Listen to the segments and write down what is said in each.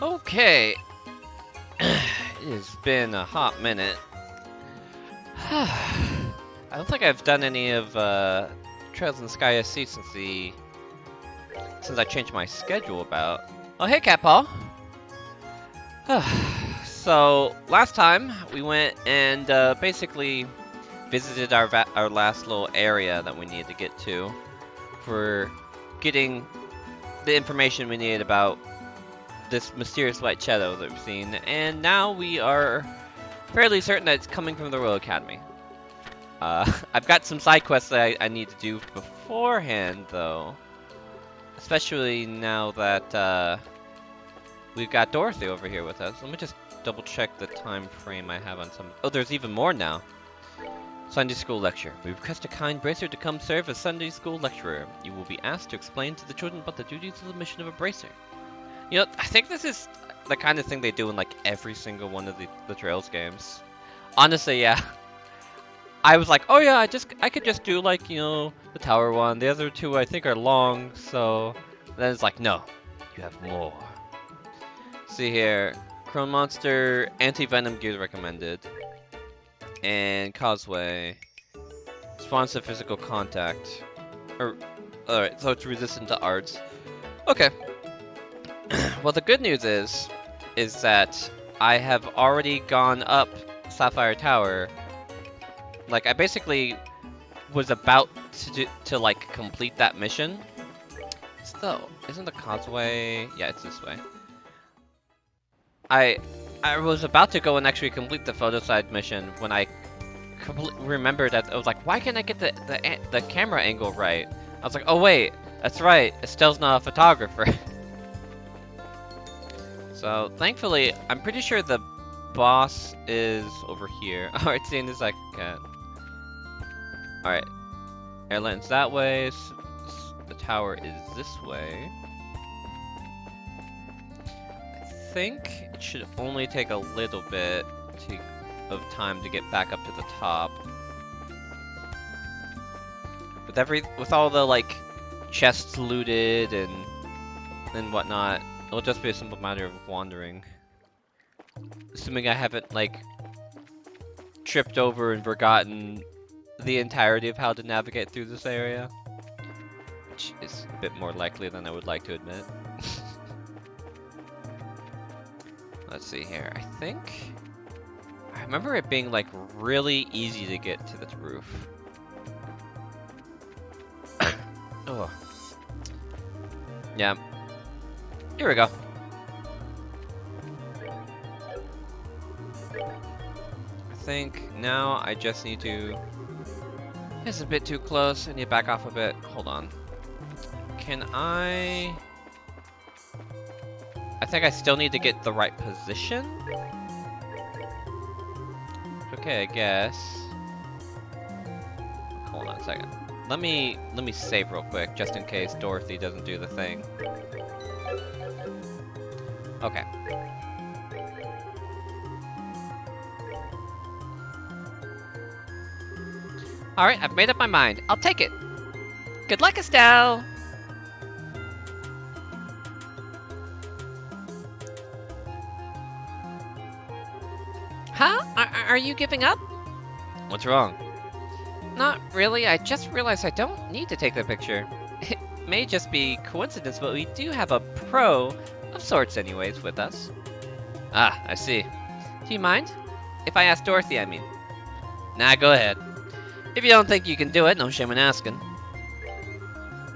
Okay. It has been a hot minute. I don't think I've done any of Trails in the Sky SC since I changed my schedule about. Oh, hey, Cat Paul. So last time we went and basically visited our last little area that we needed to get to for getting the information we needed about this mysterious white shadow that we've seen, and now we are fairly certain that it's coming from the Royal Academy. I've got some side quests that I need to do beforehand, though. Especially now that we've got Dorothy over here with us. Let me just double check the time frame I have on some. Oh, there's even more now. Sunday school lecture. We request a kind bracer to come serve as Sunday school lecturer. You will be asked to explain to the children about the duties of the mission of a bracer. You know, I think this is the kind of thing they do in like every single one of the Trails games. Honestly, yeah. I was like, oh yeah, I could just do like, you know, the tower one. The other two I think are long, so then it's like, no, you have more. See here, Chrome Monster, Anti-Venom gear recommended, and Causeway, response to physical contact. Alright, so it's resistant to arts. Okay. Well, the good news is that I have already gone up Sapphire Tower. Like, I basically was about to like complete that mission. So, isn't the causeway? Yeah, it's this way. I was about to go and actually complete the photo side mission when I remembered that I was like, why can't I get the camera angle right? I was like, oh wait, that's right. Estelle's not a photographer. So, thankfully, I'm pretty sure the boss is over here. Alright, seeing this like Alright. Airline's that way. The tower is this way. I think it should only take a little bit of time to get back up to the top. With all the like chests looted and whatnot, it'll just be a simple matter of wandering. Assuming I haven't like tripped over and forgotten the entirety of how to navigate through this area, which is a bit more likely than I would like to admit. Let's see here. I remember it being like really easy to get to the roof. Oh. Yeah. Here we go. I think now I just need to... This is a bit too close. I need to back off a bit. Hold on. Can I think I still need to get the right position. Okay, I guess. Hold on a second. Let me save real quick, just in case Dorothy doesn't do the thing. Okay. Alright, I've made up my mind. I'll take it. Good luck, Estelle! Huh? Are you giving up? What's wrong? Not really. I just realized I don't need to take the picture. It may just be coincidence, but we do have a pro of sorts anyways with us. Ah, I see. Do you mind? If I ask Dorothy, I mean. Nah, go ahead. If you don't think you can do it, no shame in asking.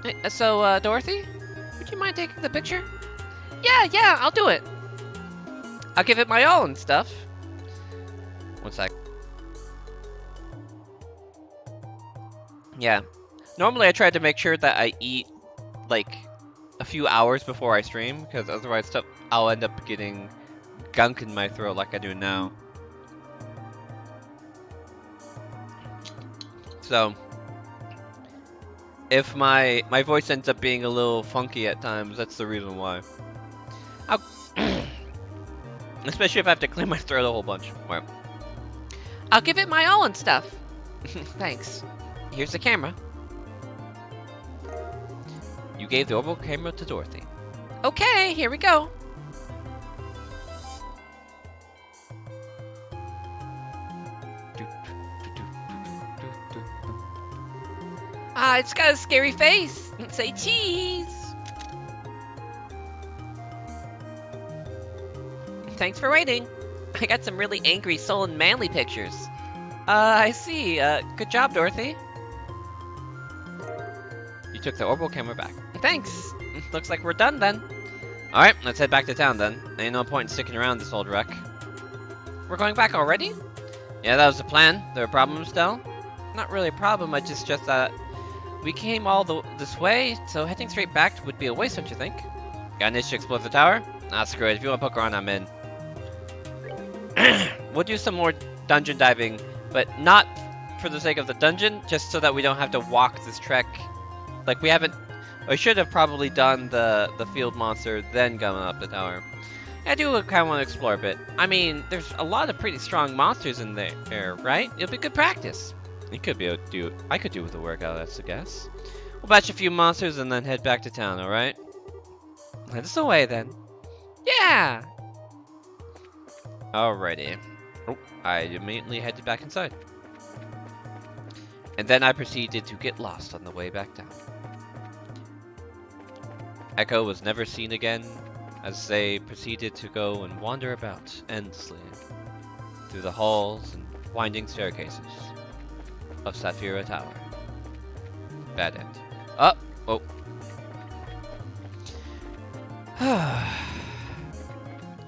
Hey, so, Dorothy? Would you mind taking the picture? Yeah, I'll do it. I'll give it my all and stuff. One sec. Yeah. Normally I try to make sure that I eat, like, a few hours before I stream, because otherwise I'll end up getting gunk in my throat like I do now. So, if my voice ends up being a little funky at times, that's the reason why. Especially if I have to clear my throat a whole bunch. Well, I'll give it my all and stuff. Thanks. Here's the camera. You gave the orbital camera to Dorothy. Okay, here we go. Ah, it's got a scary face. Say cheese. Thanks for waiting. I got some really angry, sullen, manly pictures. I see. Good job, Dorothy. You took the orbital camera back. Thanks. Looks like we're done then. Alright, let's head back to town then. Ain't no point in sticking around this old wreck. We're going back already? Yeah, that was the plan. There are problems still? Not really a problem, I just that we came all this way, so heading straight back would be a waste, don't you think? Got an itch to explore the tower? Ah, screw it. If you want to poke around, I'm in. We'll do some more dungeon diving, but not for the sake of the dungeon, just so that we don't have to walk this trek. Like, we haven't... I should have probably done the field monster, then gone up the tower. I do kind of want to explore a bit. I mean, there's a lot of pretty strong monsters in there, right? It'll be good practice. You could be able to do... I could do with a workout, that's a guess. We'll batch a few monsters and then head back to town, alright? Let us away, then. Yeah! Alrighty. Oh, I immediately headed back inside. And then I proceeded to get lost on the way back down. Echo was never seen again, as they proceeded to go and wander about endlessly through the halls and winding staircases of Saphira Tower. Bad end. Oh!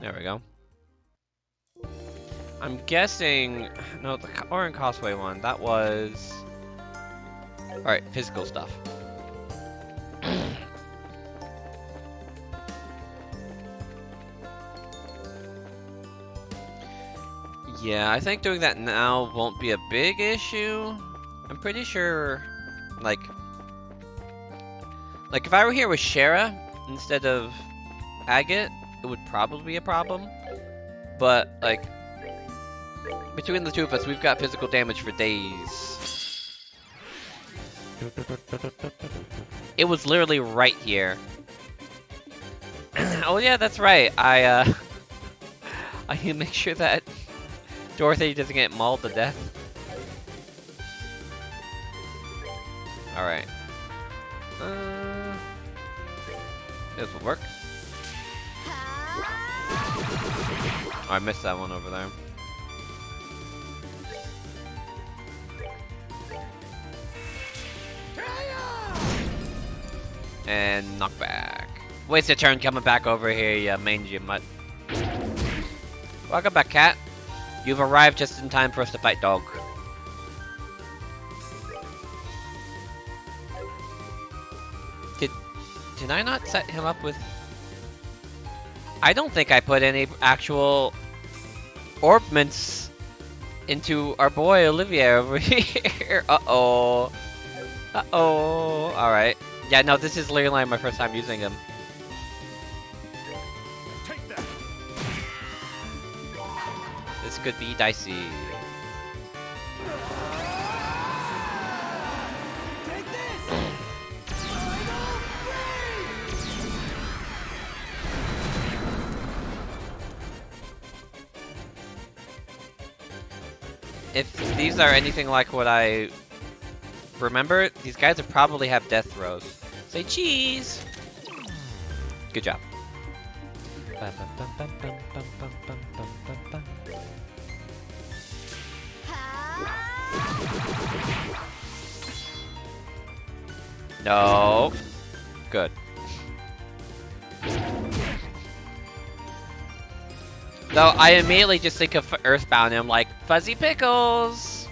There we go. I'm guessing... No, the Orin Causeway one, that was... Alright, physical stuff. Yeah, I think doing that now won't be a big issue. I'm pretty sure, like if I were here with Shara instead of Agate, it would probably be a problem. But, like, between the two of us, we've got physical damage for days. It was literally right here. Oh yeah, that's right. I need to make sure that Dorothy doesn't get mauled to death. Alright. This will work. Oh, I missed that one over there. And knockback. Waste your turn coming back over here, you mangy mutt. Welcome back, cat. You've arrived just in time for us to fight dog. Did I not set him up with... I don't think I put any actual orbments into our boy Olivier over here. Uh-oh. Uh-oh. Alright. Yeah, no, this is literally my first time using him. Take that. This could be dicey. Take this. If these are anything like what I remember, these guys would probably have death throws. Say cheese! Good job. No. Good. So I immediately just think of Earthbound and I'm like, Fuzzy Pickles!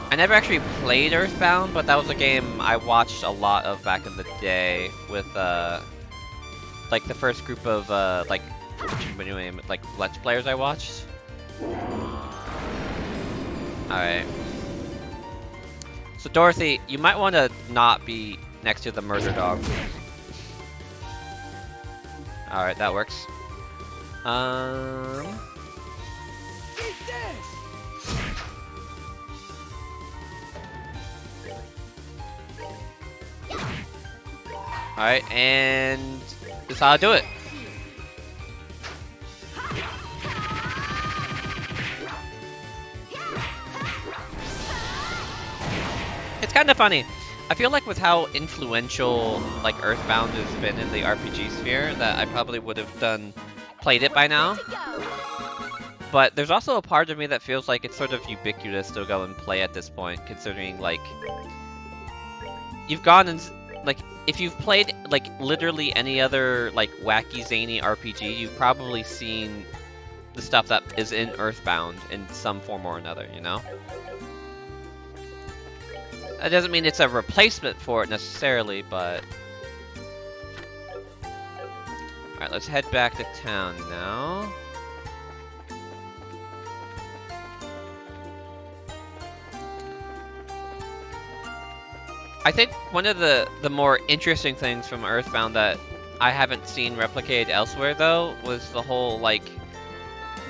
I never actually played Earthbound, but that was a game I watched a lot of back in the day with, like the first group of, like Let's Players I watched. Alright. So Dorothy, you might want to not be next to the murder dog. Alright, that works. Eat this. Alright, and this is how I do it. kind of funny. I feel like with how influential like Earthbound has been in the RPG sphere, that I probably would have played it by now. But there's also a part of me that feels like it's sort of ubiquitous to go and play at this point, considering like you've gone and like if you've played like literally any other like wacky zany RPG, you've probably seen the stuff that is in Earthbound in some form or another, you know? That doesn't mean it's a replacement for it necessarily, but... Alright, let's head back to town now. I think one of the more interesting things from Earthbound that I haven't seen replicated elsewhere, though, was the whole, like...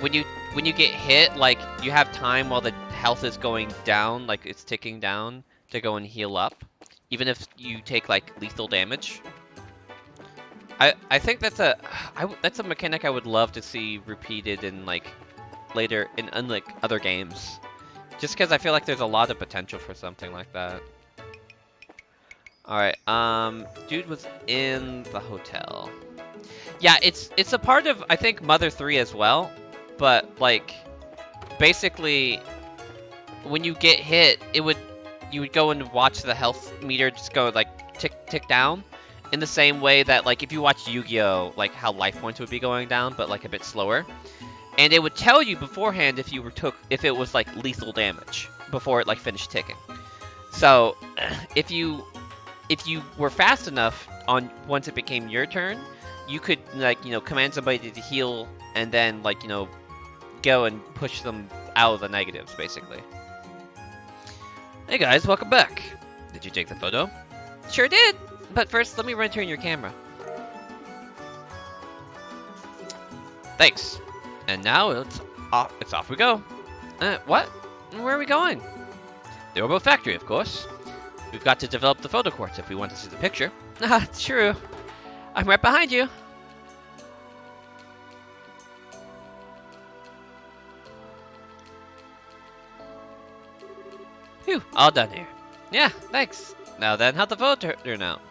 When you get hit, like, you have time while the health is going down, like, it's ticking down, to go and heal up, even if you take like lethal damage. I think that's a mechanic I would love to see repeated in like later in unlike other games, just because I feel like there's a lot of potential for something like that. All right, dude was in the hotel. Yeah, it's a part of I think Mother 3 as well, but like basically when you get hit, you would go and watch the health meter just go like tick down in the same way that like if you watched Yu-Gi-Oh, like how life points would be going down but like a bit slower, and it would tell you beforehand if it was like lethal damage before it like finished ticking. So if you were fast enough on once it became your turn, you could like command somebody to heal and then like go and push them out of the negatives basically. Hey guys, welcome back. Did you take the photo? Sure did, but first let me return your camera. Thanks. And now it's off we go. What? Where are we going? The Orbo Factory, of course. We've got to develop the photo quartz if we want to see the picture. Ah, true. I'm right behind you. Phew, all done here. Yeah, thanks. Now then, how'd the photo turn out?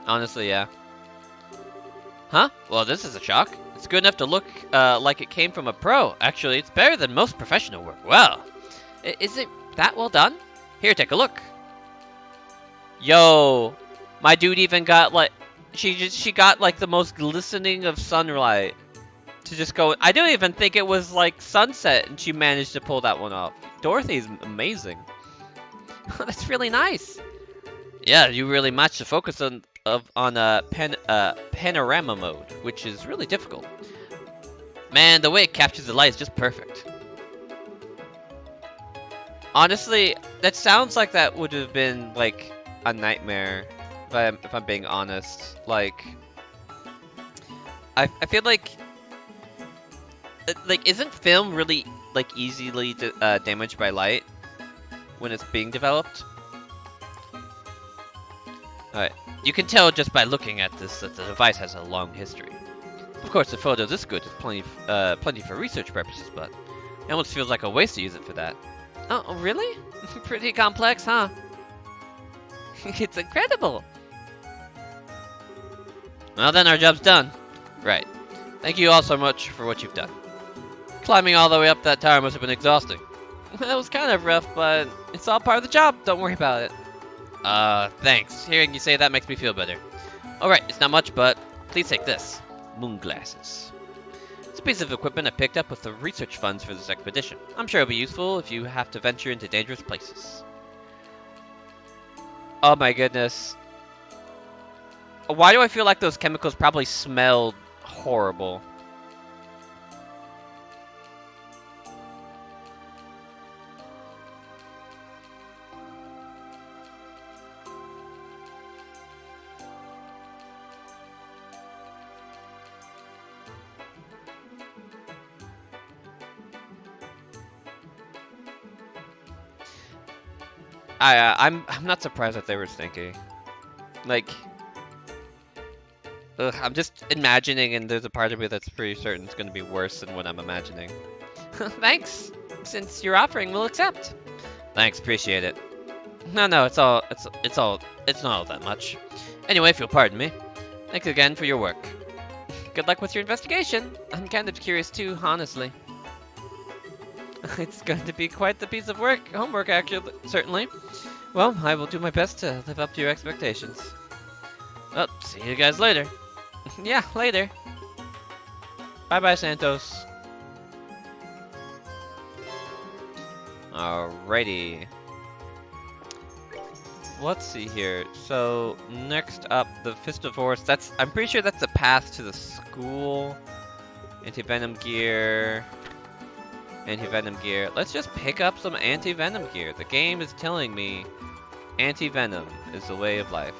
Honestly, yeah. Huh? Well, this is a shock. It's good enough to look like it came from a pro. Actually, it's better than most professional work. Wow. Is it that well done? Here, take a look. Yo, my dude even got like, she got like the most glistening of sunlight. To just go, I don't even think it was like sunset, and she managed to pull that one off. Dorothy's amazing. That's really nice. Yeah, you really matched the focus on panorama mode, which is really difficult. Man, the way it captures the light is just perfect. Honestly, that sounds like that would have been like a nightmare, if I'm being honest. Like, I feel like isn't film really like easily damaged by light when it's being developed? Alright, you can tell just by looking at this that the device has a long history. Of course, the photo this good is plenty for research purposes, but it almost feels like a waste to use it for that. Oh, really? Pretty complex, huh? It's incredible! Well then, our job's done. Right. Thank you all so much for what you've done. Climbing all the way up that tower must have been exhausting. That was kind of rough, but it's all part of the job. Don't worry about it. Thanks. Hearing you say that makes me feel better. Alright, it's not much, but please take this. Moon glasses. It's a piece of equipment I picked up with the research funds for this expedition. I'm sure it'll be useful if you have to venture into dangerous places. Oh my goodness. Why do I feel like those chemicals probably smelled horrible? I'm not surprised that they were stinky. Like, ugh, I'm just imagining, and there's a part of me that's pretty certain it's going to be worse than what I'm imagining. Thanks. Since you're offering, we'll accept. Thanks, appreciate it. No, it's not all that much. Anyway, if you'll pardon me, thanks again for your work. Good luck with your investigation. I'm kind of curious too, honestly. It's going to be quite the piece of homework actually, certainly. Well, I will do my best to live up to your expectations. Well, see you guys later. Yeah, later. Bye-bye, Santos. Alrighty. Let's see here. So, next up, the Fist of Horse. I'm pretty sure that's the path to the school. Anti-venom gear. Anti-venom gear. Let's just pick up some anti-venom gear. The game is telling me anti-venom is the way of life.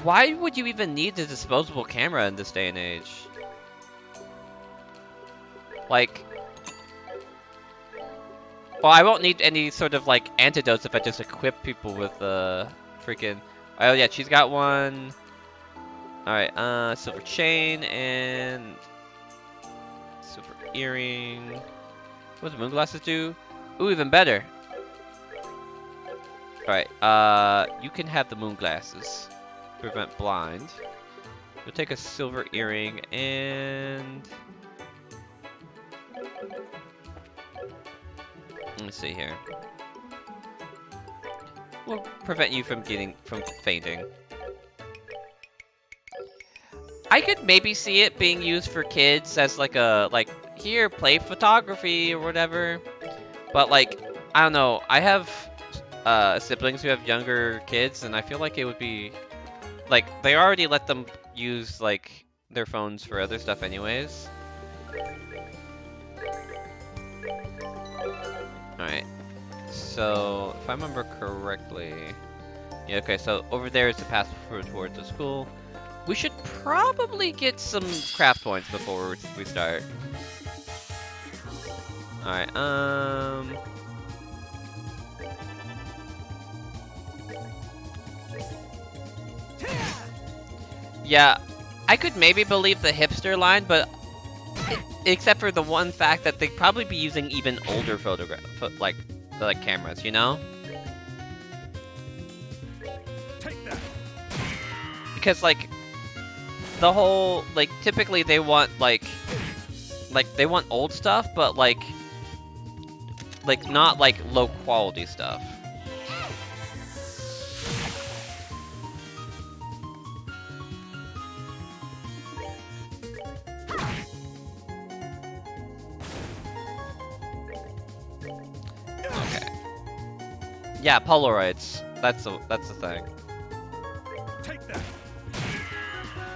Why would you even need a disposable camera in this day and age? Like, well, I won't need any sort of like antidotes if I just equip people with freaking. Oh yeah, she's got one. All right, silver chain and silver earring. What does moon glasses do? Ooh, even better. All right, you can have the moon glasses. Prevent blind. We'll take a silver earring and let me see here. We'll prevent you from fainting. I could maybe see it being used for kids as like here, play photography or whatever. But like, I don't know. I have siblings who have younger kids, and I feel like it would be like they already let them use like their phones for other stuff anyways. Alright. So if I remember correctly. Yeah, okay, so over there is the path towards the school. We should probably get some craft points before we start. Alright, yeah, I could maybe believe the hipster line, but except for the one fact that they'd probably be using even older like cameras, you know? Take that. Because like the whole like typically they want like they want old stuff, but like not like low quality stuff. Okay. Yeah, Polaroids. That's the thing. Take that.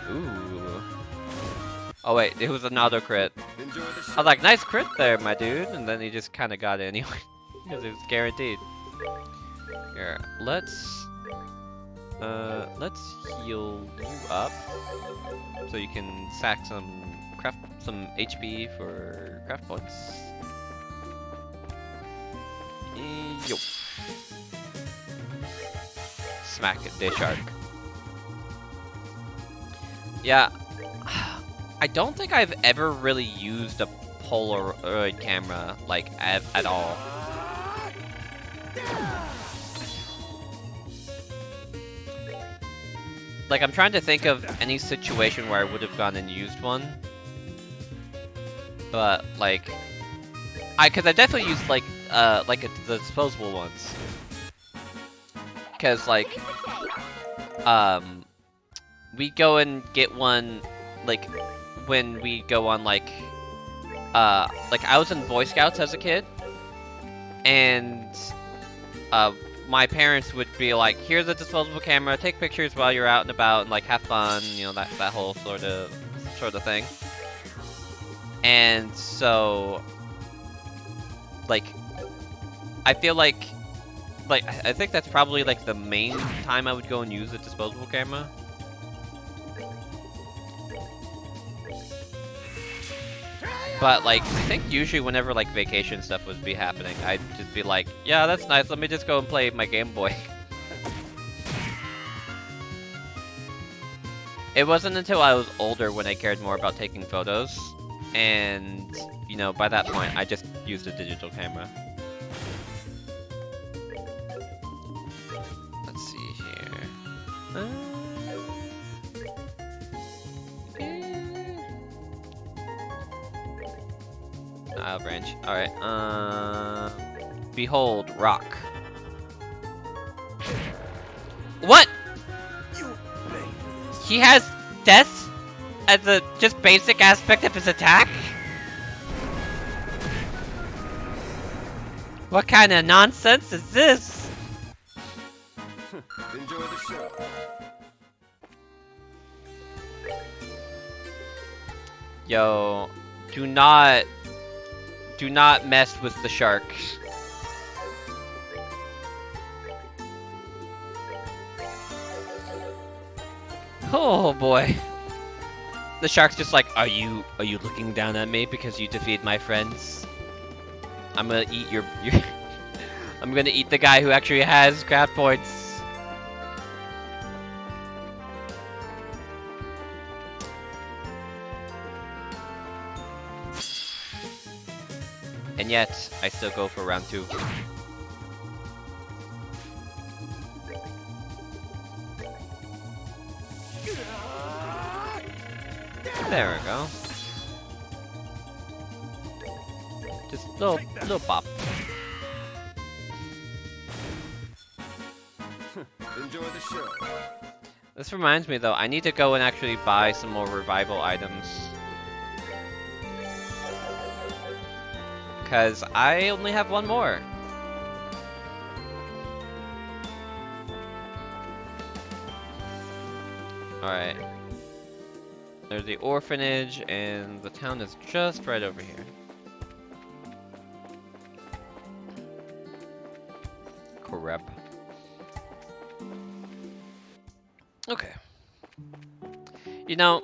Ooh. Oh wait, it was another crit. Enjoy the show. I was like, nice crit there, my dude, and then he just kind of got it anyway because it was guaranteed. Here, let's heal you up so you can sack some HP for craft points. Yo. Smack it, day shark. Yeah, I don't think I've ever really used a Polaroid camera like at all. Like, I'm trying to think of any situation where I would have gone and used one. But like, cause I definitely used like the disposable ones. Cause like, we go and get one like when we go on like I was in Boy Scouts as a kid, and my parents would be like, here's a disposable camera, take pictures while you're out and about and like have fun, you know, that whole sort of thing. And so like I feel like I think that's probably like the main time I would go and use a disposable camera. But like, I think usually whenever like vacation stuff would be happening, I'd just be like, yeah, that's nice, let me just go and play my Game Boy. It wasn't until I was older when I cared more about taking photos, and you know, by that point, I just used a digital camera. Let's see here. Branch. All right. Behold, rock. What? He has death as a just basic aspect of his attack? What kind of nonsense is this? Enjoy the show. Yo, do not mess with the sharks. Oh boy. The shark's just like, are you looking down at me because you defeated my friends? I'm gonna eat your I'm gonna eat the guy who actually has craft points. And yet, I still go for round 2. There we go. Just little pop. Enjoy the show. This reminds me though, I need to go and actually buy some more revival items. Cause I only have one more. Alright. There's the orphanage, and the town is just right over here. Crap. Okay. You know,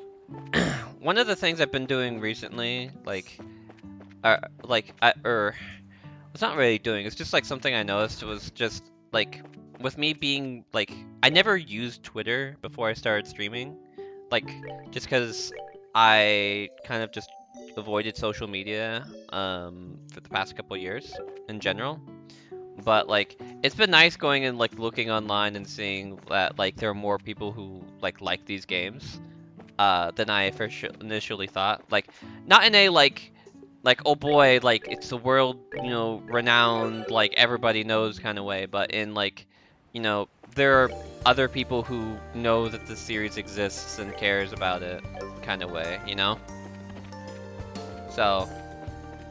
one of the things I've been doing recently, it's not really doing, it's just like something I noticed was just like, with me being like, I never used Twitter before I started streaming. Like, just because I kind of just avoided social media for the past couple years in general. But like, it's been nice going and like looking online and seeing that like there are more people who like these games than I first initially thought. Like, not in a like oh boy, like it's the world, you know, renowned, like everybody knows kind of way, but in like, you know, there are other people who know that the series exists and cares about it kind of way, you know? So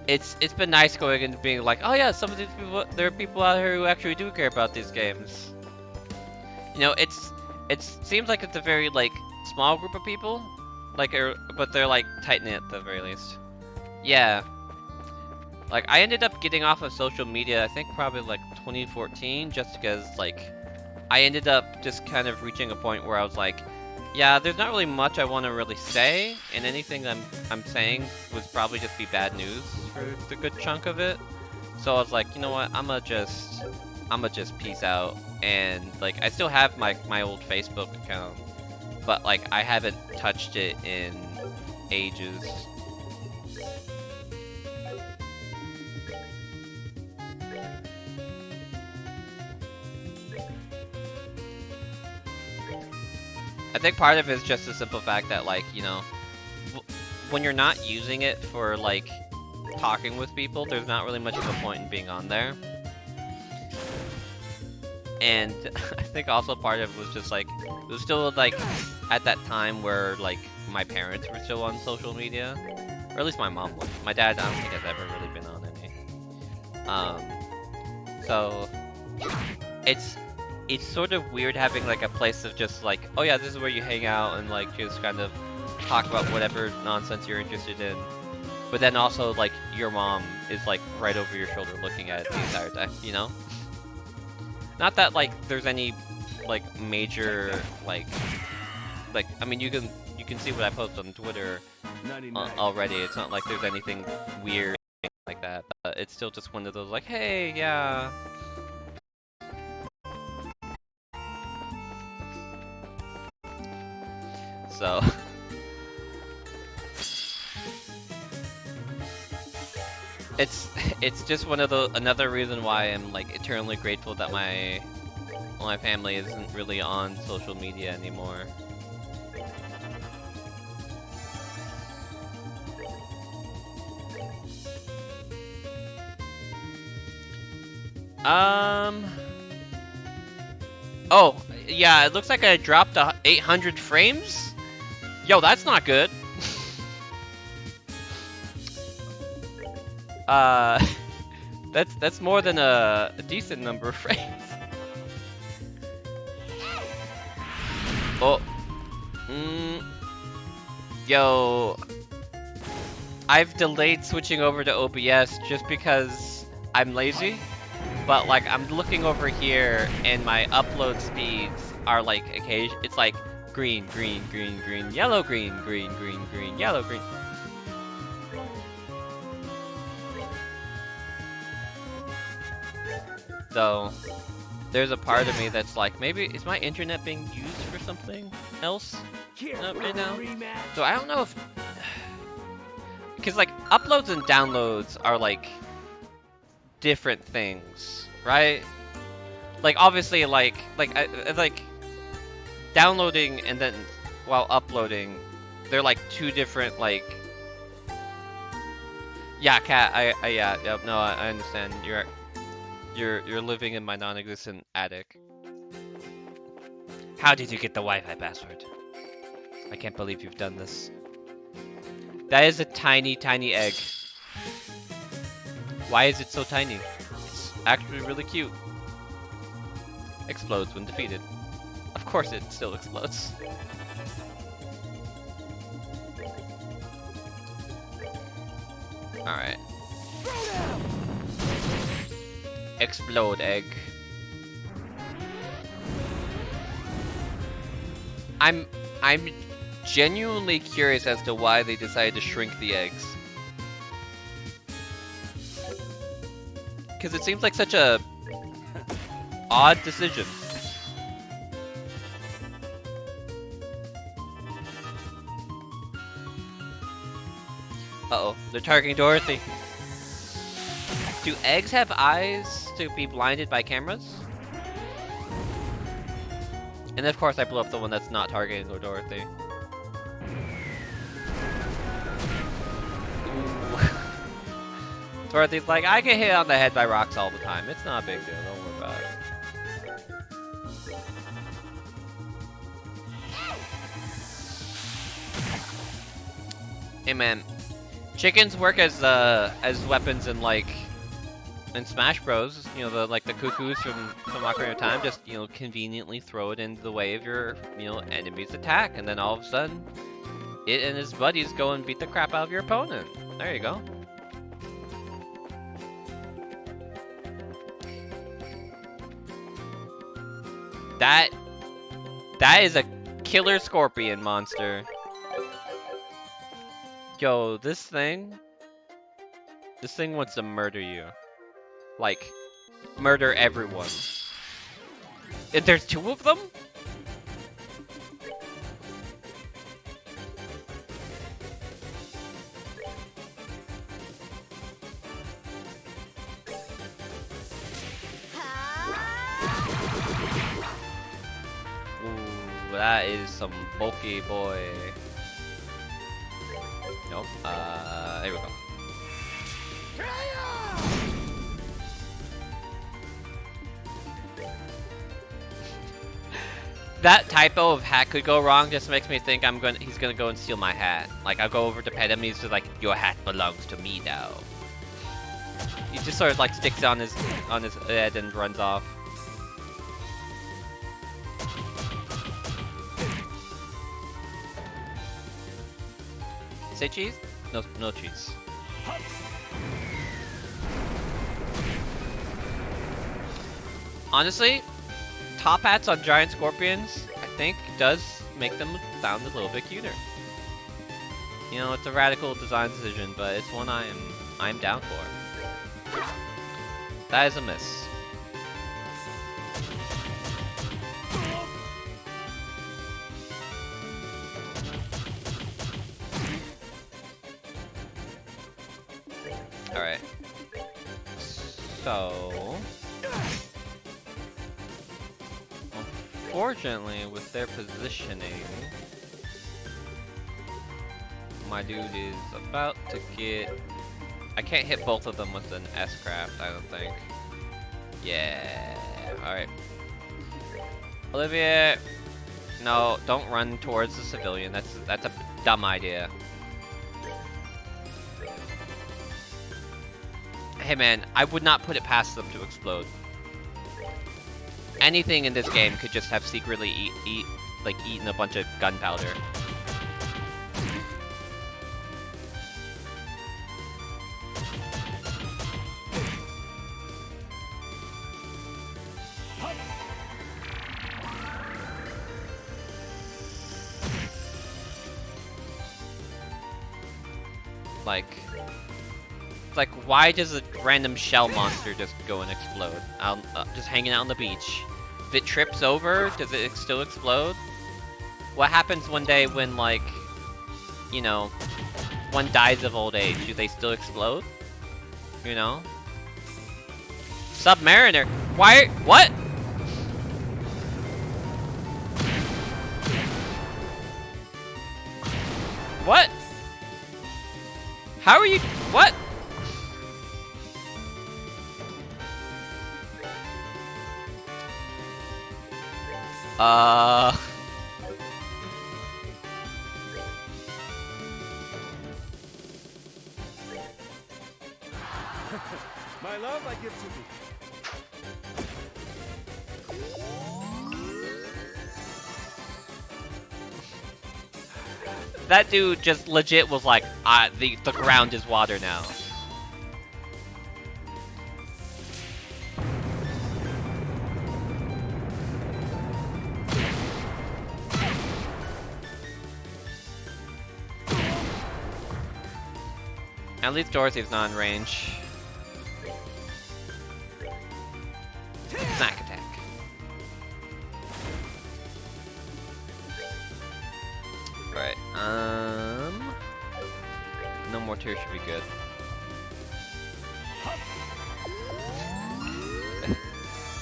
it's been nice going and being like, oh yeah, some of these people, there are people out here who actually do care about these games. You know, it seems like it's a very like small group of people, like but they're like tight knit at the very least. Yeah. Like, I ended up getting off of social media, I think probably like 2014, just because like I ended up just kind of reaching a point where I was like, yeah, there's not really much I want to really say, and anything I'm saying would probably just be bad news for the good chunk of it. So I was like, you know what, I'ma just peace out. And like, I still have my old Facebook account, but like I haven't touched it in ages. I think part of it is just the simple fact that, like, you know, when you're not using it for, like, talking with people, there's not really much of a point in being on there. And I think also part of it was just, like, it was still, like, at that time where, like, my parents were still on social media. Or at least my mom was. My dad, I don't think has ever really been on any. So, it's sort of weird having like a place of just like, oh yeah, this is where you hang out and like just kind of talk about whatever nonsense you're interested in. But then also like your mom is like right over your shoulder looking at it the entire time, you know? Not that like there's any like major like I mean you can see what I post on Twitter already. It's not like there's anything weird like that, but it's still just one of those like, hey, yeah. so. It's just one of the another reason why I'm like eternally grateful that my family isn't really on social media anymore. Oh, yeah, it looks like I dropped 800 frames? Yo, that's not good. That's more than a decent number of frames. Oh. Yo. I've delayed switching over to OBS just because I'm lazy. But like I'm looking over here and my upload speeds are like it's like green, green, green, green, yellow, green, green, green, green, yellow, green. So there's a part of me that's like, maybe is my internet being used for something else right now? So I don't know if, because like uploads and downloads are like different things, right? Like obviously like downloading and then while uploading, they're like two different like. Yeah, Cat. Yeah. No, I understand. You're living in my non-existent attic. How did you get the Wi-Fi password? I can't believe you've done this. That is a tiny, tiny egg. Why is it so tiny? It's actually really cute. Explodes when defeated. Of course it still explodes. Alright. Explode egg. I'm genuinely curious as to why they decided to shrink the eggs. Because it seems like such a odd decision. Uh-oh, they're targeting Dorothy. Do eggs have eyes to be blinded by cameras? And of course I blew up the one that's not targeting Dorothy. Ooh. Dorothy's like, I get hit on the head by rocks all the time. It's not a big deal, don't worry about it. Hey man, chickens work as weapons in like in Smash Bros. You know, the cuckoos from Ocarina of Time. Just, you know, conveniently throw it into the way of your, you know, enemy's attack, and then all of a sudden, it and his buddies go and beat the crap out of your opponent. There you go. That is a killer scorpion monster. Yo, this thing wants to murder you. Like, murder everyone. If there's two of them? Ooh, that is some bulky boy. Nope. There we go. That typo of hat could go wrong just makes me think he's gonna go and steal my hat. Like, I'll go over to pet him and he's just like, your hat belongs to me now. He just sort of like sticks it on his head and runs off. Say cheese? No cheese. Honestly, top hats on giant scorpions, I think, does make them sound a little bit cuter. You know, it's a radical design decision, but it's one I'm down for. That is a miss. Alright. So... Unfortunately, with their positioning... My dude is about to get... I can't hit both of them with an S-craft, I don't think. Yeah. Alright. Olivia... No, don't run towards the civilian. That's a dumb idea. Hey man, I would not put it past them to explode. Anything in this game could just have secretly eaten a bunch of gunpowder. Like, why does a random shell monster just go and explode? Just hanging out on the beach. If it trips over, does it still explode? What happens one day when, like, you know, one dies of old age? Do they still explode? You know? Submariner! Why? What? What? How are you? What? My love, I give to thee. That dude just legit was like, the ground is water now. At least Dorothy's not in range. Snack attack. Right, no more tears should be good.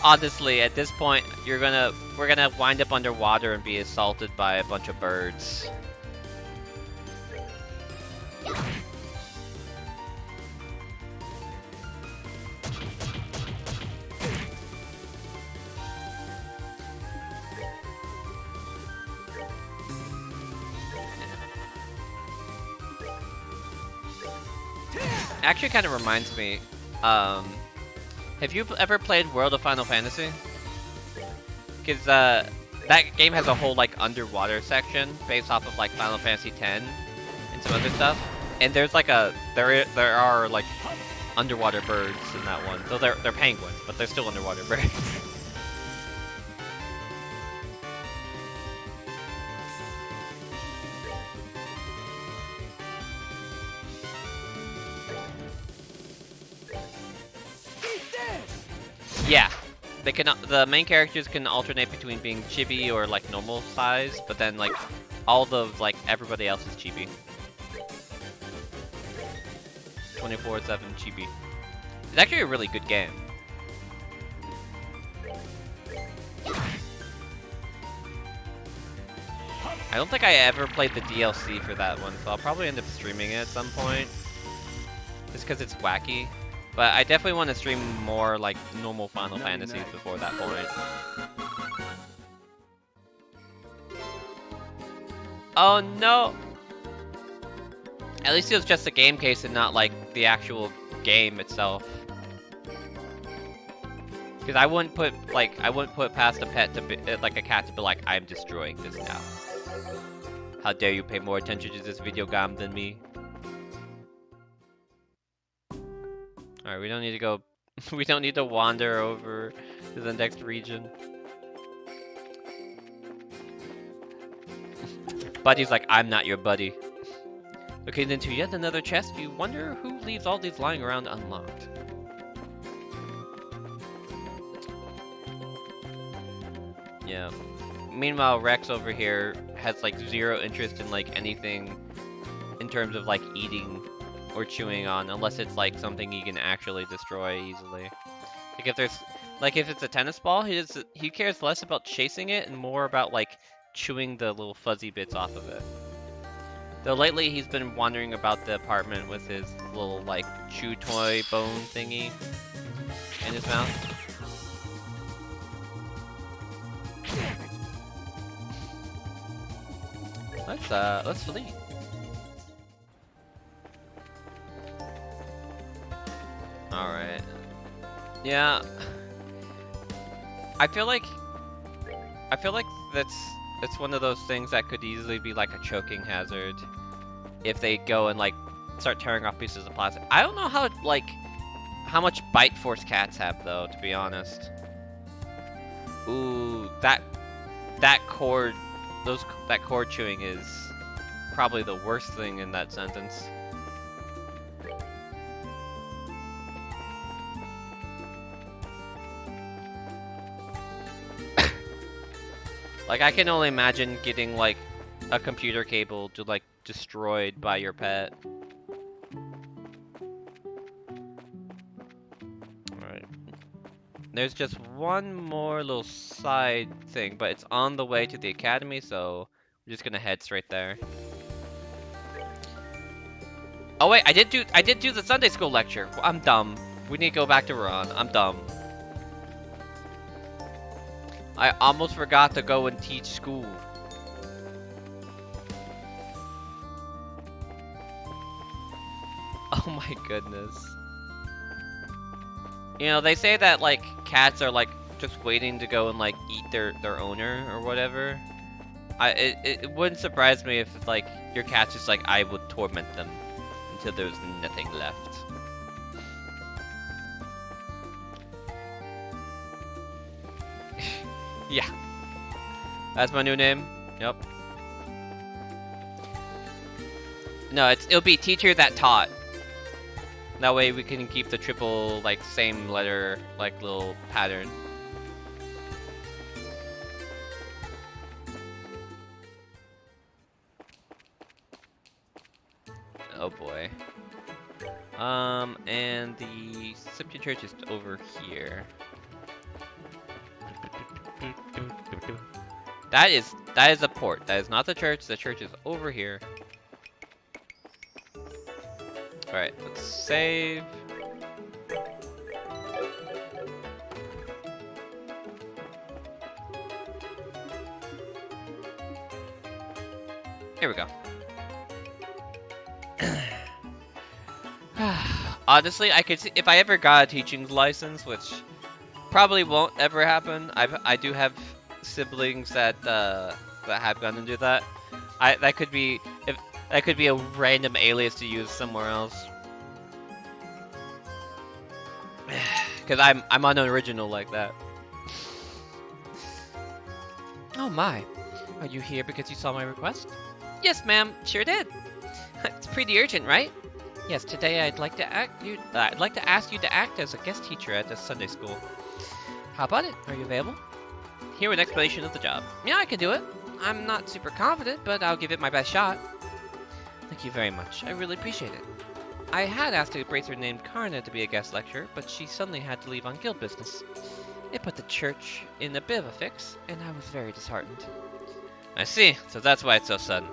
Honestly, at this point, we're gonna wind up underwater and be assaulted by a bunch of birds. Actually kind of reminds me, have you ever played World of Final Fantasy? Because that game has a whole like underwater section based off of like Final Fantasy X and some other stuff. And there's like there are like underwater birds in that one. So they're penguins, but they're still underwater birds. Yeah, they can. The main characters can alternate between being chibi or like normal size, but then like all the like everybody else is chibi. 24/7 chibi. It's actually a really good game. I don't think I ever played the DLC for that one, so I'll probably end up streaming it at some point. Just because it's wacky. But I definitely want to stream more like normal Final Fantasies before that point. Oh no! At least it was just a game case and not like the actual game itself. Because I wouldn't put past a pet to be, like a cat to be like, I'm destroying this now. How dare you pay more attention to this video game than me? Alright, we don't need to go. We don't need to wander over to the next region. Buddy's like, I'm not your buddy. Looking into yet another chest, you wonder who leaves all these lying around unlocked. Yeah. Meanwhile, Rex over here has like zero interest in like anything in terms of like eating or chewing on, unless it's like something he can actually destroy easily. Like if there's, like if it's a tennis ball, he cares less about chasing it and more about like chewing the little fuzzy bits off of it. Though lately he's been wandering about the apartment with his little like chew toy bone thingy in his mouth. Let's flee. Alright. Yeah. I feel like it's one of those things that could easily be like a choking hazard if they go and like start tearing off pieces of plastic. I don't know how much bite force cats have though, to be honest. Ooh, that cord chewing is probably the worst thing in that sentence. Like, I can only imagine getting, like, a computer cable to, like, destroyed by your pet. Alright. There's just one more little side thing, but it's on the way to the academy, so we're just gonna head straight there. Oh wait, I did do the Sunday school lecture. I'm dumb. We need to go back to Ron. I'm dumb. I almost forgot to go and teach school. Oh my goodness. You know, they say that, like, cats are, like, just waiting to go and, like, eat their owner or whatever. It wouldn't surprise me if, like, your cat's just like, I would torment them until there's nothing left. Yeah. That's my new name. Yep. No, it'll be teacher that taught. That way we can keep the triple, like, same letter, like, little pattern. Oh boy. And the Septuagint Church is over here. That is a port. That is not the church. The church is over here. Alright, let's save. Here we go. Honestly, I could see if I ever got a teaching license, which probably won't ever happen. I do have siblings that have gone and do that. That could be a random alias to use somewhere else. Cause I'm unoriginal like that. Oh my, are you here because you saw my request? Yes, ma'am, sure did. It's pretty urgent, right? Yes, today I'd like to ask you to act as a guest teacher at this Sunday school. How about it? Are you available? Here an explanation of the job. Yeah, I can do it. I'm not super confident, but I'll give it my best shot. Thank you very much. I really appreciate it. I had asked a bracer named Karna to be a guest lecturer, but she suddenly had to leave on guild business. It put the church in a bit of a fix, and I was very disheartened. I see. So that's why it's so sudden.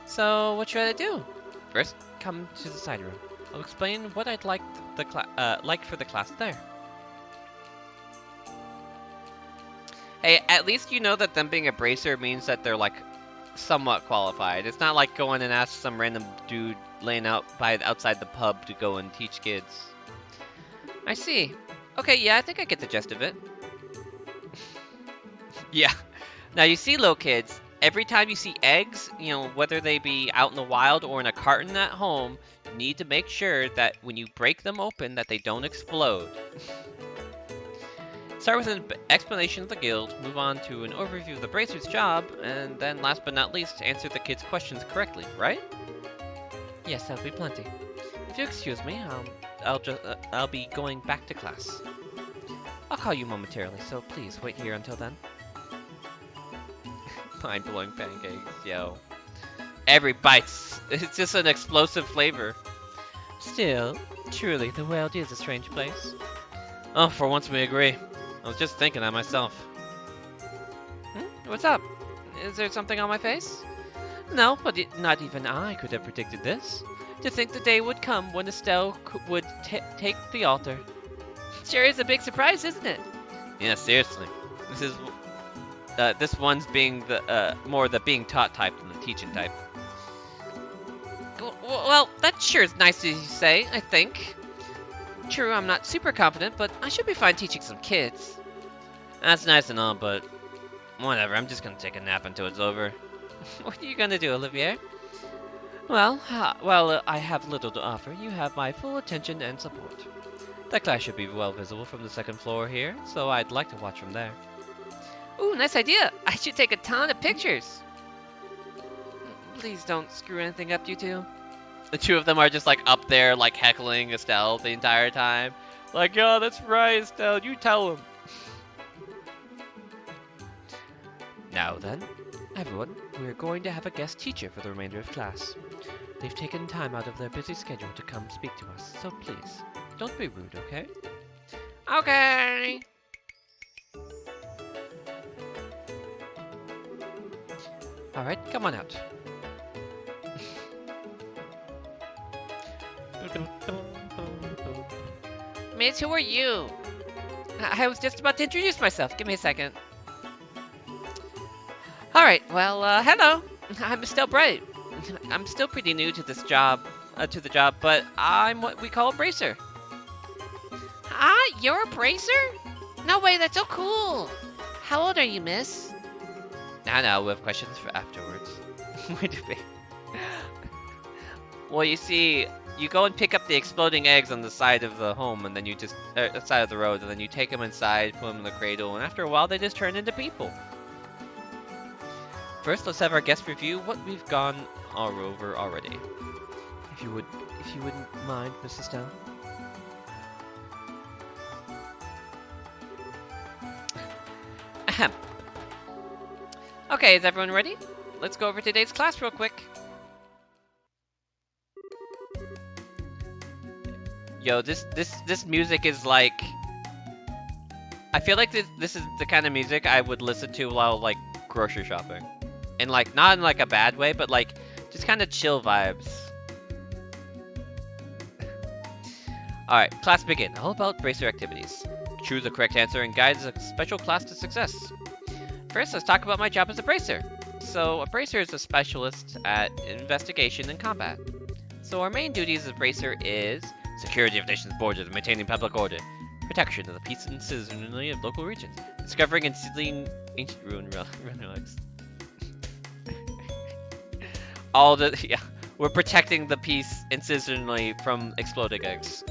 So what should I do? First, come to the side room. I'll explain what I'd like for the class there. Hey, at least you know that them being a bracer means that they're, like, somewhat qualified. It's not like going and ask some random dude laying out outside the pub to go and teach kids. I see. Okay, yeah, I think I get the gist of it. Yeah. Now, you see, little kids, every time you see eggs, you know, whether they be out in the wild or in a carton at home, you need to make sure that when you break them open that they don't explode. Start with an explanation of the guild, move on to an overview of the bracer's job, and then last but not least, answer the kids' questions correctly, right? Yes, that'll be plenty. If you excuse me, I'll be going back to class. I'll call you momentarily, so please wait here until then. Mind-blowing pancakes, yo. Every bite's, it's just an explosive flavor. Still, truly, the world is a strange place. Oh, for once we agree. I was just thinking that myself. What's up? Is there something on my face? No, but not even I could have predicted this. To think the day would come when Estelle would take the altar. Sure is a big surprise, isn't it? Yeah, seriously. This one's being the more the being taught type than the teaching type. Well, that sure is nice to say, I think. True, I'm not super confident, but I should be fine teaching some kids. That's nice and all, but whatever, I'm just gonna take a nap until it's over. What are you gonna do, Olivier? Well, I have little to offer. You have my full attention and support. That class should be well visible from the second floor here, so I'd like to watch from there. Ooh, nice idea! I should take a ton of pictures! Please don't screw anything up, you two. The two of them are just like up there, like heckling Estelle the entire time. Like, oh, that's right, Estelle, you tell him. Now then, everyone, we're going to have a guest teacher for the remainder of class. They've taken time out of their busy schedule to come speak to us, so please, don't be rude, okay? Okay! Alright, come on out. Miss, who are you? I was just about to introduce myself. Give me a second. Alright, well, hello. I'm Estelle Bright. I'm still pretty new to this job, but I'm what we call a bracer. Ah, you're a bracer? No way, that's so cool. How old are you, miss? No, we have questions for afterwards. Wait a minute. Well, you see, you go and pick up the exploding eggs on the side of the home, and then you just, side of the road, and then you take them inside, put them in the cradle, and after a while, they just turn into people. First, let's have our guest review what we've gone all over already. If you wouldn't mind, Mrs. Stone. Ahem. Okay, is everyone ready? Let's go over today's class real quick. Yo, this music is like... I feel like this is the kind of music I would listen to while, like, grocery shopping. And, like, not in, like, a bad way, but, like, just kind of chill vibes. Alright, class begin. All about bracer activities. Choose the correct answer and guide a special class to success. First, let's talk about my job as a bracer. So, a bracer is a specialist at investigation and combat. So, our main duties as a bracer is security of nation's borders and maintaining public order, protection of the peace and citizenry of local regions, discovering and sealing ancient relics. We're protecting the peace and citizenry from exploding eggs.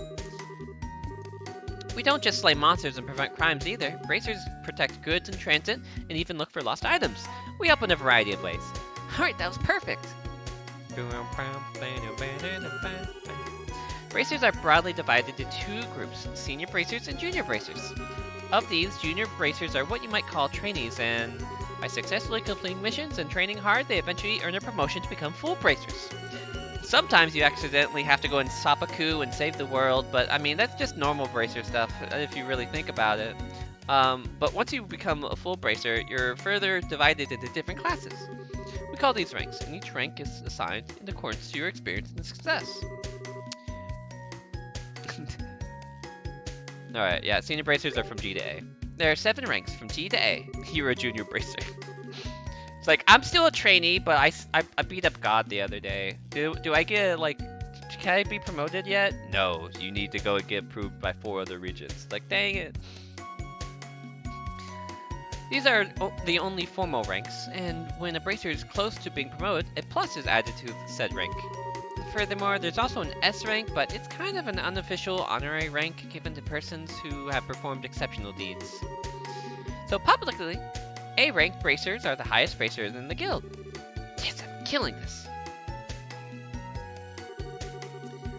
We don't just slay monsters and prevent crimes either. Bracers protect goods in transit and even look for lost items. We help in a variety of ways. Alright, that was perfect! Bracers are broadly divided into two groups, senior bracers and junior bracers. Of these, junior bracers are what you might call trainees, and by successfully completing missions and training hard, they eventually earn a promotion to become full bracers. Sometimes you accidentally have to go and stop a coup and save the world, but I mean, that's just normal bracer stuff, if you really think about it. But once you become a full bracer, you're further divided into different classes. We call these ranks, and each rank is assigned in accordance to your experience and success. Alright, yeah, senior bracers are from G to A. There are 7 ranks from G to A. You're a junior bracer. It's like, I'm still a trainee, but I beat up God the other day. Do I get, like, can I be promoted yet? No, you need to go and get approved by 4 other regions. Like, dang it. These are the only formal ranks, and when a bracer is close to being promoted, a plus is added to said rank. Furthermore, there's also an S rank, but it's kind of an unofficial honorary rank given to persons who have performed exceptional deeds. So publicly, A rank bracers are the highest bracers in the guild. Yes, I'm killing this!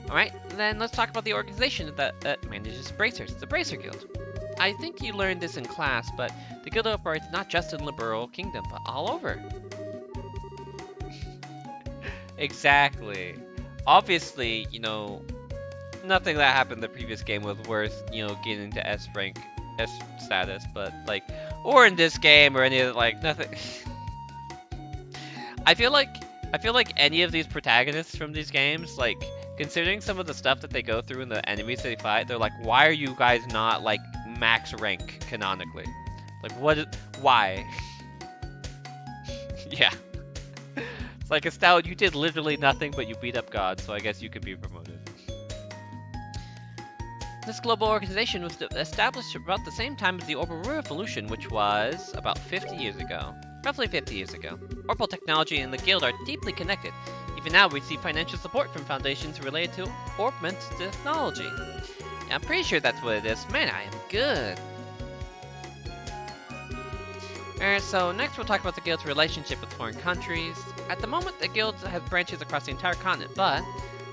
Alright, then let's talk about the organization that manages bracers, the Bracer Guild. I think you learned this in class, but the guild operates not just in Liberal Kingdom, but all over. Exactly. Obviously, you know, nothing that happened in the previous game was worth, you know, getting to S rank, S status, but like, or in this game or any of like nothing. I feel like any of these protagonists from these games, like, considering some of the stuff that they go through and the enemies they fight, they're like, why are you guys not like max rank canonically? Like, why? Yeah. It's like, Estelle, you did literally nothing, but you beat up God, so I guess you could be promoted. This global organization was established about the same time as the Orbital Revolution, which was about 50 years ago. Roughly 50 years ago. Orbital technology and the Guild are deeply connected. Even now, we receive financial support from foundations related to orbment technology. Yeah, I'm pretty sure that's what it is. Man, I am good. Alright, so next we'll talk about the Guild's relationship with foreign countries. At the moment, the Guild has branches across the entire continent, but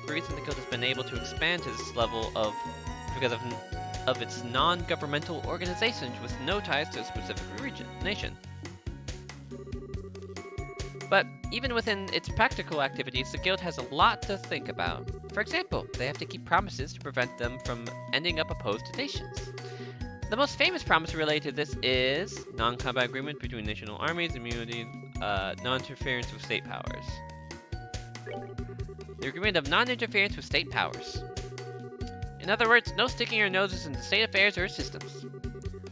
the reason the Guild has been able to expand to this level because of its non-governmental organizations with no ties to a specific nation. But even within its practical activities, the Guild has a lot to think about. For example, they have to keep promises to prevent them from ending up opposed to nations. The most famous promise related to this is non-combat agreement between national armies, immunity, non-interference with state powers. The agreement of non-interference with state powers. In other words, no sticking our noses into state affairs or systems.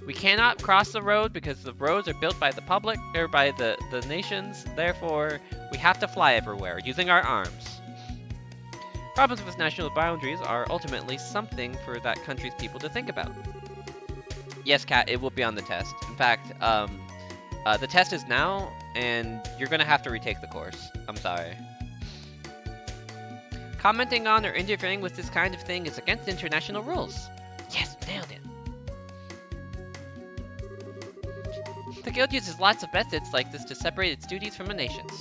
We cannot cross the road because the roads are built by the public, or by the nations, therefore we have to fly everywhere, using our arms. Problems with national boundaries are ultimately something for that country's people to think about. Yes, Kat, it will be on the test. In fact, the test is now, and you're gonna have to retake the course. I'm sorry. Commenting on or interfering with this kind of thing is against international rules. Yes, nailed it. The Guild uses lots of methods like this to separate its duties from a nation's.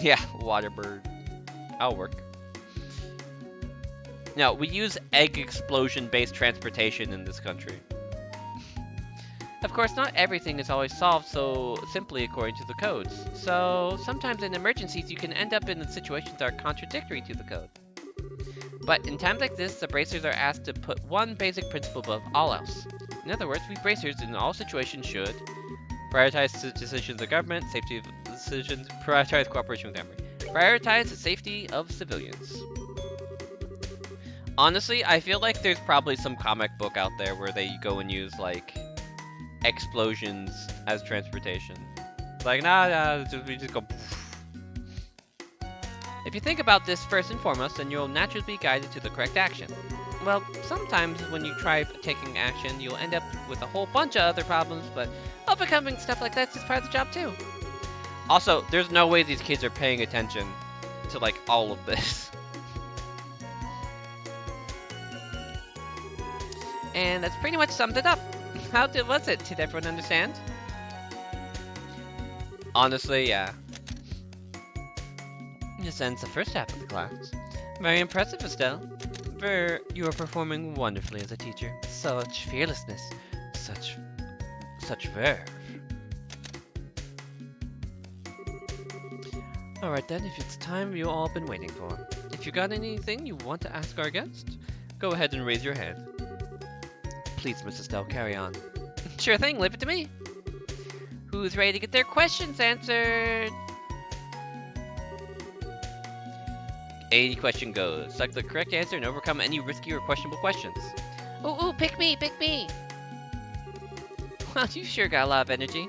Yeah, Waterbird. That'll work. Now, we use egg explosion-based transportation in this country. Of course, not everything is always solved so simply according to the codes. So, sometimes in emergencies, you can end up in situations that are contradictory to the code. But in times like this, the bracers are asked to put one basic principle above all else. In other words, we bracers in all situations should prioritize decisions of government, safety of decisions, prioritize cooperation with government, prioritize the safety of civilians. Honestly, I feel like there's probably some comic book out there where they go and use, like, explosions as transportation. Like, nah, we just go poof. If you think about this first and foremost, then you'll naturally be guided to the correct action. Well, sometimes when you try taking action, you'll end up with a whole bunch of other problems, but overcoming stuff like that's just part of the job too. Also, there's no way these kids are paying attention to, like, all of this. And that's pretty much summed it up. How was it? Did everyone understand? Honestly, yeah. This ends the first half of the class. Very impressive, Estelle. You are performing wonderfully as a teacher. Such fearlessness. Such verve. Alright then, if it's time you all been waiting for. If you got anything you want to ask our guest, go ahead and raise your hand. Please, Mrs. Estelle, carry on. Sure thing, leave it to me. Who's ready to get their questions answered? 80 question goes. Select the correct answer and overcome any risky or questionable questions. Ooh, pick me, pick me! Well, you sure got a lot of energy.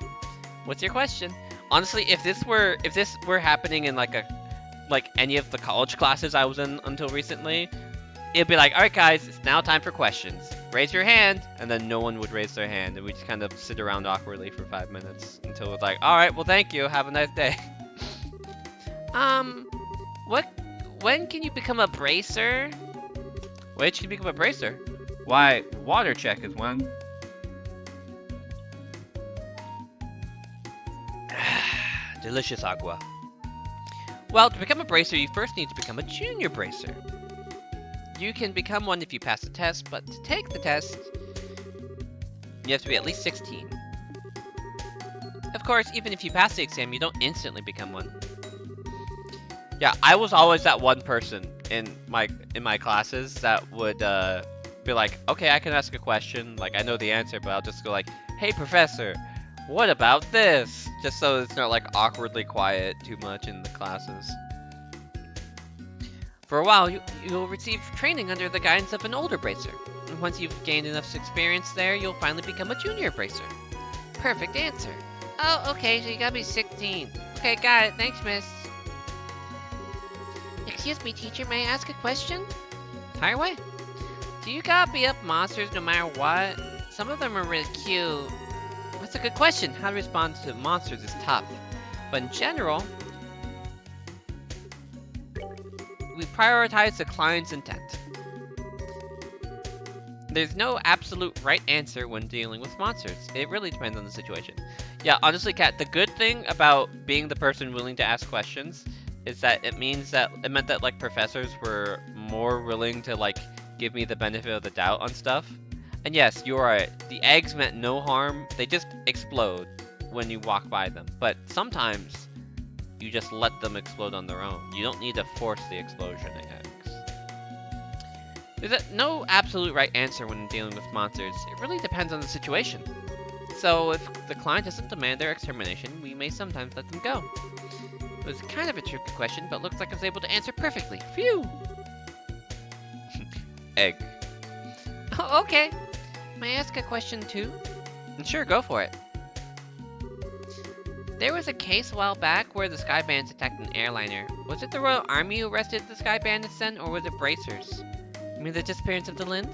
What's your question? Honestly, if this were happening in like any of the college classes I was in until recently, it'd be like, alright guys, it's now time for questions. Raise your hand, and then no one would raise their hand, and we just kind of sit around awkwardly for 5 minutes until it's like, alright, well thank you, have a nice day. When can you become a bracer? When can you become a bracer? Why, water check is when. Delicious agua. Well, to become a bracer, you first need to become a junior bracer. You can become one if you pass the test, but to take the test, you have to be at least 16. Of course, even if you pass the exam, you don't instantly become one. Yeah, I was always that one person in my classes that would be like, okay, I can ask a question, like I know the answer, but I'll just go like, hey professor, what about this? Just so it's not like awkwardly quiet too much in the classes. For a while, you'll receive training under the guidance of an older bracer. And once you've gained enough experience there, you'll finally become a junior bracer. Perfect answer. Oh, okay, so you gotta be 16. Okay, got it. Thanks, miss. Excuse me, teacher, may I ask a question? Fire away. Do you gotta beat up monsters no matter what? Some of them are really cute. That's a good question. How to respond to monsters is tough. But in general, we prioritize the client's intent. There's no absolute right answer when dealing with monsters. It really depends on the situation. Yeah, honestly, Kat, the good thing about being the person willing to ask questions is that it meant that like professors were more willing to like give me the benefit of the doubt on stuff. And yes, you're right. The eggs meant no harm. They just explode when you walk by them. But sometimes you just let them explode on their own. You don't need to force the explosion of eggs. There's no absolute right answer when dealing with monsters. It really depends on the situation. So if the client doesn't demand their extermination, we may sometimes let them go. It was kind of a tricky question, but looks like I was able to answer perfectly. Phew! Egg. Oh, okay. May I ask a question too? Sure, go for it. There was a case a while back where the Sky Bandits attacked an airliner. Was it the Royal Army who arrested the Sky Bandits then, or was it bracers? I mean the disappearance of the Lind?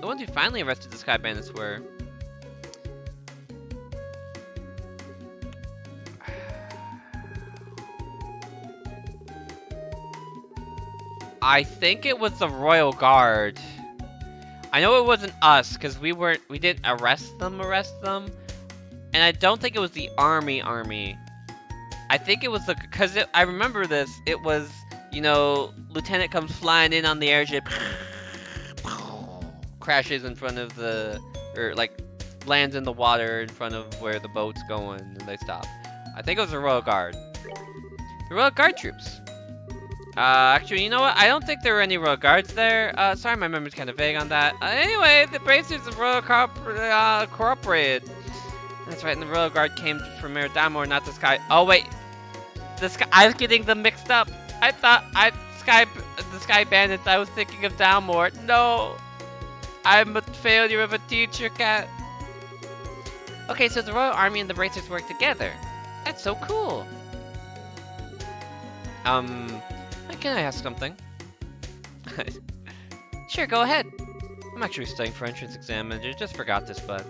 The ones who finally arrested the Sky Bandits were... I think it was the Royal Guard. I know it wasn't us, because we didn't arrest them. And I don't think it was the army. I think it was because I remember this, it was, you know, Lieutenant comes flying in on the airship, crashes in front of or like, lands in the water in front of where the boat's going, and they stop. I think it was the Royal Guard. The Royal Guard troops. Actually, you know what? I don't think there were any Royal Guards there. Sorry, my memory's kind of vague on that. Anyway, the bracers of Royal cooperated. That's right, and the Royal Guard came from Dalmor, not the Sky. Oh, wait. I was getting them mixed up. I thought the Sky Bandits, I was thinking of Dalmor. No. I'm a failure of a teacher, Cat. Okay, so the Royal Army and the bracers work together. That's so cool. Can I ask something? Sure, go ahead. I'm actually studying for entrance exam and I just forgot this, but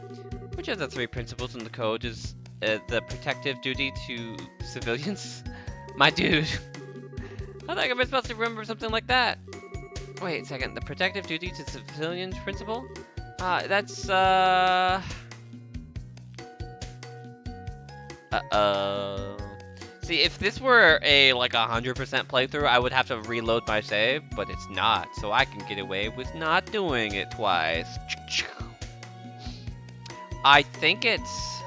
which of the 3 principles in the code is the protective duty to civilians? My dude. How the heck am I supposed to remember something like that? Wait a second, the protective duty to civilians principle? That's, See, if this were a, like, 100% playthrough, I would have to reload my save, but it's not, so I can get away with not doing it twice. I think it's...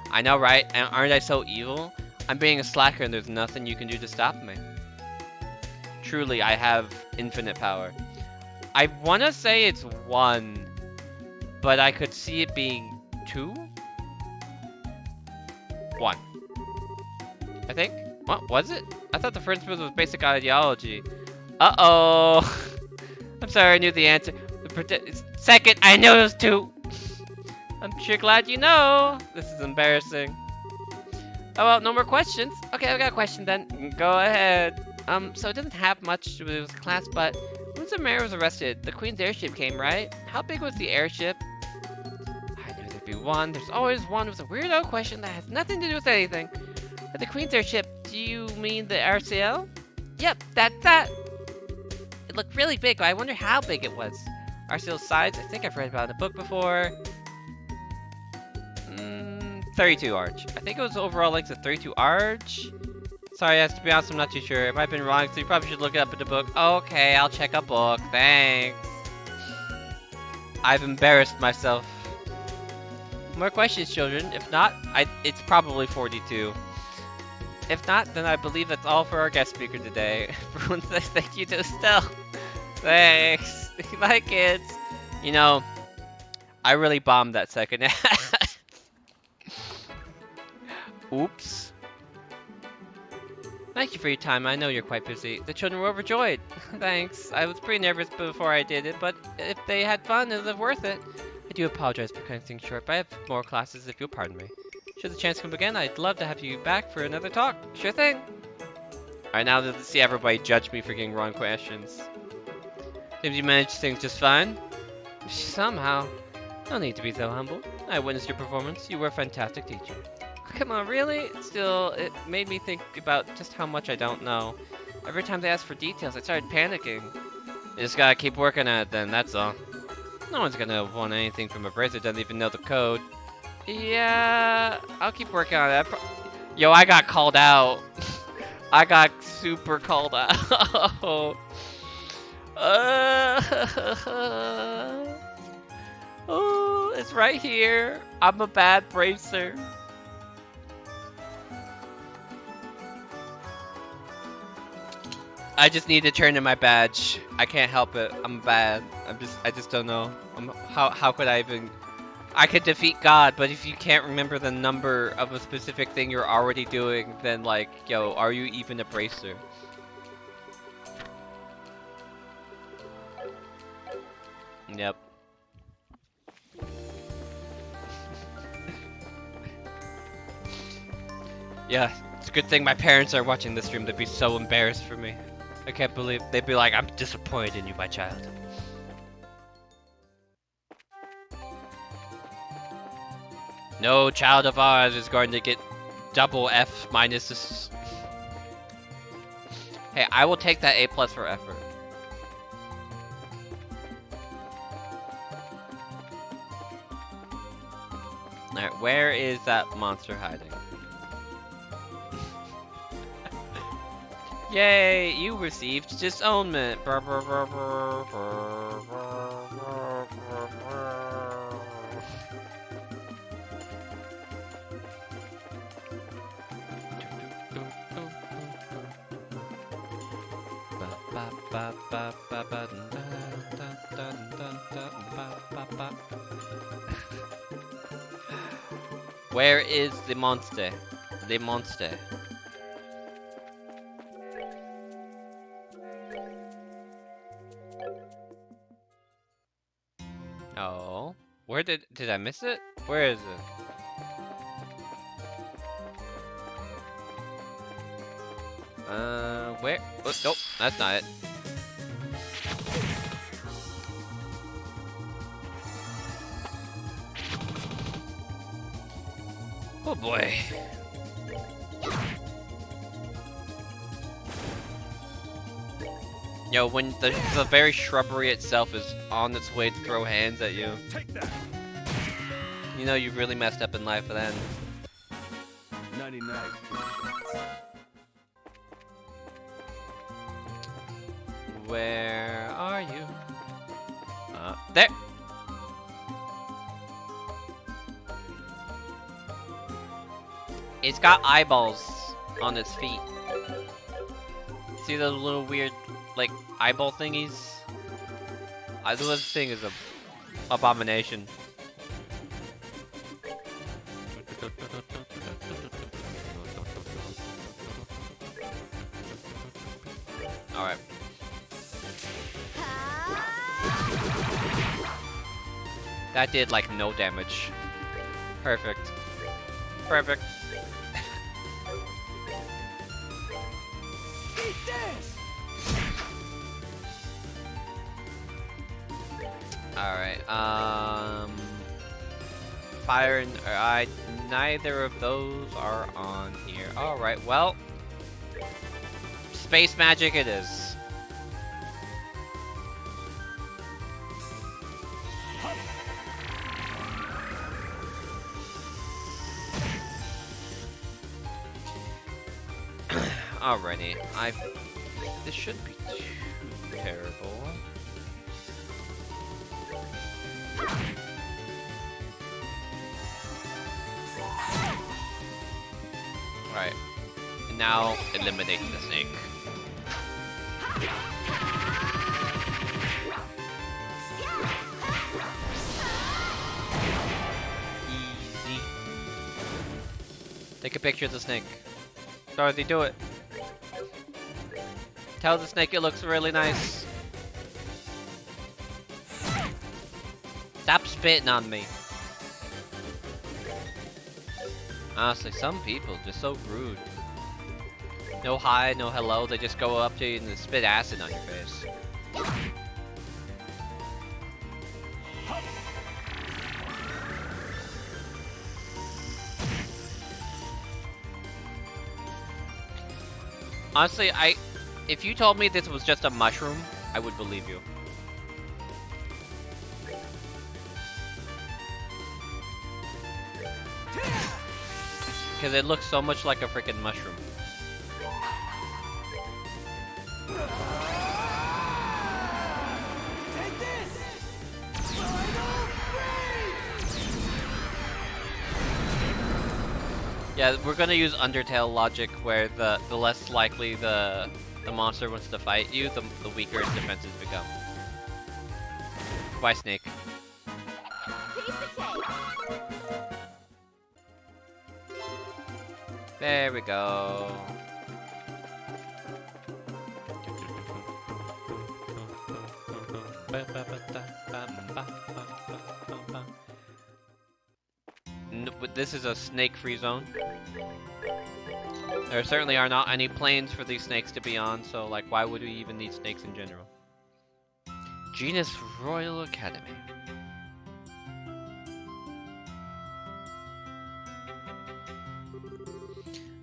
I know, right? And aren't I so evil? I'm being a slacker and there's nothing you can do to stop me. Truly, I have infinite power. I want to say it's 1, but I could see it being 2? 1. I think? What was it? I thought the first principle was basic ideology. Uh-oh. I'm sorry, I knew the answer. Second, I knew it was 2. I'm sure glad you know. This is embarrassing. Oh, well, no more questions. Okay, I've got a question then. Go ahead. So it doesn't have much to do with class, but once the mayor was arrested, the Queen's airship came, right? How big was the airship? I knew there'd be one. There's always one with a weirdo question that has nothing to do with anything. But the Queen's airship, do you mean the RCL? Yep, that's that. It looked really big, but I wonder how big it was. RCL's size, I think I've read about it in a book before. 32 arch. I think it was overall length of 32 arch. Sorry, to be honest, I'm not too sure. It might have been wrong, so you probably should look it up in the book. Okay, I'll check a book. Thanks. I've embarrassed myself. More questions, children? If not, it's probably 42. If not, then I believe that's all for our guest speaker today. Everyone says thank you to Estelle. Thanks. Bye, kids. You know, I really bombed that second act. Oops. Thank you for your time. I know you're quite busy. The children were overjoyed. Thanks. I was pretty nervous before I did it, but if they had fun, it was worth it. I do apologize for cutting things short, but I have more classes if you'll pardon me. Should the chance come again, I'd love to have you back for another talk. Sure thing. Alright, now let's see everybody judge me for getting wrong questions. Did you manage things just fine? Somehow. No need to be so humble. I witnessed your performance. You were a fantastic teacher. Come on, really? Still, it made me think about just how much I don't know. Every time they asked for details, I started panicking. You just gotta keep working at it then, that's all. No one's gonna want anything from a bracer that doesn't even know the code. Yeah, I'll keep working on it. Yo, I got called out. I got super called out. Oh, it's right here. I'm a bad bracer. I just need to turn in my badge. I can't help it. I'm bad. I just don't know. How could I even... I could defeat God, but if you can't remember the number of a specific thing you're already doing, then like, yo, are you even a bracer? Yep. Yeah, it's a good thing my parents are watching this stream. They'd be so embarrassed for me. I can't believe they'd be like, I'm disappointed in you, my child. No child of ours is going to get double F minuses. Hey, I will take that A+ for effort. Alright, where is that monster hiding? Yay, you received disownment. Where is the monster? The monster. Oh, where did I miss it? Where is it? Where? Oh, nope, that's not it. Oh boy. Yo, when the very shrubbery itself is on its way to throw hands at you, Take that. you know you really messed up in life then. 99. Where are you? There! It's got eyeballs on its feet. See those little weird, like, eyeball thingies? This thing is a abomination. Alright. That did, like, no damage. Perfect. Perfect. Eat this. Alright, fire and neither of those are on here. Alright, well, space magic it is. Alrighty, this shouldn't be too terrible. Alright. And now eliminate the snake. Easy. Take a picture of the snake. Dorothy, do it. Tell the snake it looks really nice. Stop spitting on me. Honestly, some people just so rude. No hi, no hello, they just go up to you and spit acid on your face. Honestly, if you told me this was just a mushroom, I would believe you. Because it looks so much like a freaking mushroom. Take this! Yeah, we're gonna use Undertale logic where the less likely the monster wants to fight you, the weaker its defenses become. Bye, Snake. There we go. This is a snake-free zone. There certainly are not any planes for these snakes to be on, so like, why would we even need snakes in general? Jenis Royal Academy.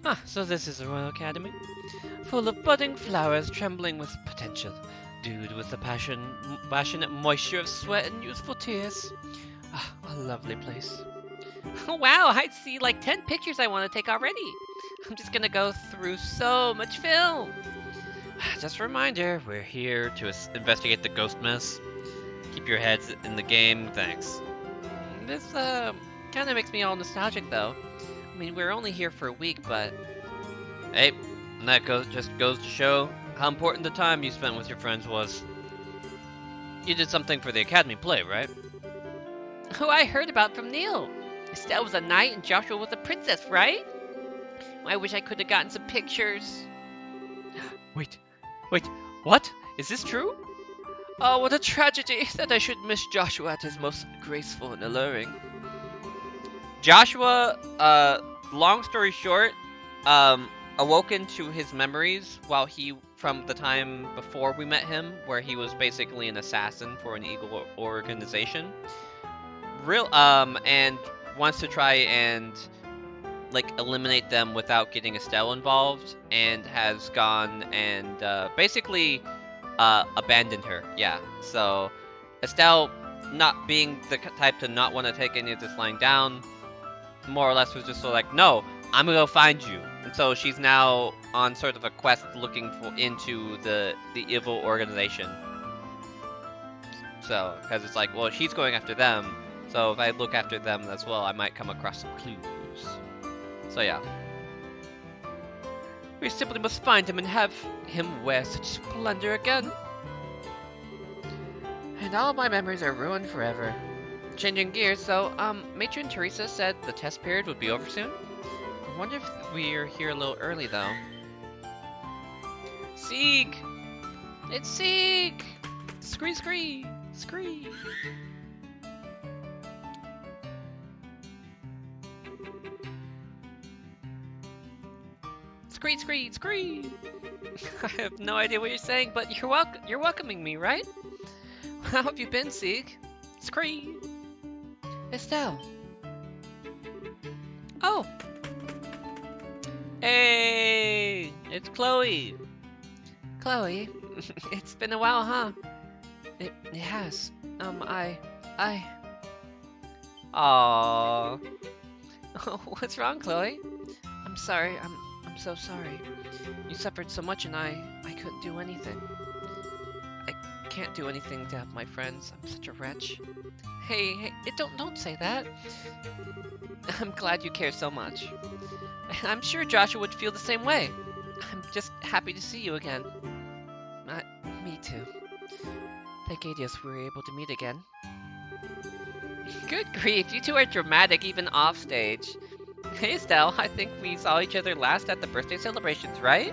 Ah, so this is the Royal Academy? Full of budding flowers trembling with potential. Dude with the passionate moisture of sweat and youthful tears. Ah, a lovely place. Oh wow, I see like 10 pictures I want to take already. I'm just gonna go through so much film. Just a reminder, we're here to investigate the ghost mess. Keep your heads in the game, thanks. This kind of makes me all nostalgic though. I mean, we're only here for a week, but hey, and that just goes to show how important the time you spent with your friends was. You did something for the Academy play, right? Oh, I heard about from Neil. Estelle was a knight and Joshua was a princess, right? I wish I could have gotten some pictures. Wait, what? Is this true? Oh, what a tragedy that I should miss Joshua at his most graceful and alluring. Joshua, long story short, awoken to his memories from the time before we met him, where he was basically an assassin for an evil organization. And wants to try and like eliminate them without getting Estelle involved, and has gone and basically abandoned her. Yeah, so Estelle, not being the type to not want to take any of this lying down, more or less was just so like, no, I'm gonna go find you. And so she's now on sort of a quest looking into the evil organization. So, because it's like, well, she's going after them, so if I look after them as well, I might come across some clues. So yeah. We simply must find him and have him wear such splendor again. And all my memories are ruined forever. Changing gears, so, Matron Teresa said the test period would be over soon. I wonder if we're here a little early, though. Sieg! It's Sieg! Scree, scree, scree! Scree, scree, scree! I have no idea what you're saying, but you're welcoming me, right? How have you been, Sieg? Scree! Estelle. Oh! Hey! It's Chloe! Chloe? It's been a while, huh? It has. Aww. What's wrong, Chloe? I'm sorry. I'm so sorry. You suffered so much and I couldn't do anything. I can't do anything to help my friends. I'm such a wretch. Hey, don't say that. I'm glad you care so much. I'm sure Joshua would feel the same way. I'm just happy to see you again. Me too. Thank Adios we were able to meet again. Good grief, you two are dramatic even off stage. Hey Estelle, I think we saw each other last at the birthday celebrations, right?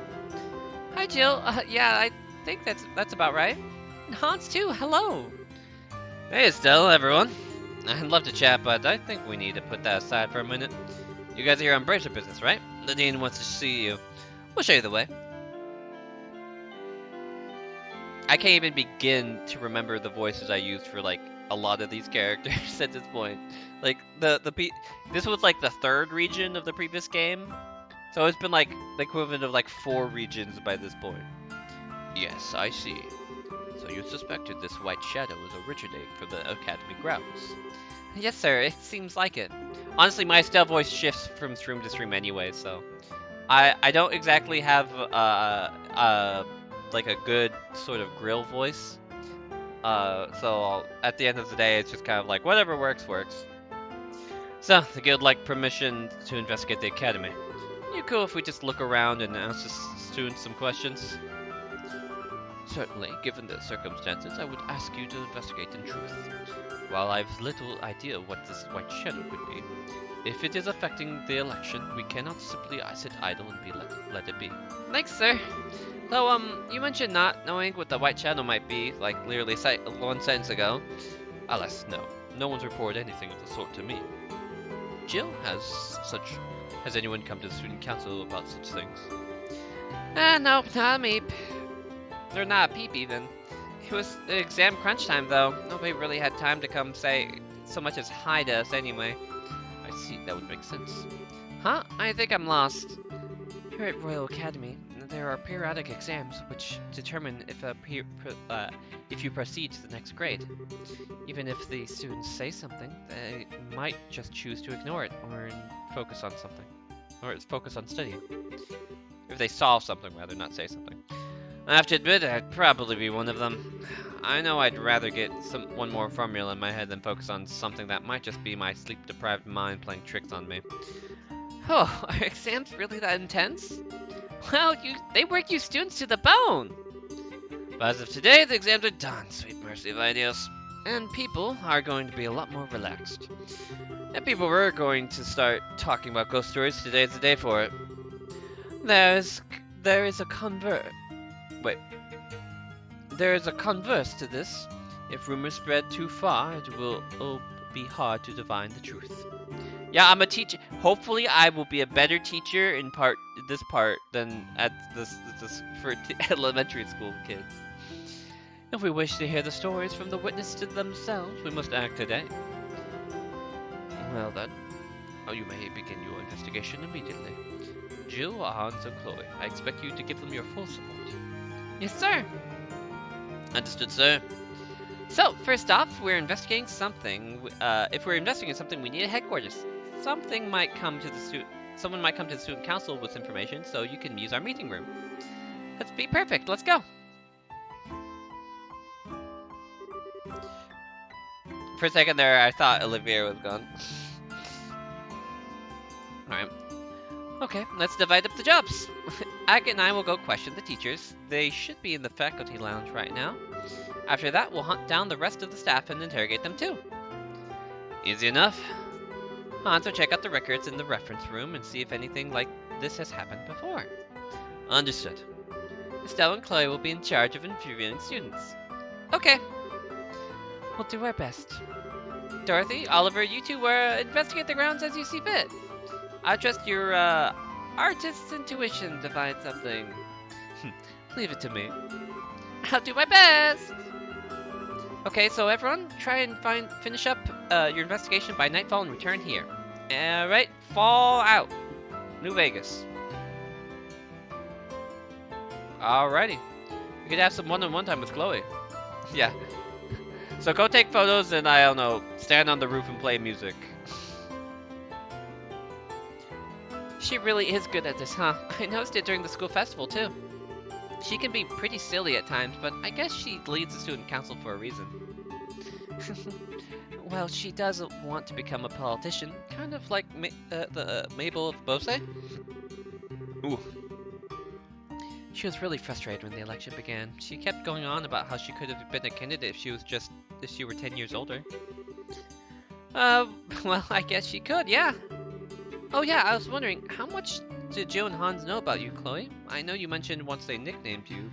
Hi Jill, yeah, I think that's about right. And Hans too, hello! Hey Estelle, everyone. I'd love to chat, but I think we need to put that aside for a minute. You guys are here on bracer business, right? The dean wants to see you. We'll show you the way. I can't even begin to remember the voices I used for like a lot of these characters at this point. Like this was like the third region of the previous game, so it's been like the equivalent of like 4 regions by this point. Yes, I see. So you suspected this white shadow was originating from the academy grounds? Yes, sir. It seems like it. Honestly, my Estelle voice shifts from stream to stream anyway, so I don't exactly have like a good sort of grill voice. So at the end of the day, it's just kind of like whatever works, works. So the guild like permission to investigate the academy. You cool if we just look around and ask the students some questions? Certainly, given the circumstances, I would ask you to investigate in truth. While I've little idea what this white shadow could be, if it is affecting the election, we cannot simply sit idle and let it be. Thanks, sir. Though, you mentioned not knowing what the white shadow might be, like literally 1 sentence ago. Alas, no. No one's reported anything of the sort to me. Jill, has anyone come to the student council about such things? No, not a meep. Or not a peep, even. It was exam crunch time, though. Nobody really had time to come say so much as hi to us anyway. I see, that would make sense. Huh? I think I'm lost. Here at Royal Academy, there are periodic exams which determine if you proceed to the next grade. Even if the students say something, they might just choose to ignore it or focus on something. Or focus on studying. If they solve something, rather, not say something. I have to admit, I'd probably be one of them. I know I'd rather get one more formula in my head than focus on something that might just be my sleep-deprived mind playing tricks on me. Oh, are exams really that intense? Well, they work you students to the bone! But as of today, the exams are done, sweet mercy of ideas. And people are going to be a lot more relaxed. If people were going to start talking about ghost stories, today's the day for it. There is a converse to this. If rumors spread too far, it will be hard to divine the truth. Yeah, I'm a teacher. Hopefully, I will be a better teacher in this part than at this for elementary school kids. If we wish to hear the stories from the witnesses themselves, we must act today. Well then, you may begin your investigation immediately. Jill, Hans, and Chloe, I expect you to give them your full support. Yes, sir. Understood, sir. So, first off, we're investigating something. If we're investigating something, we need a headquarters. Someone might come to the student council with information, so you can use our meeting room. Let's be perfect. Let's go. For a second there, I thought Olivier was gone. Alright. Okay, let's divide up the jobs. Ag and I will go question the teachers. They should be in the faculty lounge right now. After that, we'll hunt down the rest of the staff and interrogate them too. Easy enough. Hans will check out the records in the reference room and see if anything like this has happened before. Understood. Estelle and Chloe will be in charge of interviewing students. Okay. We'll do our best. Dorothy, Oliver, you two investigate the grounds as you see fit. I trust your artist's intuition to find something. Leave it to me. I'll do my best! Okay, so everyone, try and finish up your investigation by nightfall and return here. Alright, fall out. New Vegas. Alrighty. We could have some one-on-one time with Chloe. Yeah. So go take photos and, I don't know, stand on the roof and play music. She really is good at this, huh? I noticed it during the school festival, too. She can be pretty silly at times, but I guess she leads the student council for a reason. Well, she does want to become a politician, kind of like Mabel of Bose. Ooh. She was really frustrated when the election began. She kept going on about how she could have been a candidate if she were 10 years older. Uh, well, I guess she could, yeah. Oh yeah, I was wondering, how much did Jill and Hans know about you, Chloe? I know you mentioned once they nicknamed you,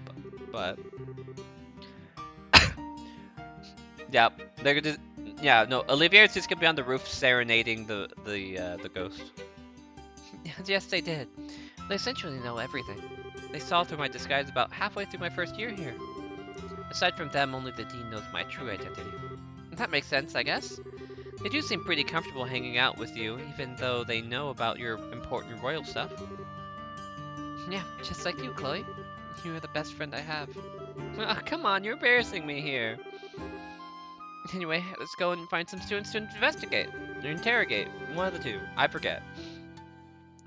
but yeah, they're just, yeah, no, Olivier's just gonna be on the roof serenading the ghost. Yes, they did. They essentially know everything. They saw through my disguise about halfway through my first year here. Aside from them, only the dean knows my true identity. That makes sense, I guess. They do seem pretty comfortable hanging out with you, even though they know about your important royal stuff. Yeah, just like you, Chloe. You are the best friend I have. Oh, come on, you're embarrassing me here. Anyway, let's go and find some students to investigate. Or interrogate. One of the two. I forget.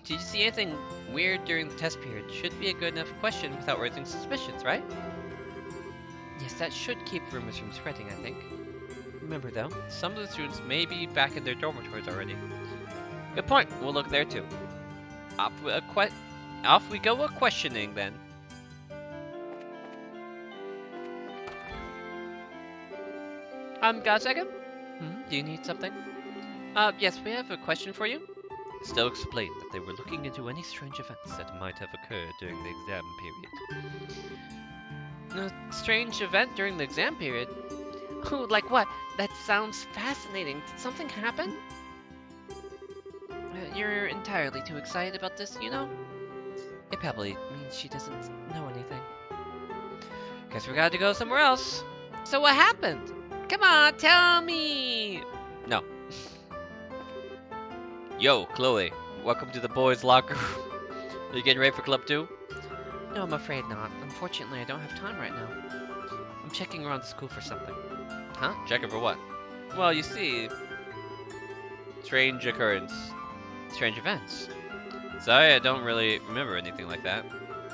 Did you see anything weird during the test period? Should be a good enough question without raising suspicions, right? Yes, that should keep rumors from spreading, I think. Remember though, some of the students may be back in their dormitories already. Good point, we'll look there too. Off we go questioning then. Got a second? Do you need something? Yes, we have a question for you. Stowe explained that they were looking into any strange events that might have occurred during the exam period. A strange event during the exam period? Oh, like what? That sounds fascinating. Did something happen? You're entirely too excited about this, you know? It probably means she doesn't know anything. Guess we gotta go somewhere else. So what happened? Come on, tell me! No. Yo, Chloe. Welcome to the boys' locker room. Are you getting ready for Club 2? No, I'm afraid not. Unfortunately, I don't have time right now. I'm checking around the school for something. Huh? Checking for what? Well, you see... Strange occurrence. Strange events. Sorry, I don't really remember anything like that.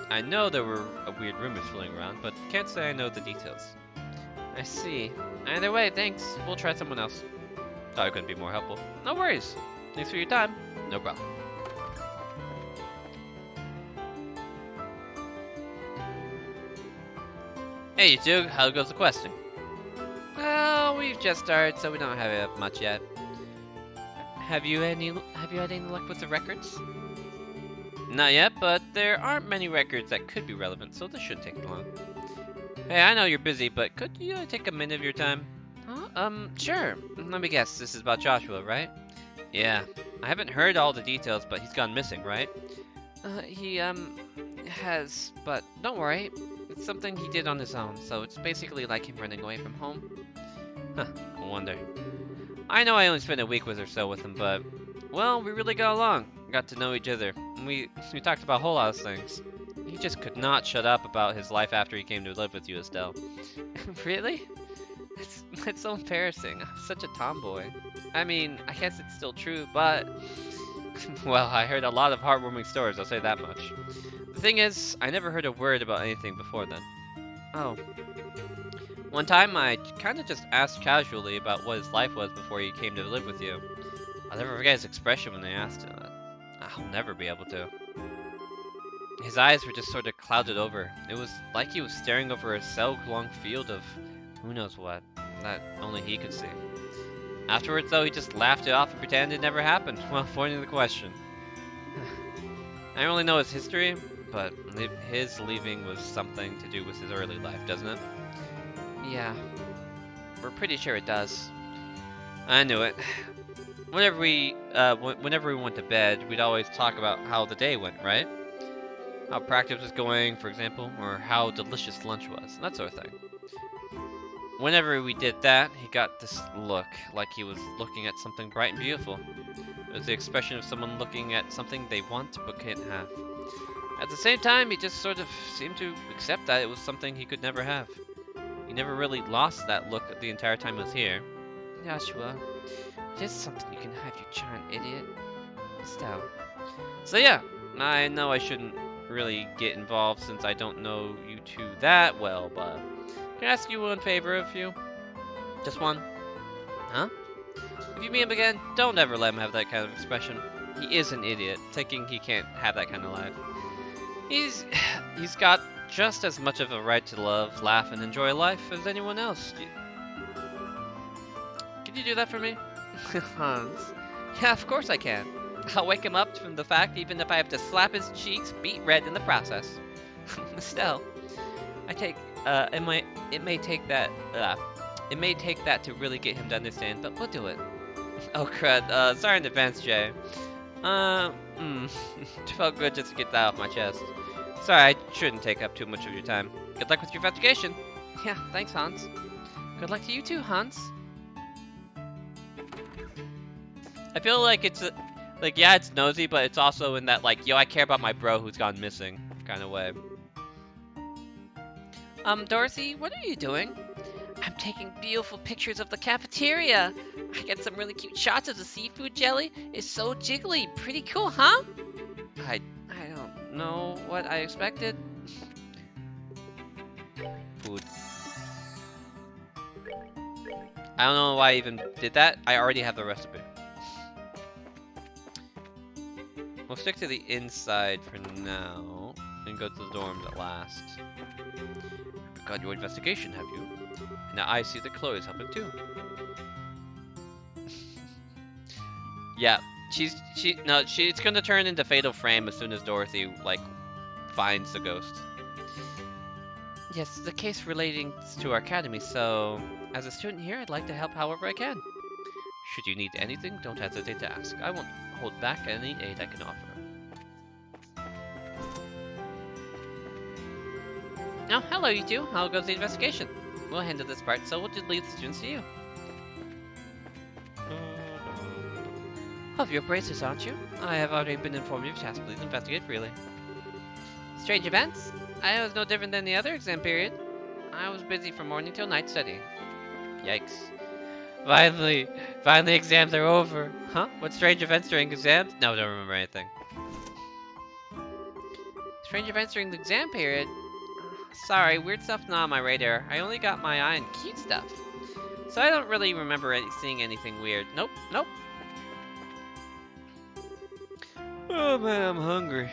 I know there were weird rumors floating around, but can't say I know the details. I see. Either way, thanks. We'll try someone else. Thought I couldn't be more helpful. No worries. Thanks for your time. No problem. Hey, you two. How goes the questing? Well, we've just started, so we don't have much yet. Have you had any luck with the records? Not yet, but there aren't many records that could be relevant, so this shouldn't take long. Hey, I know you're busy, but could you take a minute of your time? Huh? Sure. Let me guess, this is about Joshua, right? Yeah. I haven't heard all the details, but he's gone missing, right? He has, but don't worry. It's something he did on his own, so it's basically like him running away from home. Huh, I wonder. I know I only spent a week or so with him, but, well, we really got along. Got to know each other. We talked about a whole lot of things. He just could not shut up about his life after he came to live with you, Estelle. Really? That's so embarrassing. I'm such a tomboy. I mean, I guess it's still true, but... well, I heard a lot of heartwarming stories, I'll say that much. The thing is, I never heard a word about anything before then. Oh. One time, I kind of just asked casually about what his life was before he came to live with you. I'll never forget his expression when they asked him. I'll never be able to. His eyes were just sort of clouded over. It was like he was staring over a cell-long field of who knows what, that only he could see. Afterwards, though, he just laughed it off and pretended it never happened, while avoiding the question. I don't really know his history, but his leaving was something to do with his early life, doesn't it? Yeah, we're pretty sure it does. I knew it. Whenever we went to bed, we'd always talk about how the day went, right? How practice was going, for example, or how delicious lunch was, that sort of thing. Whenever we did that, he got this look, like he was looking at something bright and beautiful. It was the expression of someone looking at something they want but can't have. At the same time, he just sort of seemed to accept that it was something he could never have. He never really lost that look the entire time he was here. Joshua, it is something you can have, you giant idiot. Estelle. So yeah, I know I shouldn't really get involved since I don't know you two that well, but can I ask you one favor of you? Just one? Huh? If you meet him again, don't ever let him have that kind of expression. He is an idiot, thinking he can't have that kind of life. He's got just as much of a right to love, laugh, and enjoy life as anyone else. Can you do that for me? Hans. Yeah, of course I can. I'll wake him up from the fact, even if I have to slap his cheeks beet red in the process. Still, it may take that to really get him to understand, but we'll do it. Oh crud, sorry in advance, Jay. It felt good just to get that off my chest. Sorry, I shouldn't take up too much of your time. Good luck with your investigation. Yeah, thanks, Hans. Good luck to you too, Hans. I feel like it's, yeah, it's nosy, but it's also in that, like, yo, I care about my bro who's gone missing kind of way. Dorothy, what are you doing? I'm taking beautiful pictures of the cafeteria. I get some really cute shots of the seafood jelly. It's so jiggly. Pretty cool, huh? I don't know what I expected. Food. I don't know why I even did that. I already have the recipe. We'll stick to the inside for now and go to the dorms at last. Got your investigation, have you? And now I see that Chloe's helping too. Yeah, it's gonna turn into Fatal Frame as soon as Dorothy, like, finds the ghost. Yes, the case relating to our academy, so as a student here, I'd like to help however I can. Should you need anything, don't hesitate to ask. I won't hold back any aid I can offer. Now, hello you two. How goes the investigation? We'll handle this part, so we'll just leave the students to you. Of your braces, aren't you? I have already been informed of your task. Please investigate freely. Strange events? I was no different than the other exam period. I was busy from morning till night studying. Yikes. Finally exams are over. Huh? What strange events during exams? No, don't remember anything. Strange events during the exam period? Sorry, weird stuff's not on my radar. I only got my eye on cute stuff. So I don't really remember seeing anything weird. Nope. Oh man, I'm hungry.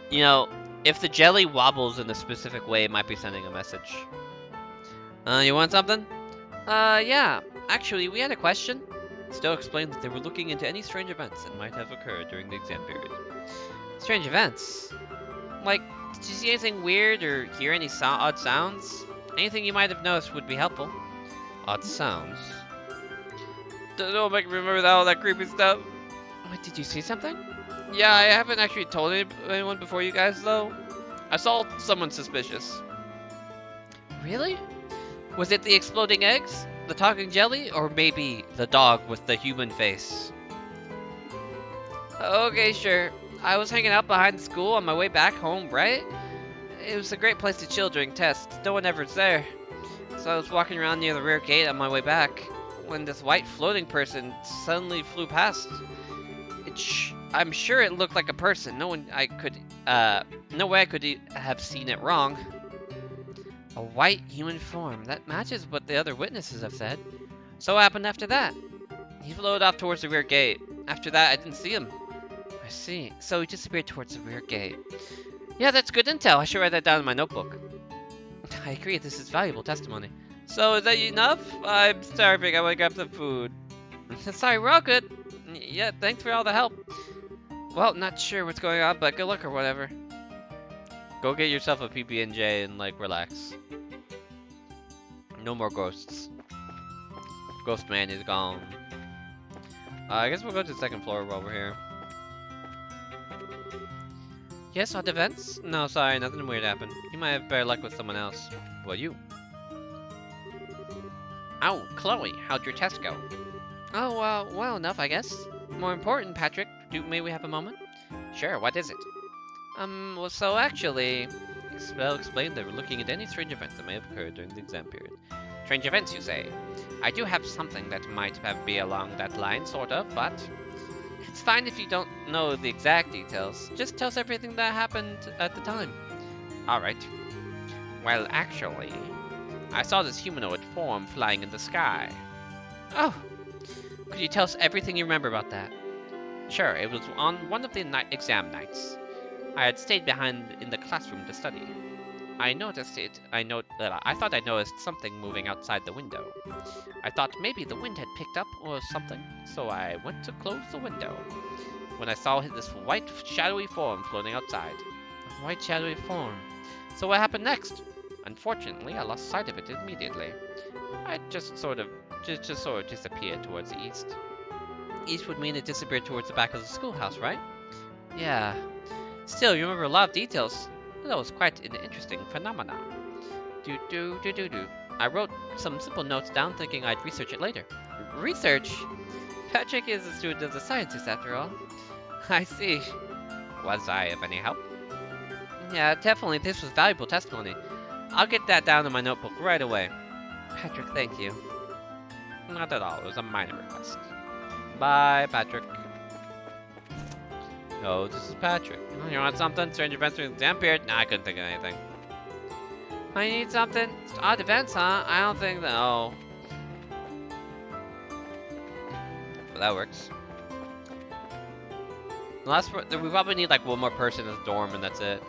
You know, if the jelly wobbles in a specific way, it might be sending a message. You want something? Yeah. Actually, we had a question. Stowe explained that they were looking into any strange events that might have occurred during the exam period. Strange events? Like, did you see anything weird or hear any odd sounds? Anything you might have noticed would be helpful. Odd sounds? Don't make me remember all that creepy stuff. Wait, did you see something? Yeah, I haven't actually told anyone before you guys, though. I saw someone suspicious. Really? Was it the exploding eggs, the talking jelly, or maybe the dog with the human face? Okay, sure. I was hanging out behind the school on my way back home, right? It was a great place to chill during tests. No one ever's there. So I was walking around near the rear gate on my way back when this white floating person suddenly flew past. I'm sure it looked like a person. No way I could have seen it wrong. A white human form. That matches what the other witnesses have said. So what happened after that? He floated off towards the rear gate. After that, I didn't see him. I see. So he disappeared towards the rear gate. Yeah, that's good intel. I should write that down in my notebook. I agree. This is valuable testimony. So is that enough? I'm starving. I want to grab some food. Sorry, we're all good. Yeah, thanks for all the help. Well, not sure what's going on, but good luck or whatever. Go get yourself a PB&J and, like, relax. No more ghosts. Ghost man is gone. I guess we'll go to the second floor while we're here. Yes, odd events? No, sorry, nothing weird happened. You might have better luck with someone else. Well, you. Oh, Chloe, how'd your test go? Oh, well enough, I guess. More important, Patrick, may we have a moment? Sure, what is it? Well, so actually, Expel explained they were looking at any strange events that may have occurred during the exam period. Strange events, you say? I do have something that might be along that line, sort of, but it's fine if you don't know the exact details. Just tell us everything that happened at the time. Alright. Well, actually, I saw this humanoid form flying in the sky. Oh, could you tell us everything you remember about that? Sure, it was on one of the exam nights. I had stayed behind in the classroom to study. I noticed it. I thought I noticed something moving outside the window. I thought maybe the wind had picked up or something, so I went to close the window. When I saw this white, shadowy form floating outside. A white, shadowy form. So what happened next? Unfortunately, I lost sight of it immediately. I just sort of disappeared towards the east. East would mean it disappeared towards the back of the schoolhouse, right? Yeah. Still, you remember a lot of details. That was quite an interesting phenomenon. Do. I wrote some simple notes down thinking I'd research it later. Research? Patrick is a student of the sciences after all. I see. Was I of any help? Yeah, definitely. This was valuable testimony. I'll get that down in my notebook right away. Patrick, thank you. Not at all. It was a minor request. Bye, Patrick. No, this is Patrick. Oh, you want something? Strange events during the exam period? Nah, I couldn't think of anything. I need something? Odd events, huh? I don't think that. Oh. Well, that works. We probably need like one more person in the dorm, and that's it.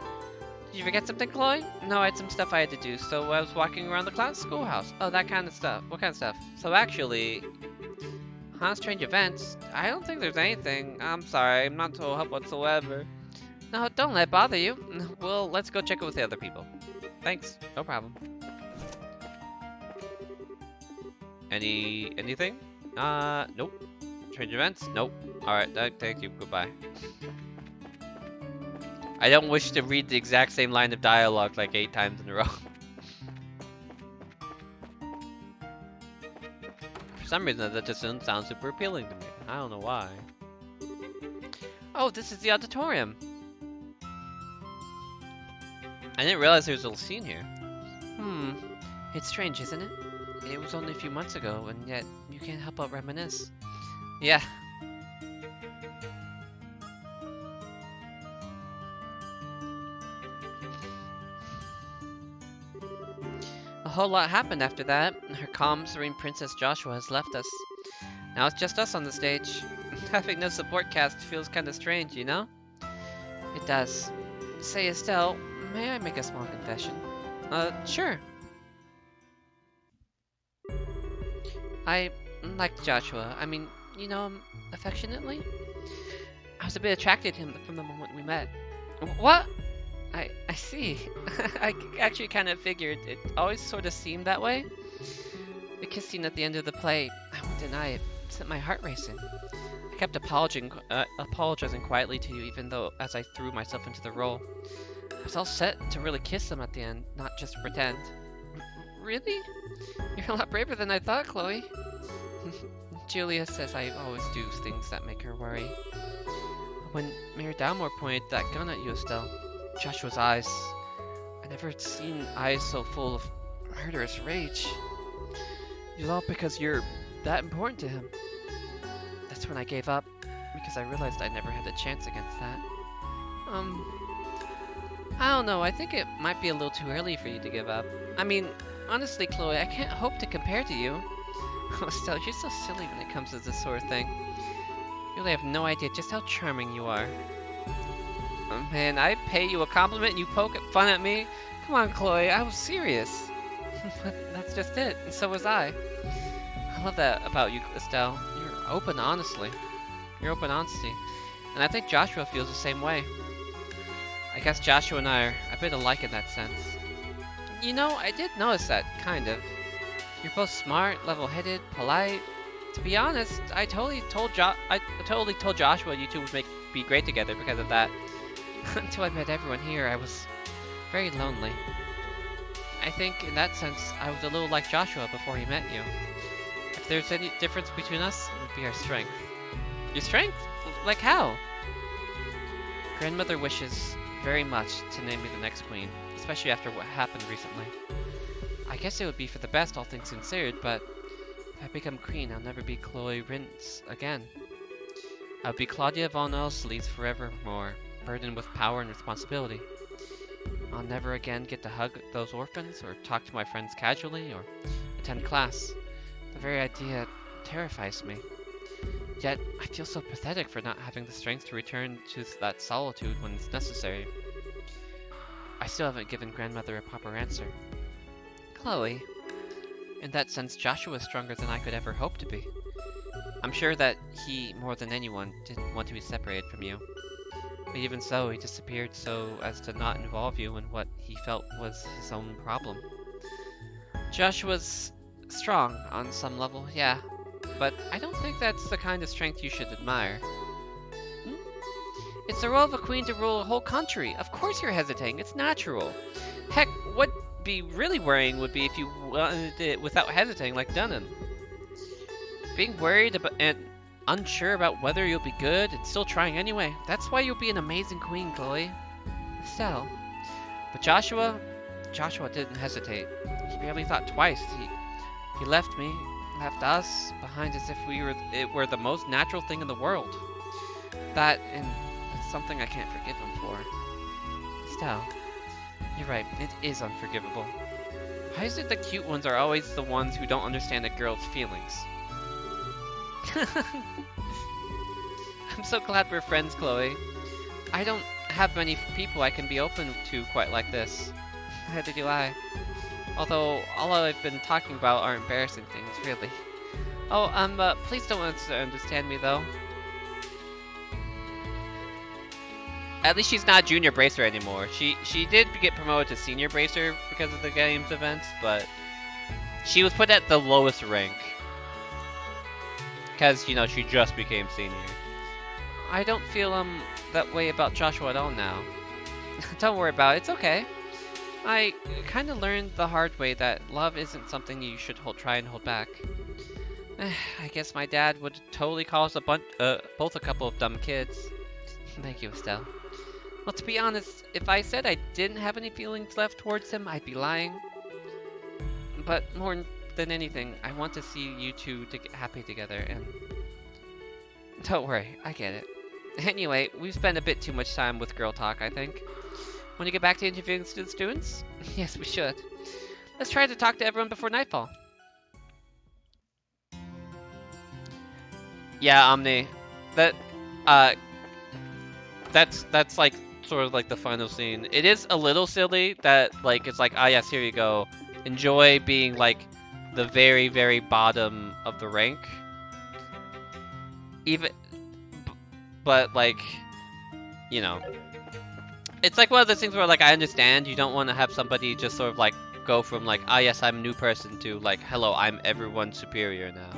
Did you forget something, Chloe? No, I had some stuff I had to do, so I was walking around the schoolhouse. Oh, that kind of stuff. What kind of stuff? So actually, strange events? I don't think there's anything. I'm sorry, I'm not to help whatsoever. No, don't let it bother you. Well, let's go check it with the other people. Thanks, no problem. Anything? Nope. Strange events? Nope. Alright, thank you, goodbye. I don't wish to read the exact same line of dialogue like 8 times in a row. For some reason, that just doesn't sound super appealing to me. I don't know why. Oh, this is the auditorium. I didn't realize there was a little scene here. It's strange, isn't it? It was only a few months ago, and yet you can't help but reminisce. Yeah. A whole lot happened after that. Her calm, serene Princess Joshua has left us. Now it's just us on the stage. Having no support cast feels kinda strange, you know? It does. Say, Estelle, may I make a small confession? Sure. I liked Joshua. I mean, you know him affectionately? I was a bit attracted to him from the moment we met. What? I see. I actually kind of figured. It always sort of seemed that way. The kiss scene at the end of the play, I won't deny it, sent my heart racing. I kept apologizing quietly to you, even though as I threw myself into the role. I was all set to really kiss him at the end, not just pretend. Really? You're a lot braver than I thought, Chloe. Julia says I always do things that make her worry. When Mayor Dalmore pointed that gun at you, Estelle, Joshua's eyes. I never had seen eyes so full of murderous rage. It's all because you're that important to him. That's when I gave up, because I realized I never had a chance against that. I don't know, I think it might be a little too early for you to give up. I mean, honestly, Chloe, I can't hope to compare to you. Oh, Estelle, you're so silly when it comes to this sort of thing. You really have no idea just how charming you are. Oh, man, I pay you a compliment and you poke fun at me? Come on, Chloe, I was serious. But that's just it, and so was I. I love that about you, Estelle. You're open, honestly. You're open honesty. And I think Joshua feels the same way. I guess Joshua and I are a bit alike in that sense. You know, I did notice that, kind of. You're both smart, level-headed, polite. To be honest, I totally told Joshua you two would be great together because of that. Until I met everyone here, I was very lonely. I think, in that sense, I was a little like Joshua before he met you. If there's any difference between us, it would be our strength. Your strength? Like how? Grandmother wishes very much to name me the next queen, especially after what happened recently. I guess it would be for the best, all things considered, but if I become queen, I'll never be Chloe Rintz again. I'll be Claudia von Elsleith forevermore, burdened with power and responsibility. I'll never again get to hug those orphans, or talk to my friends casually, or attend class. The very idea terrifies me. Yet, I feel so pathetic for not having the strength to return to that solitude when it's necessary. I still haven't given grandmother a proper answer. Chloe, in that sense, Joshua is stronger than I could ever hope to be. I'm sure that he, more than anyone, didn't want to be separated from you. But even so, he disappeared so as to not involve you in what he felt was his own problem. Joshua's strong on some level, yeah, but I don't think that's the kind of strength you should admire. Hmm? It's the role of a queen to rule a whole country. Of course you're hesitating, it's natural. Heck, what'd be really worrying would be if you wanted it without hesitating like Dunham. Being worried about and unsure about whether you'll be good and still trying anyway. That's why you'll be an amazing queen, Chloe. Estelle. But Joshua didn't hesitate. He barely thought twice. He left me, left us behind as if it were the most natural thing in the world. That, and it's something I can't forgive him for. Estelle, you're right, it is unforgivable. Why is it the cute ones are always the ones who don't understand a girl's feelings? I'm so glad we're friends, Chloe. I don't have many people I can be open to quite like this. Neither do I. Although, all I've been talking about are embarrassing things, really. Oh, please don't misunderstand me, though. At least she's not Junior Bracer anymore. She did get promoted to Senior Bracer because of the game's events, but she was put at the lowest rank. Because, you know, she just became Senior. I don't feel, that way about Joshua at all now. Don't worry about it, it's okay. I kind of learned the hard way that love isn't something you should try and hold back. I guess my dad would totally call us both a couple of dumb kids. Thank you, Estelle. Well, to be honest, if I said I didn't have any feelings left towards him, I'd be lying. But more than anything, I want to see you two to get happy together, and don't worry, I get it. Anyway, we've spent a bit too much time with girl talk, I think. Want to get back to interviewing the students? Yes, we should. Let's try to talk to everyone before nightfall. Yeah, Omni. That's like sort of like the final scene. It is a little silly that like it's like, ah yes, here you go. Enjoy being like the very, very bottom of the rank. But like, you know, it's like one of those things where like I understand you don't want to have somebody just sort of like go from like, ah yes, I'm a new person to like, hello, I'm everyone's superior now.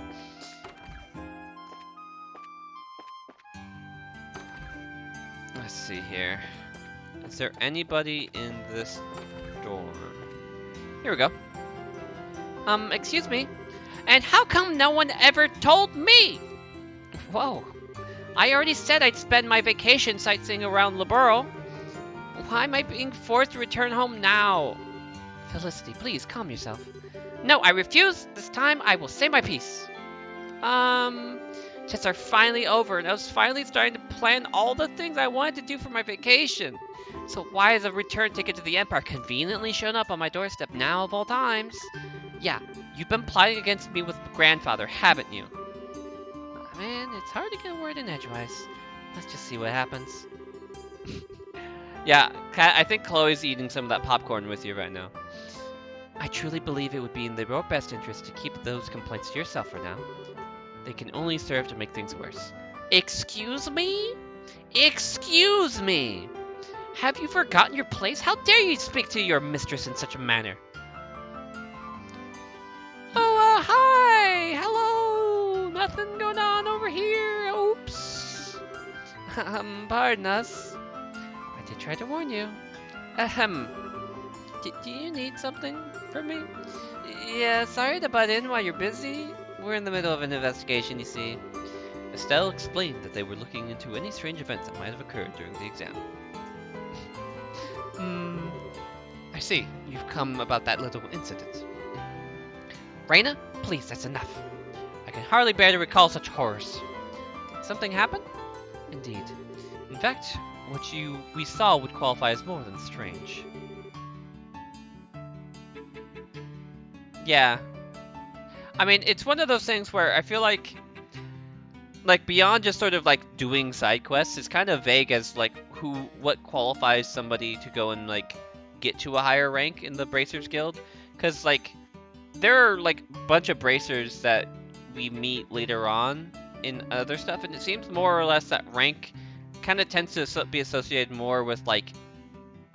Let's see here. Is there anybody in this dorm? Here we go. Excuse me. And how come no one ever told me? Whoa. I already said I'd spend my vacation sightseeing around Laburo. Why am I being forced to return home now? Felicity, please calm yourself. No, I refuse. This time I will say my piece. Tests are finally over, and I was finally starting to plan all the things I wanted to do for my vacation. So why is a return ticket to the Empire conveniently shown up on my doorstep now of all times? Yeah, you've been plotting against me with grandfather, haven't you? Man, it's hard to get a word in edgewise. Let's just see what happens. Yeah, I think Chloe's eating some of that popcorn with you right now. I truly believe it would be in your best interest to keep those complaints to yourself for now. They can only serve to make things worse. Excuse me? Excuse me! Have you forgotten your place? How dare you speak to your mistress in such a manner? Oh, hi! Hello! Nothing going on over here. Oops. Pardon us. I did try to warn you. Ahem. Do you need something from me? Yeah, sorry to butt in while you're busy. We're in the middle of an investigation, you see. Estelle explained that they were looking into any strange events that might have occurred during the exam. I see. You've come about that little incident. Reina, please, that's enough. I can hardly bear to recall such horrors. Did something happen? Indeed. In fact, what we saw would qualify as more than strange. Yeah. I mean, it's one of those things where I feel like beyond just sort of like doing side quests, it's kind of vague as like what qualifies somebody to go and like get to a higher rank in the Bracers Guild, because like there are like a bunch of bracers that we meet later on in other stuff, and it seems more or less that rank kind of tends to be associated more with like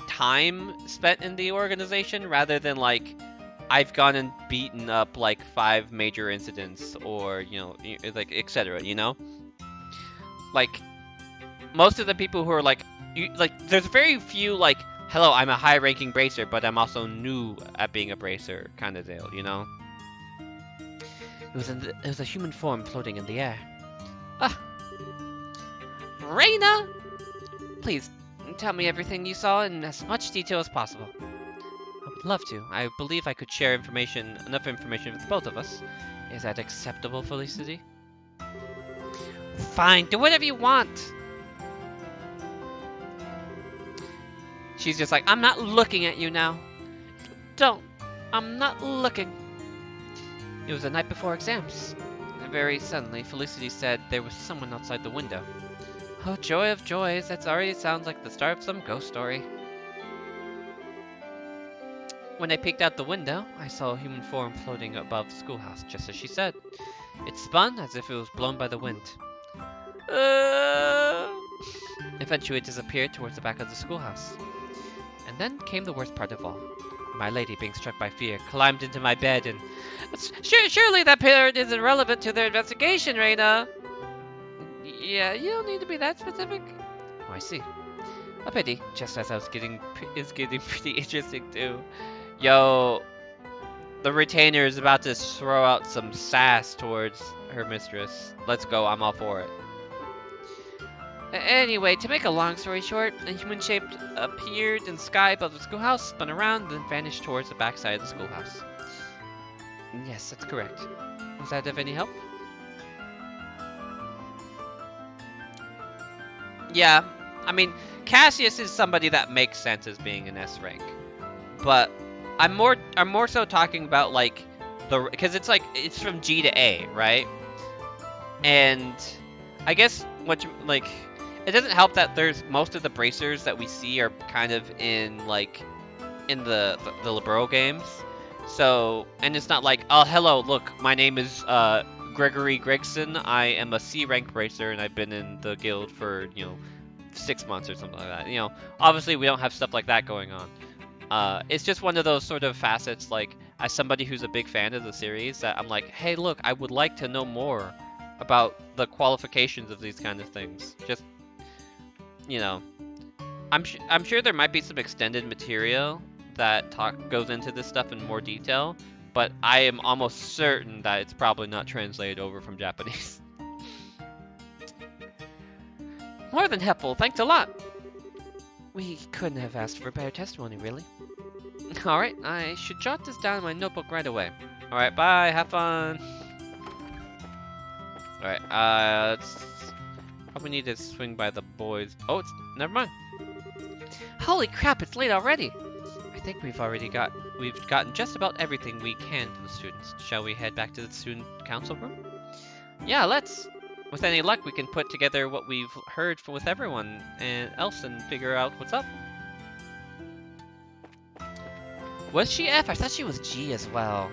time spent in the organization rather than like I've gone and beaten up like 5 major incidents or like etc. Like most of the people who are like there's very few like hello, I'm a high-ranking bracer, but I'm also new at being a bracer kind of deal. It was a human form floating in the air. Ah, Reina! Please, tell me everything you saw in as much detail as possible. I would love to. I believe I could share enough information with both of us. Is that acceptable, Felicity? Fine, do whatever you want! She's just like, I'm not looking at you now. Don't. I'm not looking. It was the night before exams. And very suddenly, Felicity said there was someone outside the window. Oh, joy of joys, that already sounds like the start of some ghost story. When I peeked out the window, I saw a human form floating above the schoolhouse, just as she said. It spun as if it was blown by the wind. Eventually it disappeared towards the back of the schoolhouse. And then came the worst part of all. My lady, being struck by fear, climbed into my bed and... Surely that parent isn't relevant to their investigation, Reina! Yeah, you don't need to be that specific. Oh, I see. A pity, just as it's getting pretty interesting too. Yo, the retainer is about to throw out some sass towards her mistress. Let's go, I'm all for it. Anyway, to make a long story short, a human shape appeared in the sky above the schoolhouse, spun around, then vanished towards the backside of the schoolhouse. Yes, that's correct. Was that of any help? Yeah, I mean, Cassius is somebody that makes sense as being an S rank, but I'm more so talking about like because it's from G to A, right? And I guess it doesn't help that there's most of the bracers that we see are kind of in the Libero games. So, and it's not like, oh, hello, look, my name is Gregory Gregson. I am a C rank bracer and I've been in the guild for, 6 months or something like that. Obviously we don't have stuff like that going on. It's just one of those sort of facets, like, as somebody who's a big fan of the series, that I'm like, hey, look, I would like to know more about the qualifications of these kind of things. Just, I'm sure there might be some extended material that goes into this stuff in more detail, but I am almost certain that it's probably not translated over from Japanese. More than helpful, thanks a lot! We couldn't have asked for better testimony, really. Alright, I should jot this down in my notebook right away. Alright, bye, have fun! Alright, let's probably need to swing by the boys. Oh, never mind. Holy crap, it's late already! I think we've gotten just about everything we can to the students. Shall we head back to the student council room? Yeah, let's! With any luck, we can put together what we've heard with everyone else and figure out what's up. Was she F? I thought she was G as well.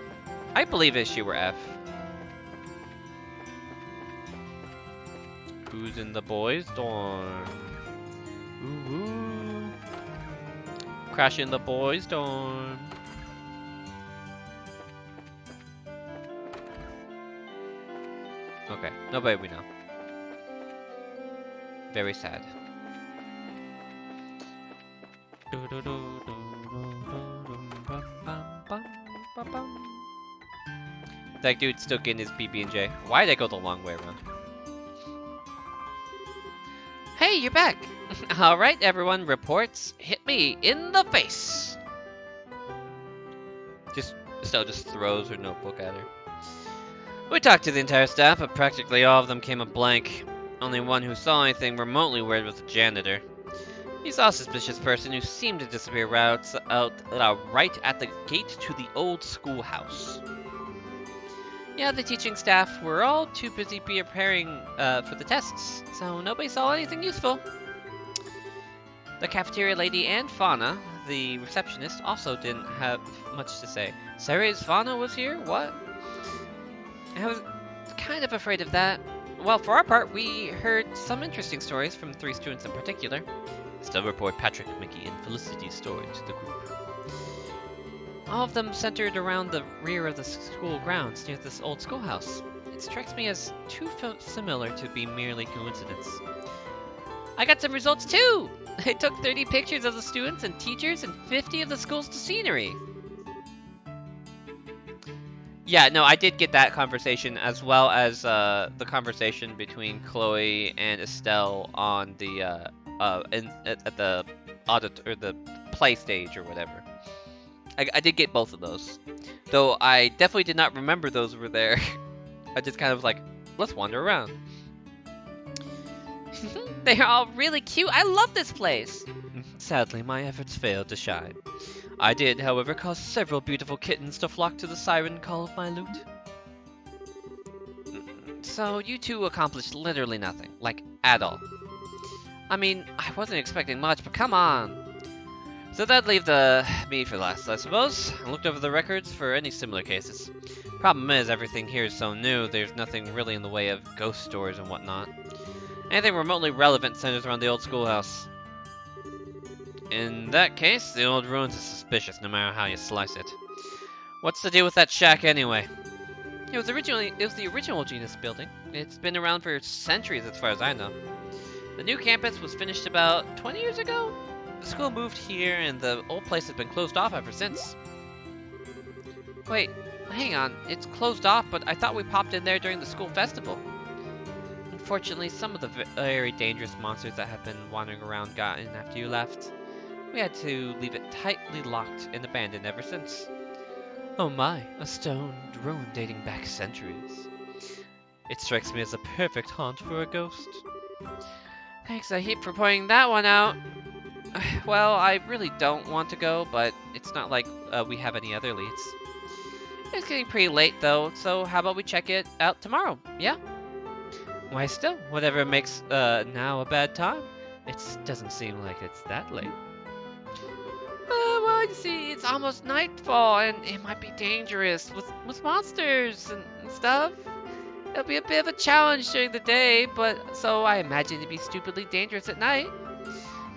I believe if she were F. Who's in the boys' dorm? Ooh. Crash in the boys' dorm. Okay, nobody we know. Very sad. That dude's still getting his PB&J. Why'd I go the long way around? Hey, you're back! Alright, everyone, reports. Hit me in the face! Estelle just throws her notebook at her. We talked to the entire staff, but practically all of them came up blank. Only one who saw anything remotely weird was the janitor. He saw a suspicious person who seemed to disappear right at the gate to the old schoolhouse. Yeah, the teaching staff were all too busy preparing for the tests, so nobody saw anything useful. The cafeteria lady and Fauna, the receptionist, also didn't have much to say. Ceres Fauna was here? What? I was kind of afraid of that. Well, for our part, we heard some interesting stories from 3 students in particular. Still report Patrick, Mickey, and Felicity's story to the group. All of them centered around the rear of the school grounds near this old schoolhouse. It strikes me as too similar to be merely coincidence. I got some results too! I took 30 pictures of the students and teachers and 50 of the school's scenery. Yeah, no, I did get that conversation as well as the conversation between Chloe and Estelle on the at the audit or the play stage or whatever. I did get both of those, though I definitely did not remember those were there. I just kind of like, let's wander around. They're all really cute. I love this place. Sadly, my efforts failed to shine. I did, however, cause several beautiful kittens to flock to the siren call of my lute. So you two accomplished literally nothing, like at all. I mean, I wasn't expecting much, but come on. So that'd leave me for last, I suppose. I looked over the records for any similar cases. Problem is, everything here is so new, there's nothing really in the way of ghost stories and whatnot. Anything remotely relevant centers around the old schoolhouse. In that case, the old ruins are suspicious, no matter how you slice it. What's the deal with that shack anyway? It was the original Jenis building. It's been around for centuries as far as I know. The new campus was finished about 20 years ago. The school moved here and the old place has been closed off ever since. Wait, hang on. It's closed off, but I thought we popped in there during the school festival. Unfortunately, some of the very dangerous monsters that have been wandering around got in after you left. We had to leave it tightly locked and abandoned ever since. Oh my, a stoned ruin dating back centuries. It strikes me as a perfect haunt for a ghost. Thanks a heap for pointing that one out. Well, I really don't want to go, but it's not like we have any other leads. It's getting pretty late though, so how about we check it out tomorrow, yeah? Why still, whatever makes now a bad time. It doesn't seem like it's that late. Well, you see, it's almost nightfall, and it might be dangerous with monsters and stuff. It'll be a bit of a challenge during the day, but so I imagine it'd be stupidly dangerous at night.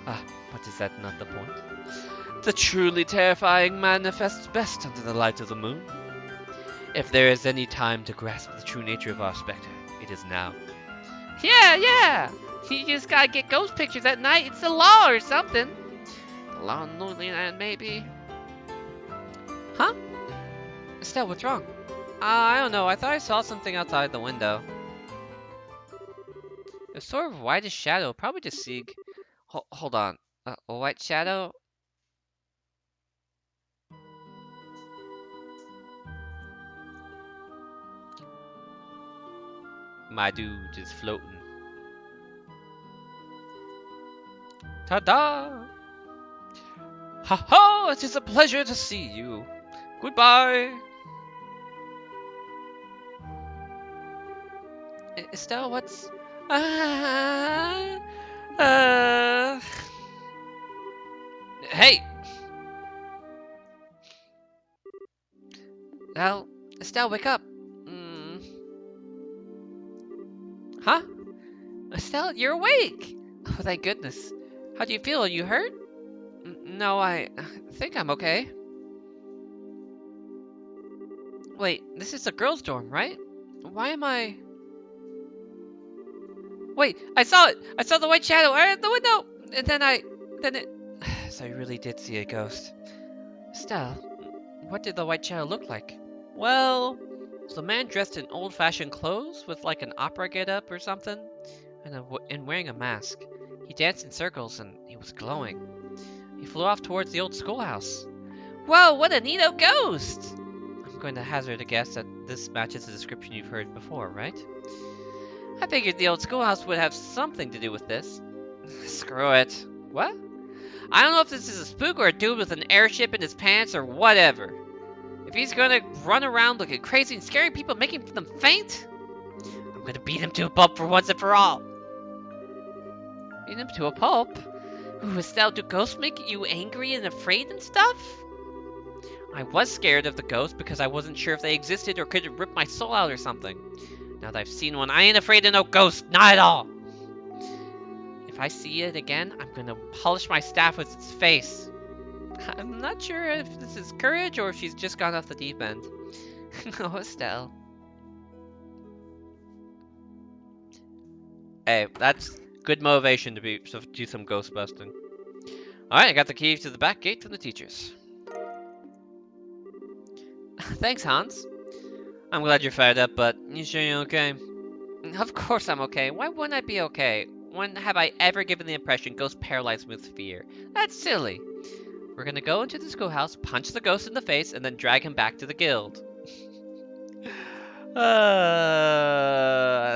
But is that not the point? The truly terrifying manifests best under the light of the moon. If there is any time to grasp the true nature of our specter, it is now. Yeah! You just gotta get ghost pictures at night. It's the law or something. The law in Lonely Land, maybe. Huh? Estelle, what's wrong? I don't know. I thought I saw something outside the window. A sort of whitish shadow, probably just Sieg. Hold on. A white shadow? My dude is floating. Ta-da! Ha-ha! It is a pleasure to see you. Goodbye! Estelle, what's... Hey! Estelle, wake up. Huh? Estelle, you're awake! Oh, thank goodness. How do you feel? Are you hurt? No, I think I'm okay. Wait, this is a girls' dorm, right? Why am I... Wait, I saw it! I saw the white shadow at the window! And then it... So you really did see a ghost. Estelle, what did the white shadow look like? Well, it was a man dressed in old-fashioned clothes with like an opera get-up or something, and wearing a mask. He danced in circles and he was glowing. He flew off towards the old schoolhouse. Whoa, what a neato ghost! I'm going to hazard a guess that this matches the description you've heard before, right? I figured the old schoolhouse would have something to do with this. Screw it. What? I don't know if this is a spook or a dude with an airship in his pants or whatever. If he's gonna run around looking crazy and scaring people, making them faint, I'm gonna beat him to a pulp for once and for all. Beat him to a pulp? Ooh, Estelle, do ghosts make you angry and afraid and stuff? I was scared of the ghost because I wasn't sure if they existed or could rip my soul out or something. Now that I've seen one, I ain't afraid of no ghost, not at all. If I see it again, I'm gonna polish my staff with its face. I'm not sure if this is courage or if she's just gone off the deep end. Oh, Estelle. Hey, that's good motivation to do some ghost busting. Alright, I got the key to the back gate from the teachers. Thanks, Hans. I'm glad you're fired up, but you sure you're okay? Of course I'm okay. Why wouldn't I be okay? When have I ever given the impression ghosts paralyze me with fear? That's silly. We're gonna go into the schoolhouse, punch the ghost in the face, and then drag him back to the guild.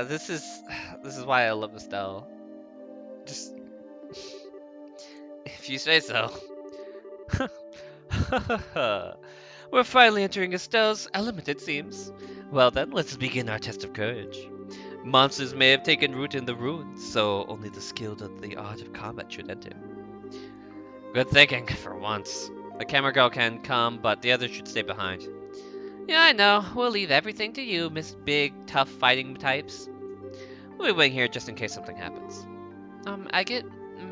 This is why I love Estelle. Just if you say so. We're finally entering Estelle's element, it seems. Well then, let's begin our test of courage. Monsters may have taken root in the ruins, so only the skilled of the art of combat should enter. Good thinking, for once. The camera girl can come, but the others should stay behind. Yeah, I know. We'll leave everything to you, Miss Big, tough fighting types. We'll be waiting here just in case something happens. Agate,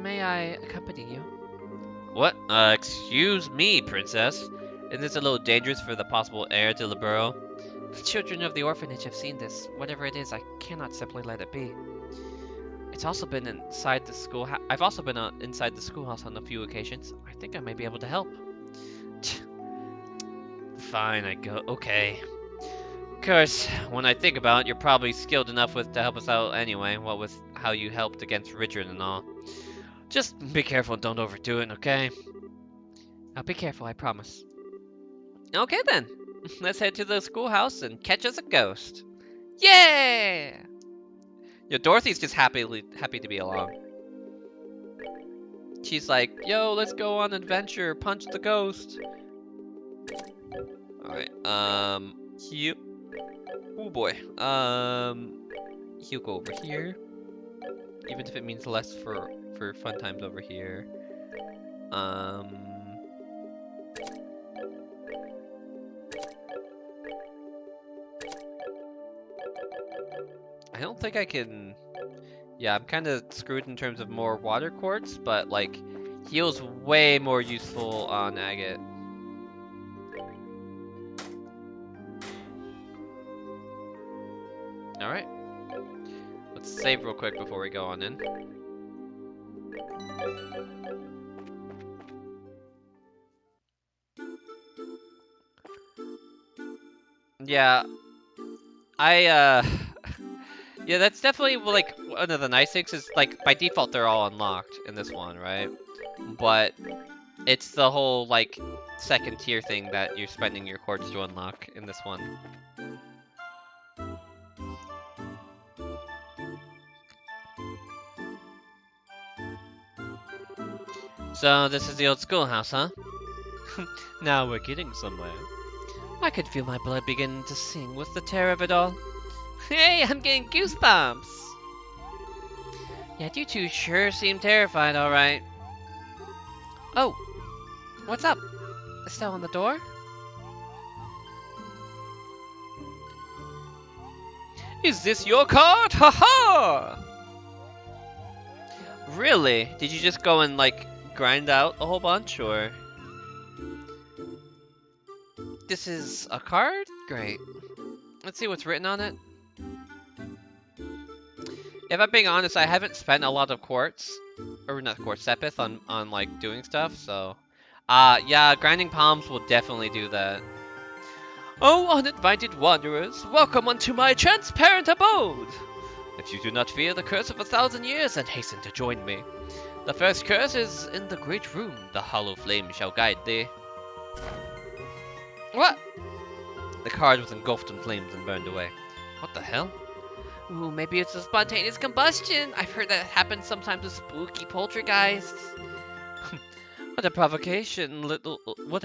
may I accompany you? What? Excuse me, princess. Isn't this a little dangerous for the possible heir to the borough? The children of the orphanage have seen this. Whatever it is, I cannot simply let it be. It's also been inside the school. I've also been inside the schoolhouse on a few occasions. I think I may be able to help. Fine, I go. Okay. Of course, when I think about it, you're probably skilled enough to help us out anyway. What with how you helped against Richard and all. Just be careful and don't overdo it, okay? I'll be careful, I promise. Okay then. Let's head to the schoolhouse and catch us a ghost. Yeah! Yo, Dorothy's just happy to be along. She's like, yo, let's go on an adventure, punch the ghost. Alright, he'll... Oh boy. He'll go over here. Even if it means less for fun times over here. I don't think I can... Yeah, I'm kind of screwed in terms of more water quartz, but like, heal's way more useful on agate. Alright. Let's save real quick before we go on in. Yeah. Yeah, that's definitely, like, one of the nice things is, like, by default they're all unlocked in this one, right? But it's the whole, like, second tier thing that you're spending your quartz to unlock in this one. So, this is the old schoolhouse, huh? Now we're getting somewhere. I could feel my blood beginning to sing with the terror of it all. Hey, I'm getting goosebumps! Yet you two sure seem terrified, alright. Oh, what's up? Estelle on the door? Is this your card? Ha-ha! Really? Did you just go and, like, grind out a whole bunch, or...? This is a card? Great. Let's see what's written on it. If I'm being honest, I haven't spent a lot of quartz, or not quartz, sepith on like doing stuff, so... yeah, grinding palms will definitely do that. Oh, uninvited wanderers, welcome unto my transparent abode! If you do not fear the curse of 1,000 years, then hasten to join me. The first curse is in the great room, the hollow flame shall guide thee. What? The card was engulfed in flames and burned away. What the hell? Ooh, maybe it's a spontaneous combustion. I've heard that happens sometimes with spooky poltergeists. What a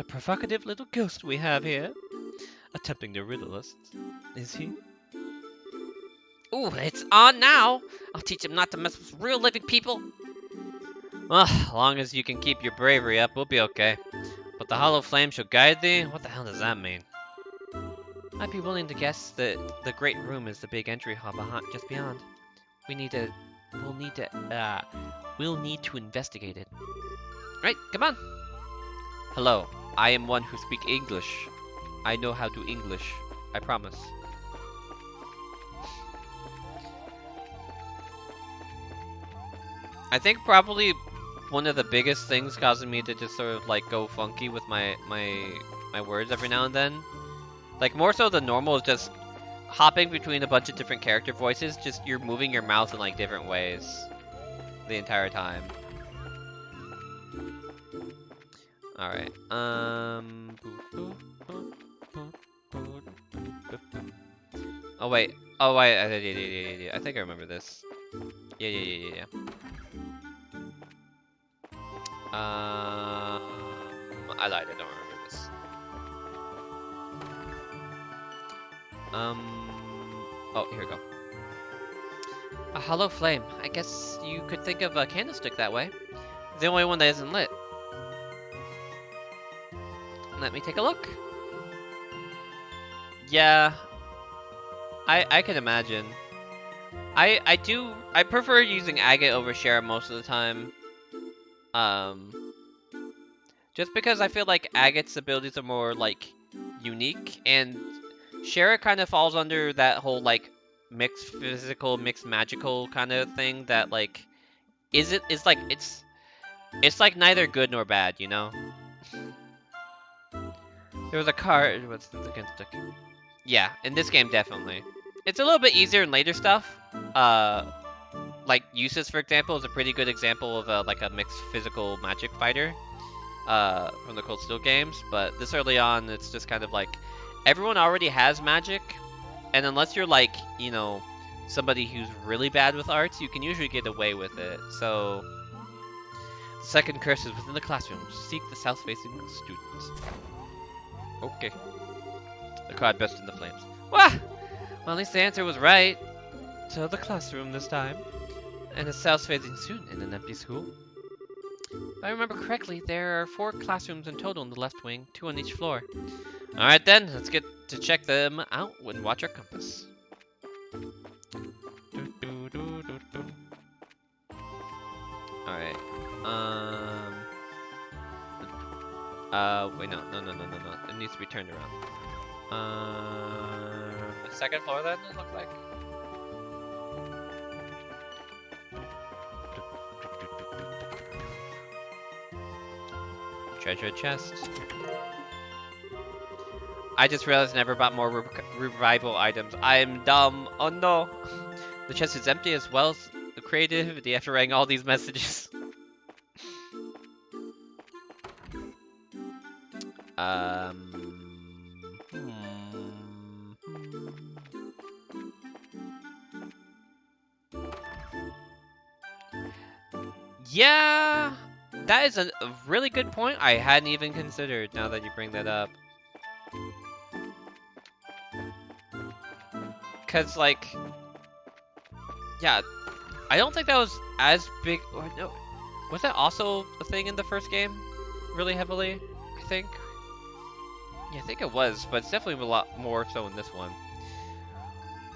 provocative little ghost we have here. attempting to riddle us. Is he? Ooh, it's on now! I'll teach him not to mess with real living people! Well, as long as you can keep your bravery up, we'll be okay. But the hollow flame shall guide thee? What the hell does that mean? I'd be willing to guess that the great room is the big entry hall just beyond. We'll need to investigate it. Right, come on! Hello, I am one who speaks English. I know how to English. I promise. I think probably one of the biggest things causing me to just sort of like go funky with my words every now and then, like more so than normal, is just hopping between a bunch of different character voices. Just you're moving your mouth in like different ways the entire time. All right. Oh wait. Oh wait. Yeah. I think I remember this. Yeah. I lied. I don't remember this. Oh, here we go. A hollow flame. I guess you could think of a candlestick that way. The only one that isn't lit. Let me take a look. Yeah. I can imagine. I prefer using agate over Shara most of the time. Just because I feel like agate's abilities are more like unique, and Shara kind of falls under that whole like mixed physical, mixed magical kind of thing that like it's like neither good nor bad, you know? There was a card. What's this against the... Yeah, in this game definitely. It's a little bit easier in later stuff. Like Usis, for example, is a pretty good example of like a mixed physical magic fighter from the Cold Steel games. But this early on, it's just kind of like everyone already has magic, and unless you're like, you know, somebody who's really bad with arts, you can usually get away with it. So the second curse is within the classroom. Seek the south-facing students. Okay. The card burst into flames. Wah! Well, at least the answer was right. To the classroom this time. And a south-facing student in an empty school. If I remember correctly, there are 4 classrooms in total in the left wing, 2 on each floor. Alright then, let's get to check them out and watch our compass. Alright. Wait, no. It needs to be turned around. The second floor then, it looks like? Treasure chest. I just realized I never bought more revival items. I am dumb. Oh no. The chest is empty as well as the creativity after writing all these messages. Yeah, that is a really good point I hadn't even considered now that you bring that up. Cause like, yeah, I don't think that was as big, or no, was that also a thing in the first game? Really heavily, I think. Yeah, I think it was, but it's definitely a lot more so in this one.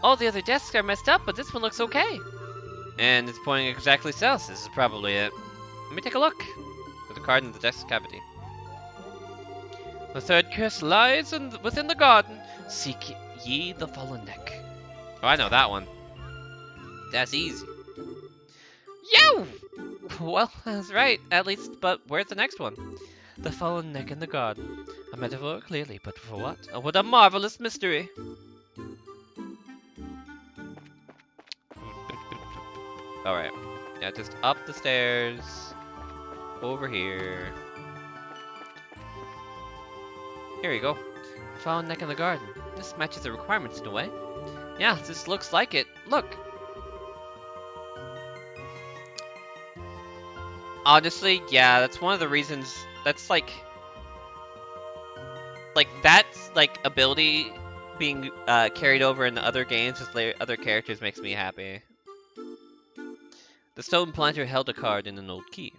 All the other desks are messed up, but this one looks okay. And it's pointing exactly south. This is probably it. Let me take a look. There's a card in the desk cavity. The third curse lies within the garden. Seek ye the fallen neck. Oh, I know that one. That's easy. Yo! Well, that's right, at least, but where's the next one? The fallen neck in the garden. A metaphor, clearly, but for what? Oh, what a marvelous mystery! Alright. Yeah, just up the stairs. Over here. Here we go. Fallen neck in the garden. This matches the requirements in a way. Yeah, this looks like it. Look! Honestly, yeah, that's one of the reasons. That's like... like that's like ability being carried over in the other games with other characters makes me happy. The stone planter held a card in an old key.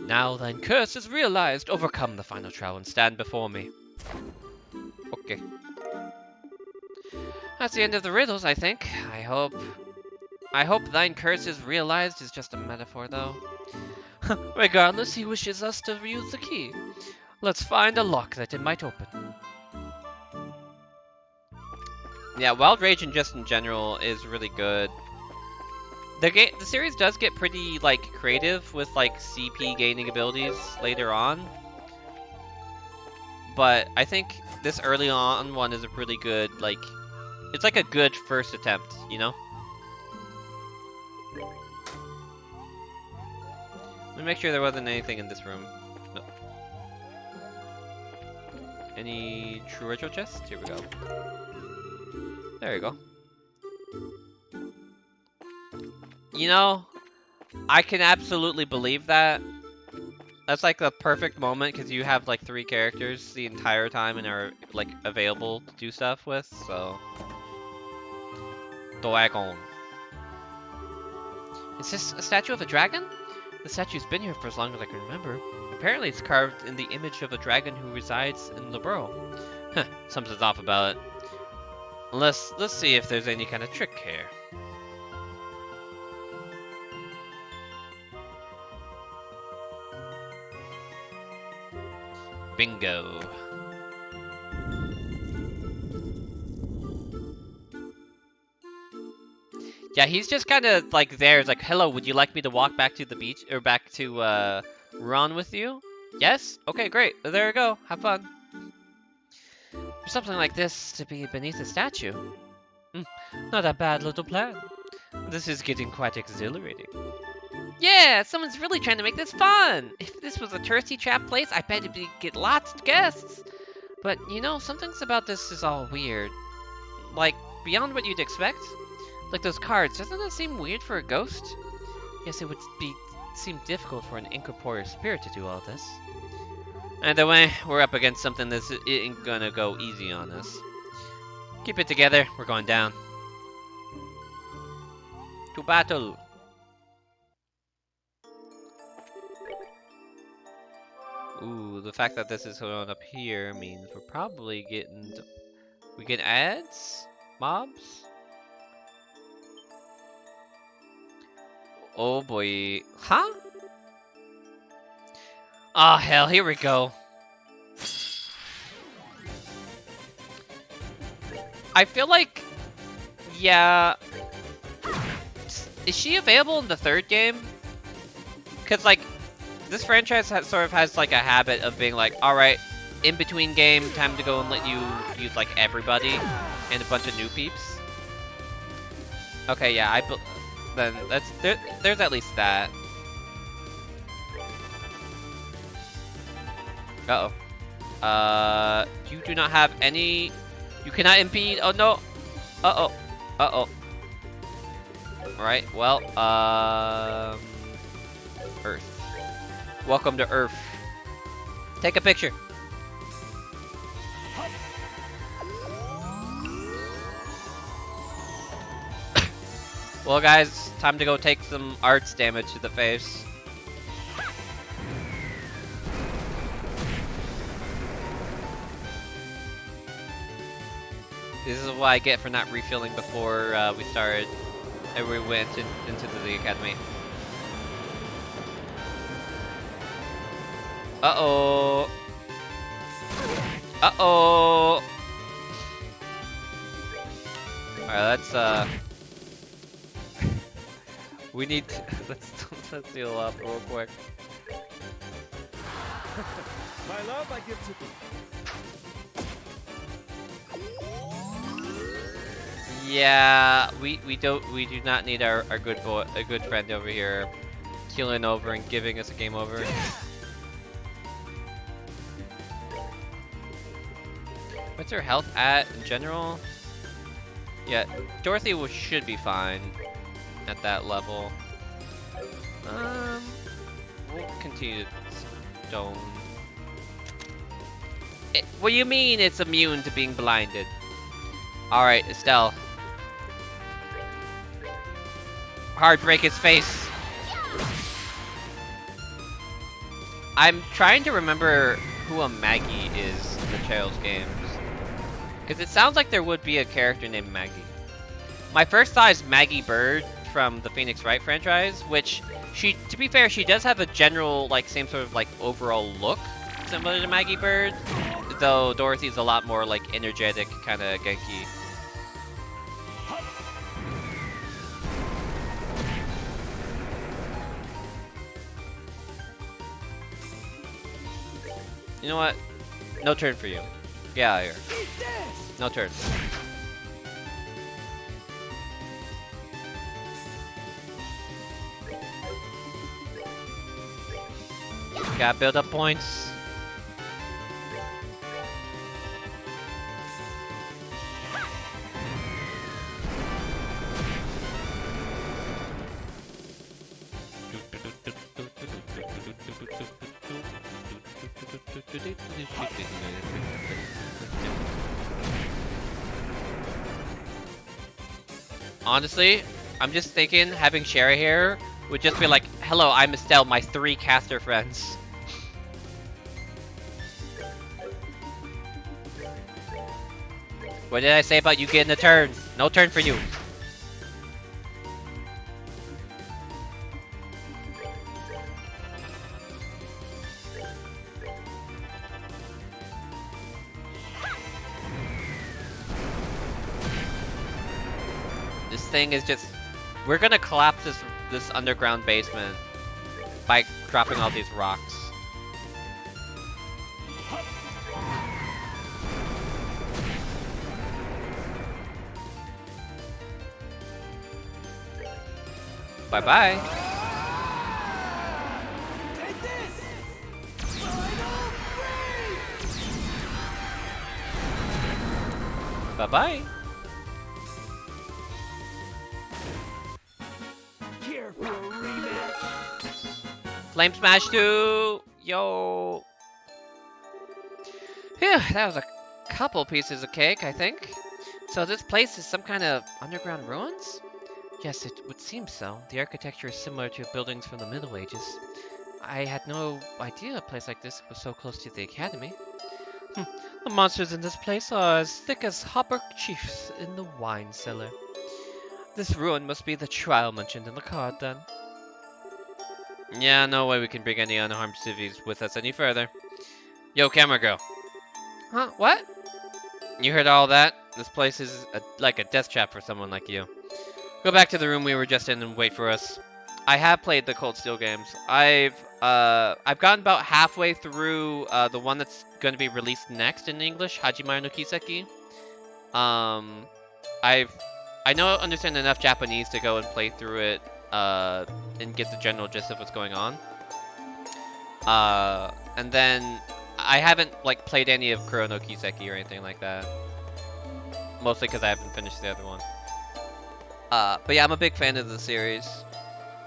Now thine curse is realized. Overcome the final trial and stand before me. Okay. That's the end of the riddles, I think. I hope thine curse is realized is just a metaphor, though. Regardless, he wishes us to use the key. Let's find a lock that it might open. Yeah, Wild Rage and just in general is really good. The series does get pretty like creative with like CP gaining abilities later on, but I think this early on one is a really good it's like a good first attempt, you know. Let me make sure there wasn't anything in this room. No. Any true ritual chests? Here we go. There you go. You know, I can absolutely believe that. That's like the perfect moment because you have like 3 characters the entire time and are like available to do stuff with, so. Dragon. Is this a statue of a dragon? The statue's been here for as long as I can remember. Apparently it's carved in the image of a dragon who resides in the burrow. Huh, something's off about it. Let's see if there's any kind of trick here. Bingo. Yeah, he's just kind of like there. It's like, hello, would you like me to walk back to the beach or back to Ron with you? Yes? Okay, great. There you go. Have fun. For something like this to be beneath a statue. Not a bad little plan. This is getting quite exhilarating. Yeah, someone's really trying to make this fun. If this was a touristy trap place, I bet it'd get lots of guests. But, you know, some things about this is all weird. Like, beyond what you'd expect. Like those cards, doesn't that seem weird for a ghost? Yes, it would seem difficult for an incorporeal spirit to do all this. Either way, we're up against something that ain't gonna go easy on us. Keep it together, we're going down. To battle! Ooh, the fact that this is going up here means we're probably getting... We get ads? Mobs? Oh boy. Huh? Oh hell, here we go. I feel like... Yeah... Is she available in the 3rd game? Because like... This franchise sort of has like a habit of being like, alright, in between game, time to go and let you use like everybody and a bunch of new peeps. Okay, yeah, then that's there's at least that. Uh-oh. You do not have any... You cannot impede... Oh, no! Uh-oh. Uh-oh. Alright, well, Earth. Welcome to Earth. Take a picture. Well, guys, time to go take some arts damage to the face. This is what I get for not refilling before we started, and we went into the academy. Uh-oh. Uh-oh. Alright, let's we need to, let's heal up real quick. My love, I give to thee. Yeah, we do not need our good friend over here killing over and giving us a game over. What's her health at in general? Yeah, Dorothy should be fine at that level. We'll continue to stone. What do you mean it's immune to being blinded? Alright, Estelle. Hard break its face. I'm trying to remember who a Maggie is in the Trails games. Because it sounds like there would be a character named Maggie. My first thought is Maggie Bird from the Phoenix Wright franchise, which to be fair, she does have a general, like, same sort of, like, overall look similar to Maggie Bird, though Dorothy's a lot more, like, energetic, kind of Genki. You know what? No turn for you. Get out of here. No turn. Gotta build up points. Honestly, I'm just thinking having Sherry here would just be like, hello, I'm Estelle, my 3 caster friends. What did I say about you getting a turn? No turn for you. This thing is just... We're gonna collapse this underground basement by dropping all these rocks. Bye-bye. Take this! Bye-bye. Here for a rematch. Flame Smash 2! Yo! Phew, that was a couple pieces of cake, I think. So this place is some kind of underground ruins? Yes, it would seem so. The architecture is similar to buildings from the Middle Ages. I had no idea a place like this was so close to the Academy. The monsters in this place are as thick as hopper chiefs in the wine cellar. This ruin must be the trial mentioned in the card, then. Yeah, no way we can bring any unharmed civvies with us any further. Yo, camera girl. Huh? What? You heard all that? This place is like a death trap for someone like you. Go back to the room we were just in and wait for us. I have played the Cold Steel games. I've gotten about halfway through the one that's going to be released next in English, Hajime no Kiseki. I understand enough Japanese to go and play through it and get the general gist of what's going on. And then I haven't like played any of Kuro no Kiseki or anything like that. Mostly because I haven't finished the other one. But yeah, I'm a big fan of the series.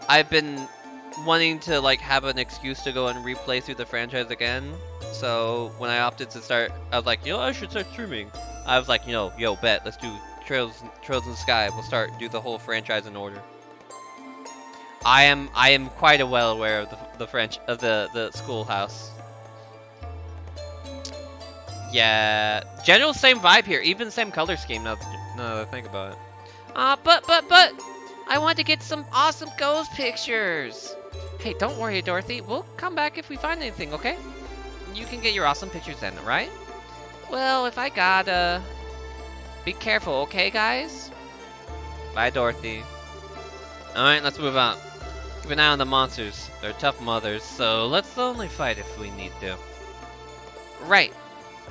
I've been wanting to like have an excuse to go and replay through the franchise again. So when I opted to start, I was like, I should start streaming. I was like, yo, bet, let's do Trails in the Sky. We'll do the whole franchise in order. I am quite well aware of the schoolhouse. Yeah, general same vibe here, even same color scheme. Now that I think about it. But I want to get some awesome ghost pictures. Hey, don't worry, Dorothy. We'll come back if we find anything, okay? You can get your awesome pictures then, right? Well, if I gotta. Be careful, okay, guys? Bye, Dorothy. Alright, let's move on. Keep an eye on the monsters. They're tough mothers, so let's only fight if we need to. Right.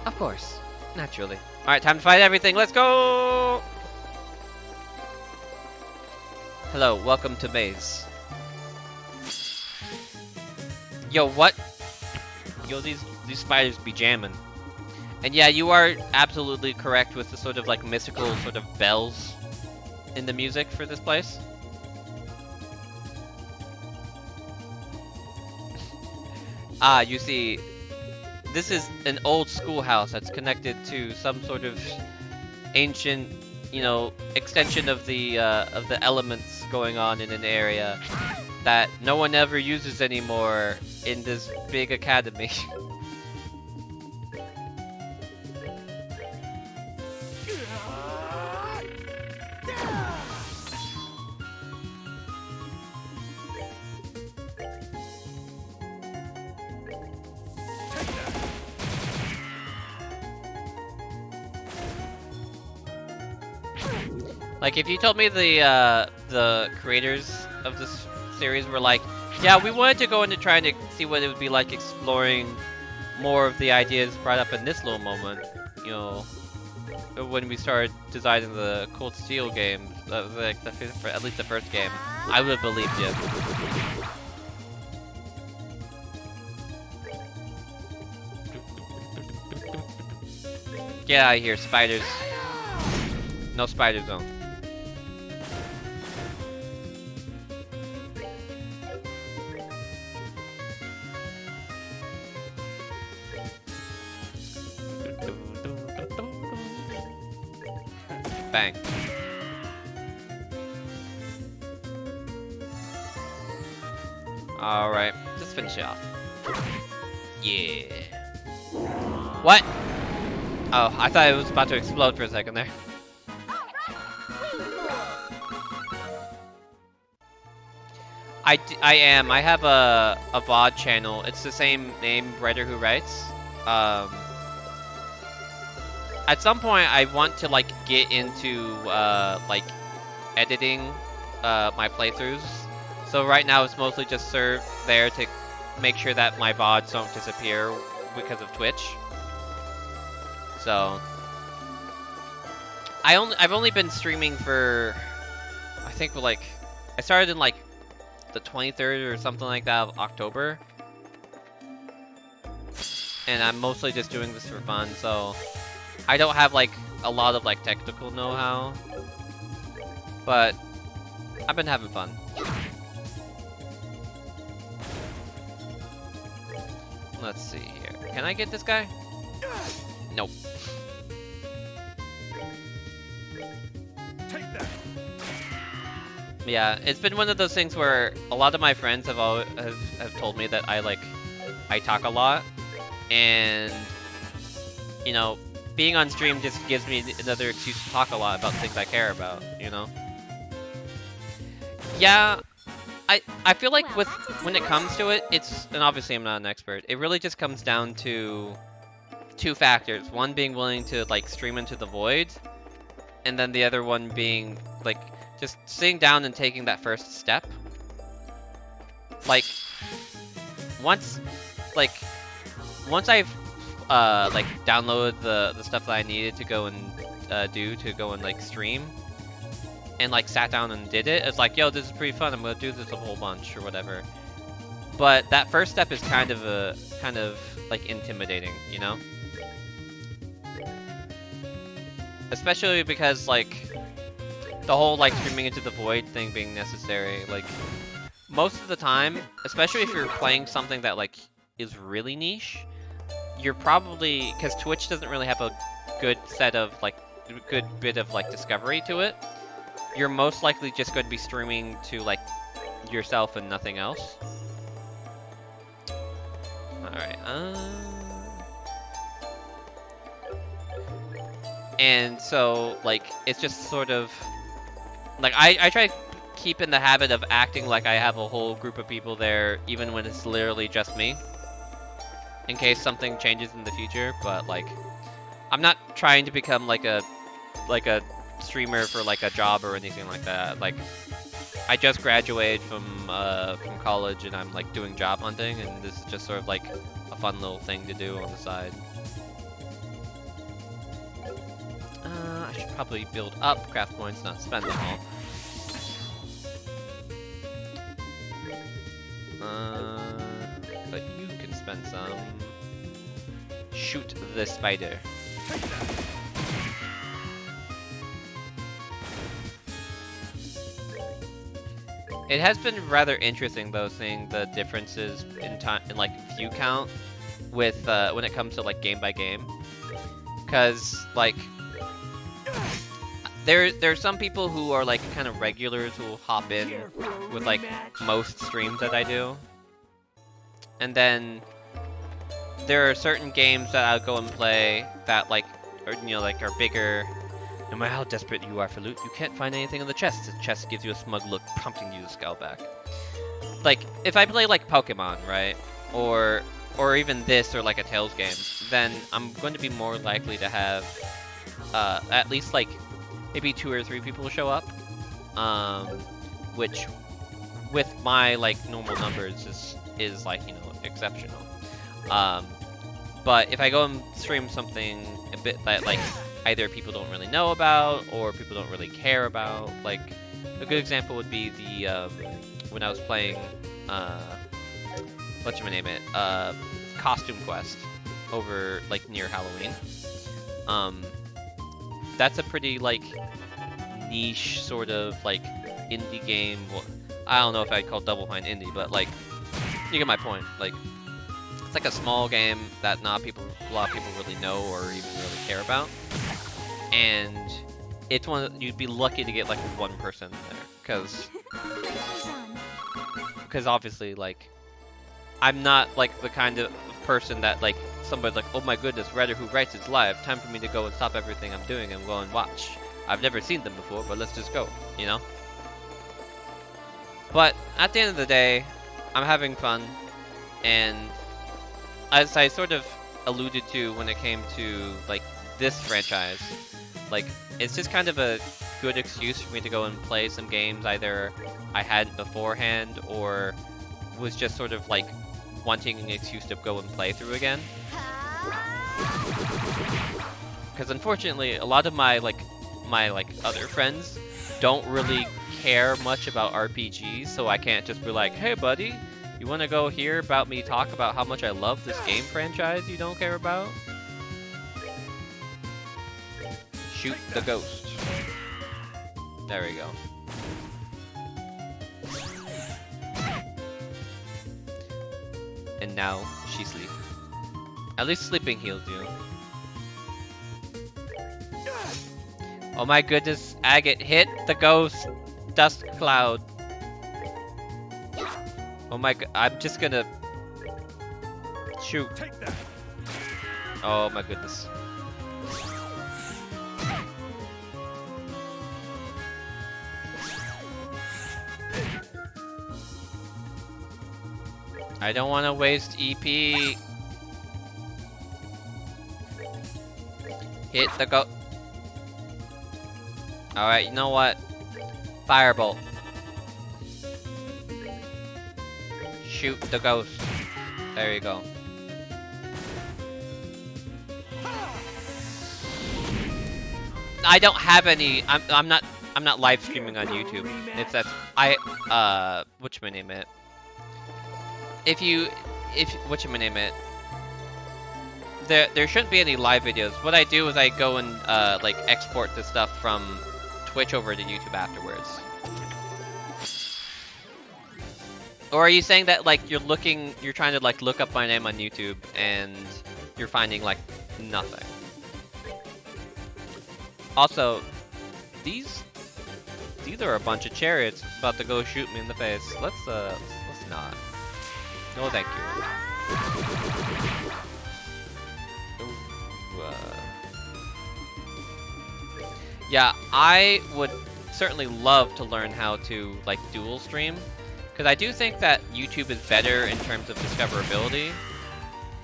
Of course. Naturally. Alright, time to fight everything. Let's go! Hello, welcome to Maze. Yo, what? Yo, these spiders be jamming. And yeah, you are absolutely correct with the sort of like mystical sort of bells in the music for this place. You see, this is an old schoolhouse that's connected to some sort of ancient, you know, extension of the elements going on in an area that no one ever uses anymore in this big academy. Like, if you told me the creators of this series were like, yeah, we wanted to go into trying to see what it would be like exploring more of the ideas brought up in this little moment, you know, when we started designing the Cold Steel game, like at least the first game, I would have believed you. Get out of here, spiders. No spider zone. Bang. Alright, just finish it off. Yeah. What? Oh, I thought it was about to explode for a second there. I am. I have a VOD channel. It's the same name, Writer Who Writes. At some point, I want to like get into like editing my playthroughs. So right now, it's mostly just served there to make sure that my VODs don't disappear because of Twitch. So I've only been streaming for, I think, like, I started in like the 23rd or something like that of October, and I'm mostly just doing this for fun. So I don't have like a lot of like technical know-how, but I've been having fun. Let's see here. Can I get this guy? Nope. Take that. Yeah, it's been one of those things where a lot of my friends have told me that I talk a lot, and you know, being on stream just gives me another excuse to talk a lot about things I care about, you know? Yeah, I feel like when it comes to it, and obviously I'm not an expert, it really just comes down to two factors. One being willing to like stream into the void, and then the other one being like just sitting down and taking that first step. Like once I've like downloaded the stuff that I needed to go and do to go and like stream, and like sat down and did it, it's like, yo, this is pretty fun, I'm gonna do this a whole bunch or whatever. But that first step is kind of like intimidating, you know? Especially because like the whole like streaming into the void thing being necessary, like most of the time, especially if you're playing something that like is really niche, you're probably, because Twitch doesn't really have a good set of like good bit of like discovery to it, you're most likely just going to be streaming to like yourself and nothing else. Alright, and so like it's just sort of like I try to keep in the habit of acting like I have a whole group of people there even when it's literally just me, in case something changes in the future. But like I'm not trying to become like a streamer for like a job or anything like that. Like I just graduated from college, and I'm like doing job hunting, and this is just sort of like a fun little thing to do on the side. I should probably build up craft points, not spend them all. But you can spend some. Shoot the spider. It has been rather interesting though, seeing the differences in time, in like view count with when it comes to like game by game, because like there's some people who are like kind of regulars who will hop in Here for a with like rematch. most streams that I do, and then there are certain games that I'll go and play that like are bigger. No matter how desperate you are for loot, you can't find anything in the chest. The chest gives you a smug look, prompting you to scowl back. Like, if I play like Pokemon, right? Or even this or like a Tales game, then I'm going to be more likely to have at least like maybe 2 or 3 people show up. Which with my like normal numbers is like, exceptional. But if I go and stream something a bit that like either people don't really know about or people don't really care about, like a good example would be the when I was playing Costume Quest over like near Halloween. That's a pretty like niche sort of like indie game. Well, I don't know if I'd call Double Fine indie, but like you get my point. Like it's like a small game that not a lot of people really know or even really care about, and it's you'd be lucky to get like one person there, because obviously like I'm not like the kind of person that like somebody's like, oh my goodness, Redder who writes is live, time for me to go and stop everything I'm doing and go and watch. I've never seen them before, but let's just go, But at the end of the day, I'm having fun, and as I sort of alluded to when it came to like this franchise, like it's just kind of a good excuse for me to go and play some games either I hadn't beforehand or was just sort of like wanting an excuse to go and play through again. Because unfortunately, a lot of my other friends don't really care much about RPGs, so I can't just be like, hey buddy, you want to go hear about me talk about how much I love this game franchise you don't care about? Shoot the ghost. There we go. And now she sleeps. At least sleeping heals you. Oh my goodness, Agate, hit the ghost dust cloud. Oh my god, I'm just gonna shoot. Take that. Oh my goodness. I don't want to waste EP. Hit the go. Alright, you know what? Firebolt. Shoot the ghost. There you go. I don't have any. I'm not live streaming on YouTube. It's that whatchamaniemit. Whatchamaniemit. There shouldn't be any live videos. What I do is I go and like export the stuff from Twitch over to YouTube afterwards. Or are you saying that like you're trying to like look up my name on YouTube and you're finding like nothing? Also, these are a bunch of chariots about to go shoot me in the face. Let's not. No, thank you. Yeah, I would certainly love to learn how to like dual stream, because I do think that YouTube is better in terms of discoverability,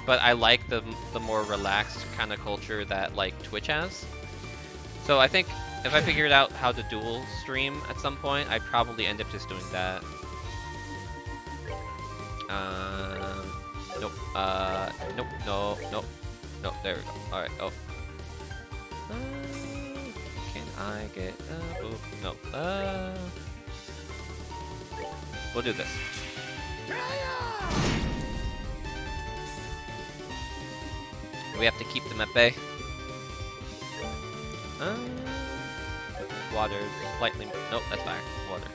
but I like the more relaxed kind of culture that like Twitch has. So I think if I figured out how to dual stream at some point, I'd probably end up just doing that. Nope. Nope. No, there we go. Alright, oh. Can I get no. We'll do this. We have to keep them at bay. Water slightly. Nope, that's fire. Water.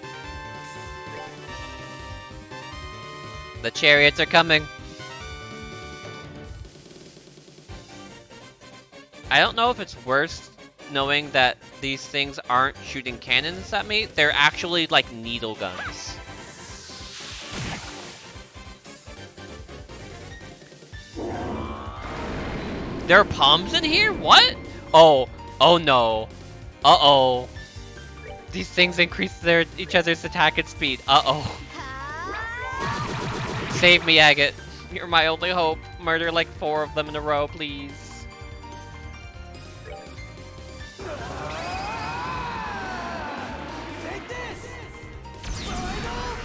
The chariots are coming. I don't know if it's worse knowing that these things aren't shooting cannons at me. They're actually like needle guns. There are palms in here? What? Oh, oh no. Uh-oh. These things increase each other's attack and speed. Uh-oh. Save me, Agate. You're my only hope. Murder like 4 of them in a row, please. Take this! Final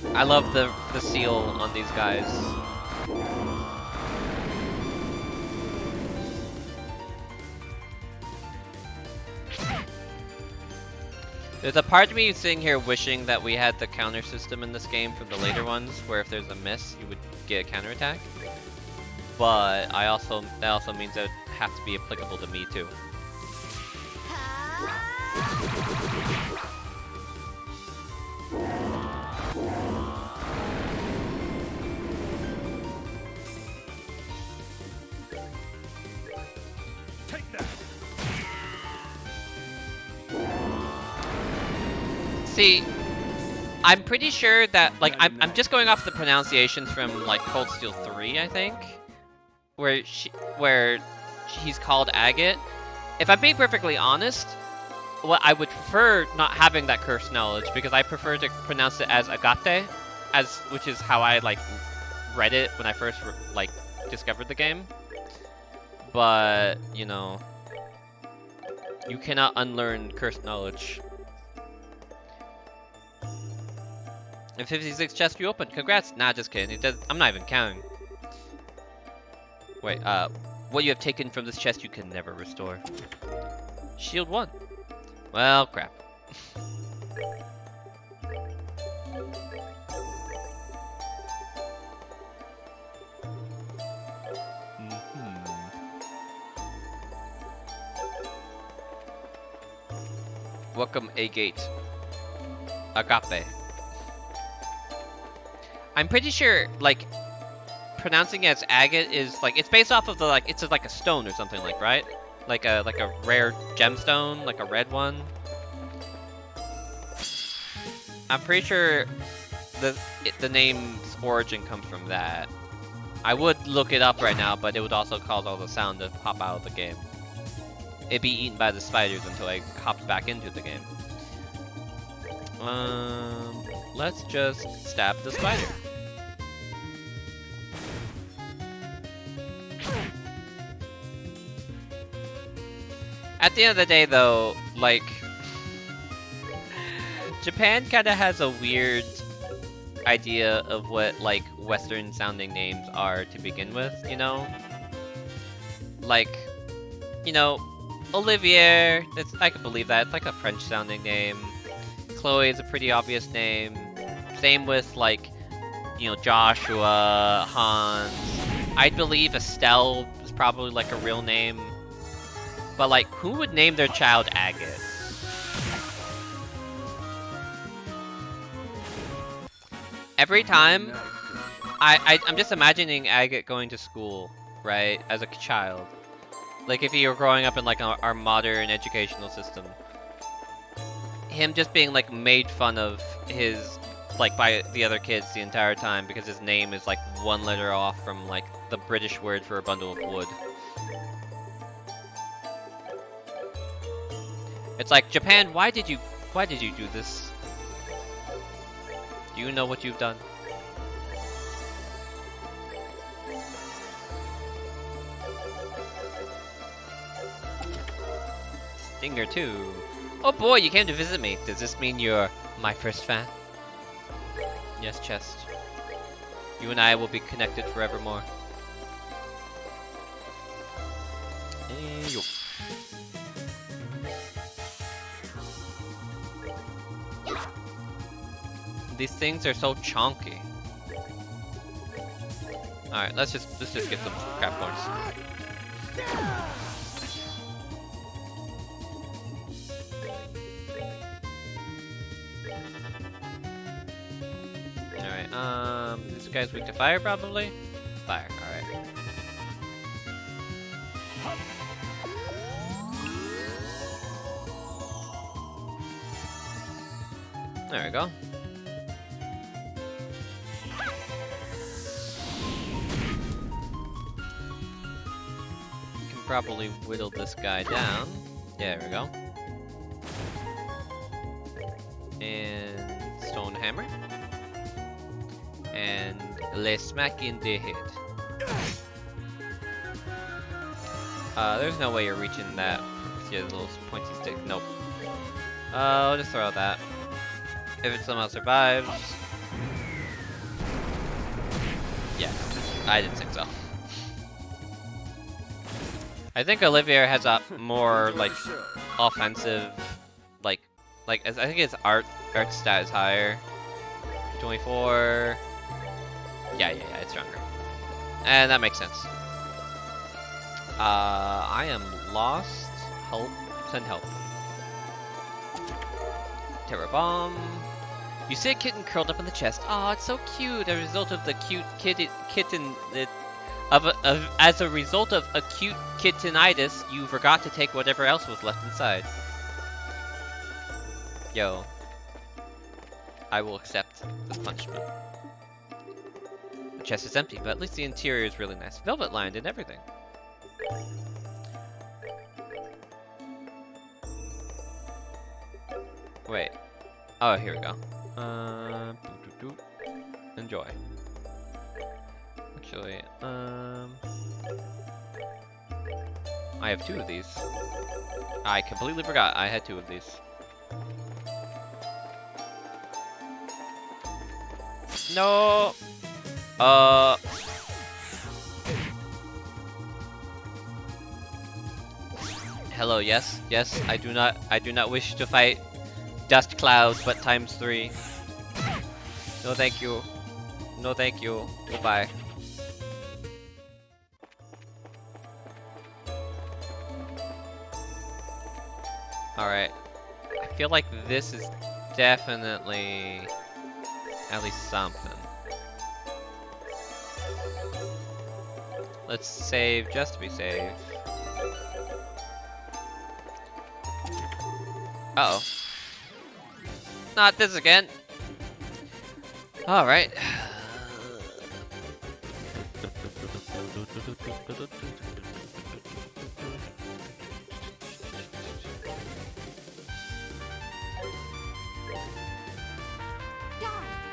three! I love the seal on these guys. There's a part of me sitting here wishing that we had the counter system in this game from the later ones, where if there's a miss, you would get a counterattack. But that also means that it would have to be applicable to me too. Take that! See, I'm pretty sure that, like, I'm just going off the pronunciations from, like, Cold Steel 3, I think, where he's called Agate. If I'm being perfectly honest, well, I would prefer not having that cursed knowledge, because I prefer to pronounce it as Agate, which is how I, like, read it when I first, like, discovered the game. But, you know, you cannot unlearn cursed knowledge. And 56 chest you opened. Congrats. Nah, just kidding. I'm not even counting. Wait, what you have taken from this chest you can never restore. Shield 1. Well, crap. Welcome, Agate. Agape. I'm pretty sure, like, pronouncing it as agate is, like, it's based off of the, like, it's like a stone or something, like, right? Like a rare gemstone, like a red one. I'm pretty sure the name's origin comes from that. I would look it up right now, but it would also cause all the sound to pop out of the game. It'd be eaten by the spiders until I hopped back into the game. Let's just stab the spider. At the end of the day, though, like, Japan kind of has a weird idea of what, like, Western-sounding names are to begin with, you know? Like, you know, Olivier, I can believe that. It's like a French-sounding name. Chloe is a pretty obvious name. Same with, like, you know, Joshua, Hans. I'd believe Estelle is probably, like, a real name. But, like, who would name their child Agate? Every time, I'm just imagining Agate going to school, right, as a child. Like, if he were growing up in, like, our modern educational system. Him just being, like, made fun of by the other kids the entire time because his name is, like, one letter off from, like, the British word for a bundle of wood. It's like, Japan, why did you do this? Do you know what you've done? Stinger 2. Oh boy, you came to visit me. Does this mean you're my first fan? Yes, Chest. You and I will be connected forevermore. Hey, yo. These things are so chonky. Alright, let's just get some crap points. guy's weak to fire, probably? Fire, alright. There we go. We can probably whittle this guy down. There we go. And stone hammer. And lay smack in the head. There's no way you're reaching that. See the little pointy stick. Nope. I'll just throw that. If it somehow survives. Yeah, I didn't think so. I think Olivier has a more like offensive, like I think his art stat is higher. 24. Yeah, it's stronger, and that makes sense. I am lost. Help, send help. Terror bomb. You see a kitten curled up in the chest. Oh, it's so cute. As a result of the cute kitten, as a result of acute kittenitis, you forgot to take whatever else was left inside. Yo, I will accept this punishment. The chest is empty, but at least the interior is really nice. Velvet lined and everything. Wait. Oh, here we go. Enjoy. Actually, I have 2 of these. I completely forgot I had 2 of these. No. Hello. Yes. I do not wish to fight dust clouds, but times 3. No, thank you. No, thank you. Goodbye. Alright. I feel like this is definitely at least something. Let's save just to be safe. Uh-oh. Not this again. Alright.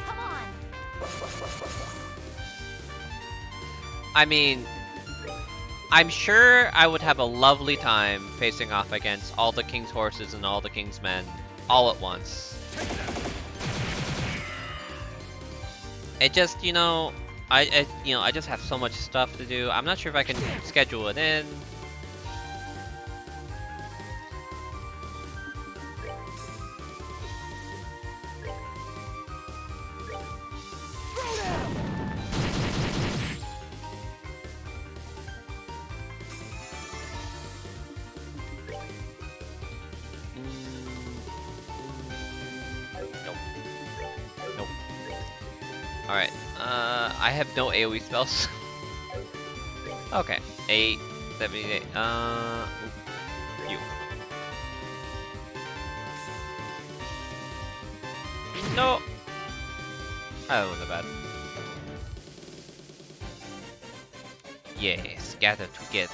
Come on. I mean, I'm sure I would have a lovely time facing off against all the king's horses and all the king's men all at once. It just, you know, I just have so much stuff to do. I'm not sure if I can schedule it in. Alright, I have no AoE spells. Okay, 8, 78, you. No! That wasn't bad. Yes, gather together.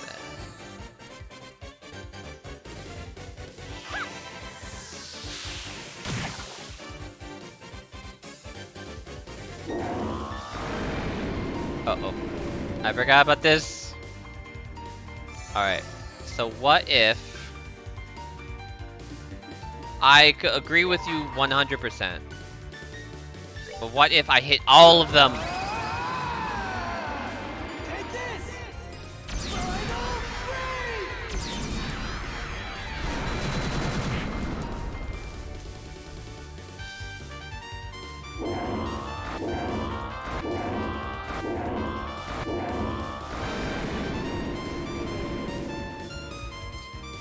Uh-oh. I forgot about this. Alright. So what if I could agree with you 100%. But what if I hit all of them? Take this. Final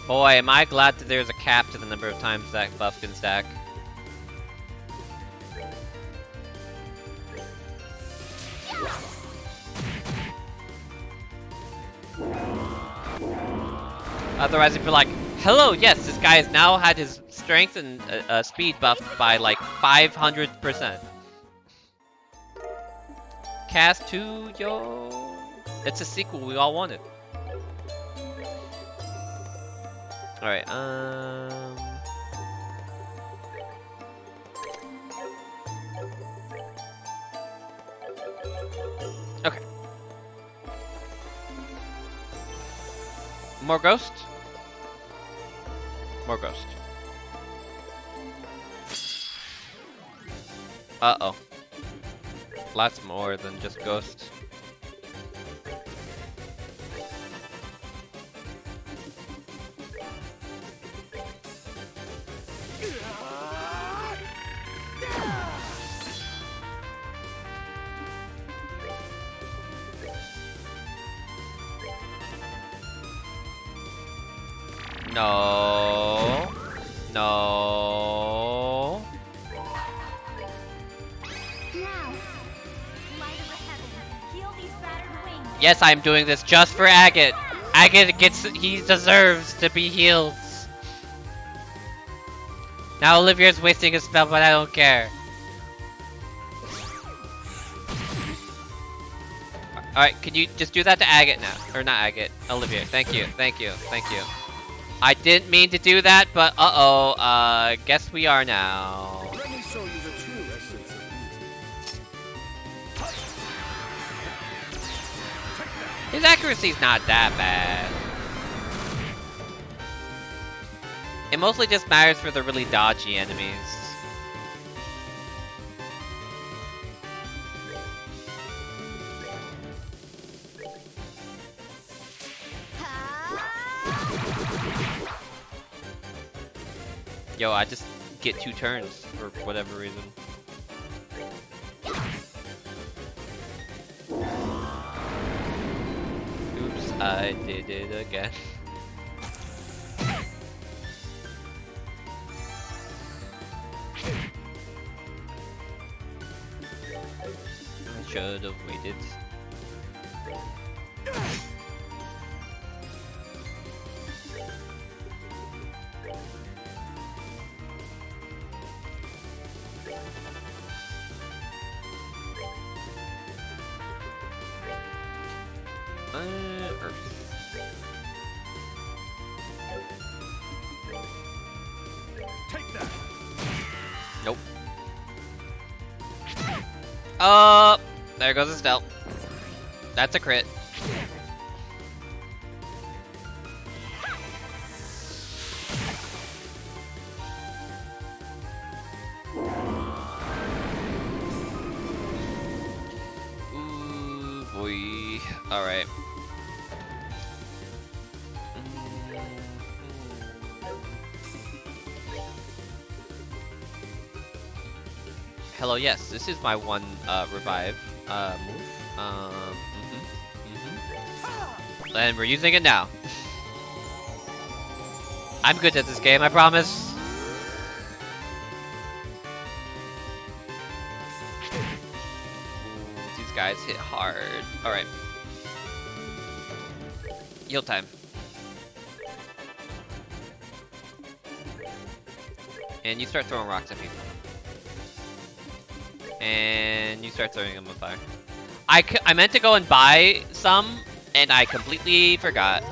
Boy, am I glad that there's a cap to the number of times that buff can stack. Otherwise, it'd be like, hello, yes, this guy has now had his strength and speed buffed by like 500%. Cast 2, yo. It's a sequel we all wanted. Alright, okay. More ghost? More ghost. Uh-oh. Lots more than just ghost. No. No. Now, light of the heavens, heal these battered wings. Yes, I'm doing this just for Agate. Agate he deserves to be healed. Now Olivia's wasting a spell, but I don't care. Alright, can you just do that to Agate now? Or not Agate, Olivia. Thank you, thank you, thank you. I didn't mean to do that, but uh-oh, guess we are now. Let me show you the true essence of beauty. His accuracy's not that bad. It mostly just matters for the really dodgy enemies. Yo, I just get 2 turns for whatever reason. Oops, I did it again. I should have waited. Earth. Take that. Nope. There goes the stealth. That's a crit. Ooh, boy. Alright. Hello, yes, this is my one revive move. And we're using it now. I'm good at this game, I promise. Ooh, these guys hit hard. Alright. Heal time. And you start throwing rocks at people. And you start throwing them on fire. I meant to go and buy some, and I completely forgot.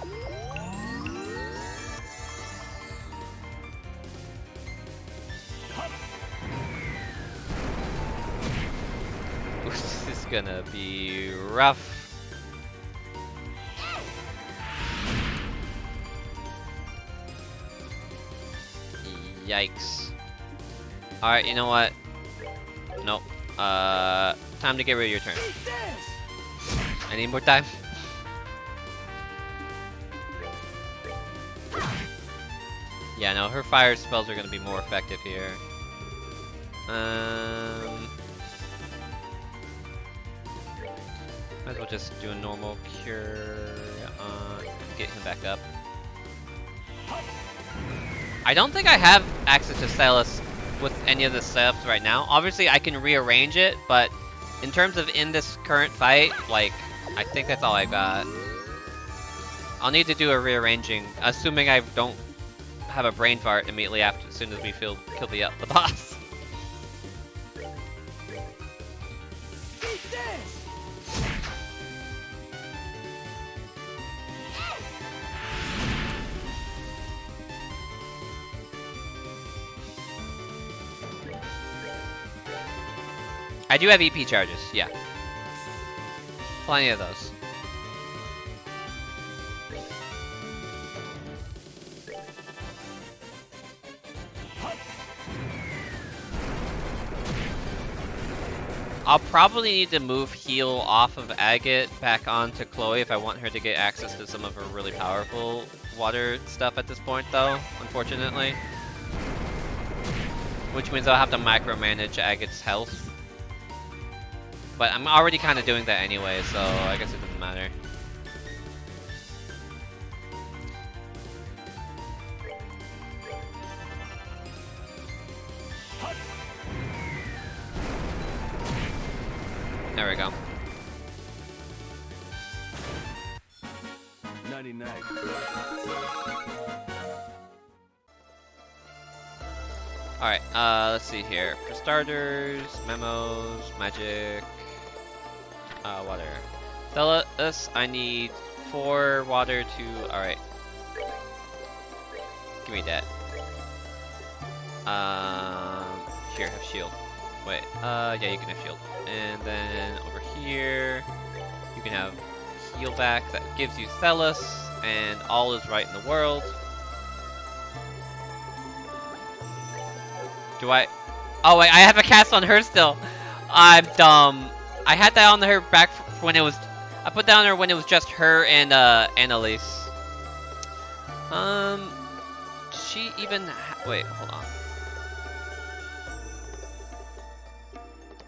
This is gonna be rough. Yikes. Alright, you know what? Nope. Time to get rid of your turn. I need more time. Yeah, no, her fire spells are gonna be more effective here. Might as well just do a normal cure. Get him back up. I don't think I have access to Silas with any of the setups right now. Obviously, I can rearrange it, but in terms of in this current fight, like, I think that's all I got. I'll need to do a rearranging, assuming I don't have a brain fart immediately after, as soon as we kill the boss. I do have EP charges, yeah. Plenty of those. I'll probably need to move heal off of Agate back onto Chloe if I want her to get access to some of her really powerful water stuff at this point, though, unfortunately. Which means I'll have to micromanage Agate's health. But I'm already kind of doing that anyway, so I guess it doesn't matter. There we go. 99. Alright, let's see here. For starters, memos, magic, water. Tell us I need 4 water to... Alright. Give me that. Here, have shield. Wait, yeah, you can have shield. And then over here, you can have heal back that gives you Thelos, and all is right in the world. Do I? Oh wait, I have a cast on her still. I'm dumb. I had that on her back when it was. I put that on her when it was just her and Annalise. She even. Wait, hold on.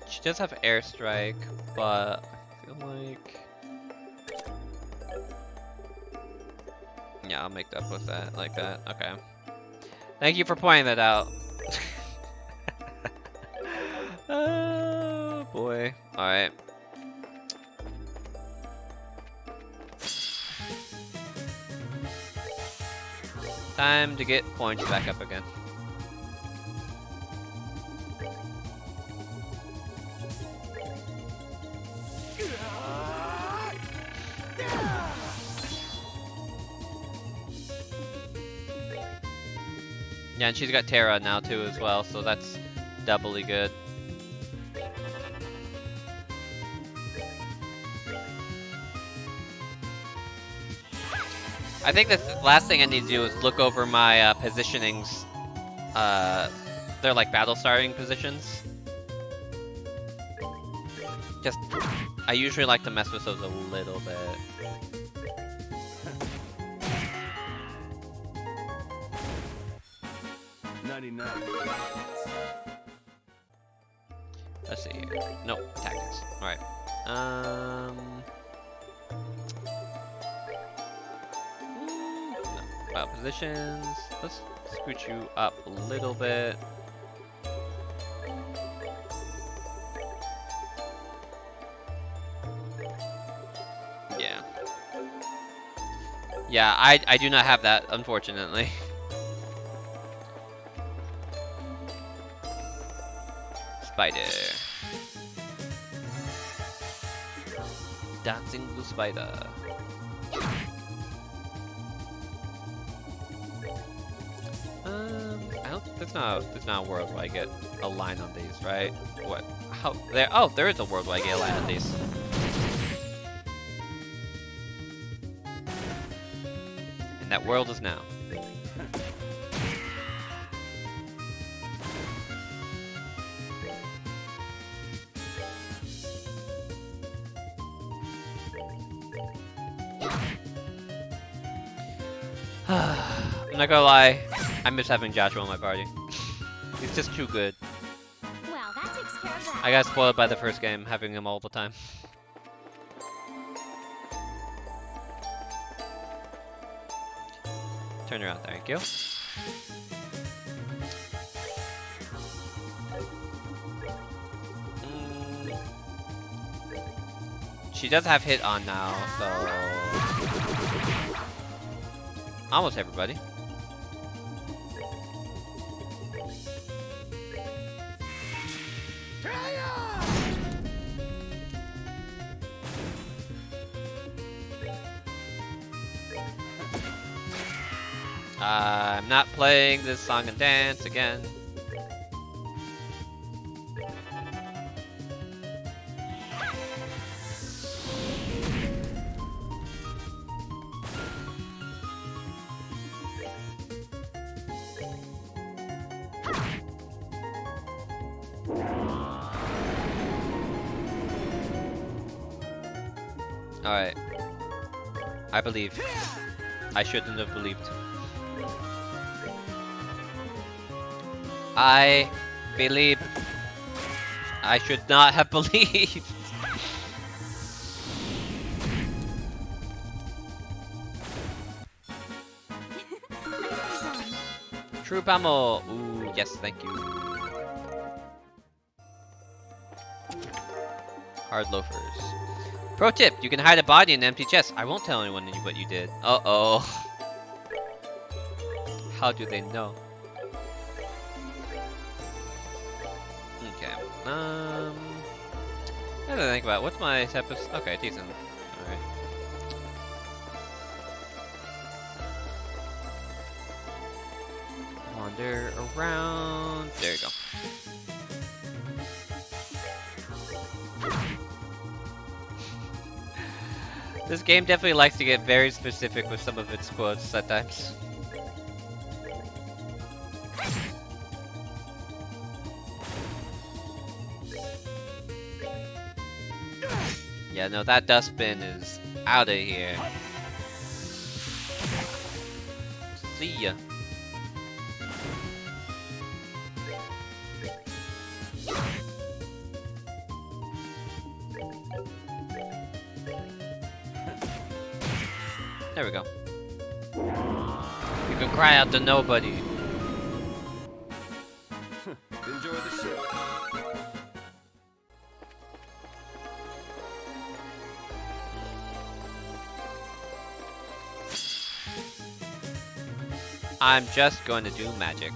She does have airstrike, but I feel like. Yeah, I'll make up with that like that. Okay. Thank you for pointing that out. Oh boy. Alright. Time to get points back up again. Yeah, and she's got Terra now too as well, so that's doubly good. I think the last thing I need to do is look over my positionings. They're like battle starting positions. Just, I usually like to mess with those a little bit. 99. Let's see here. Nope, tactics. Alright. No. Positions. Let's scoot you up a little bit. Yeah. Yeah, I do not have that, unfortunately. Spider. Dancing blue spider. I don't. There's not a world where I get a line on these, right? What? How? There. Oh, there is a world where I get a line on these. And that world is now. I'm not gonna lie, I miss having Joshua in my party. He's just too good. Well, that takes care of that. I got spoiled by the first game, having him all the time. Turn around, thank you. She does have hit on now, so... almost everybody. I'm not playing this song and dance again. Alright. I believe. I shouldn't have believed. I believe. I should not have believed. True Pummel. Ooh, yes, thank you. Hard loafers. Pro tip, you can hide a body in an empty chest. I won't tell anyone what you did. Uh-oh. How do they know? Okay. Now that I think about it, what's my episode? Okay, decent. Alright. Wander around. There you go. This game definitely likes to get very specific with some of its quotes at times. Yeah, no, that dustbin is out of here. See ya. There we go. You can cry out to nobody. Enjoy the show. I'm just going to do magic.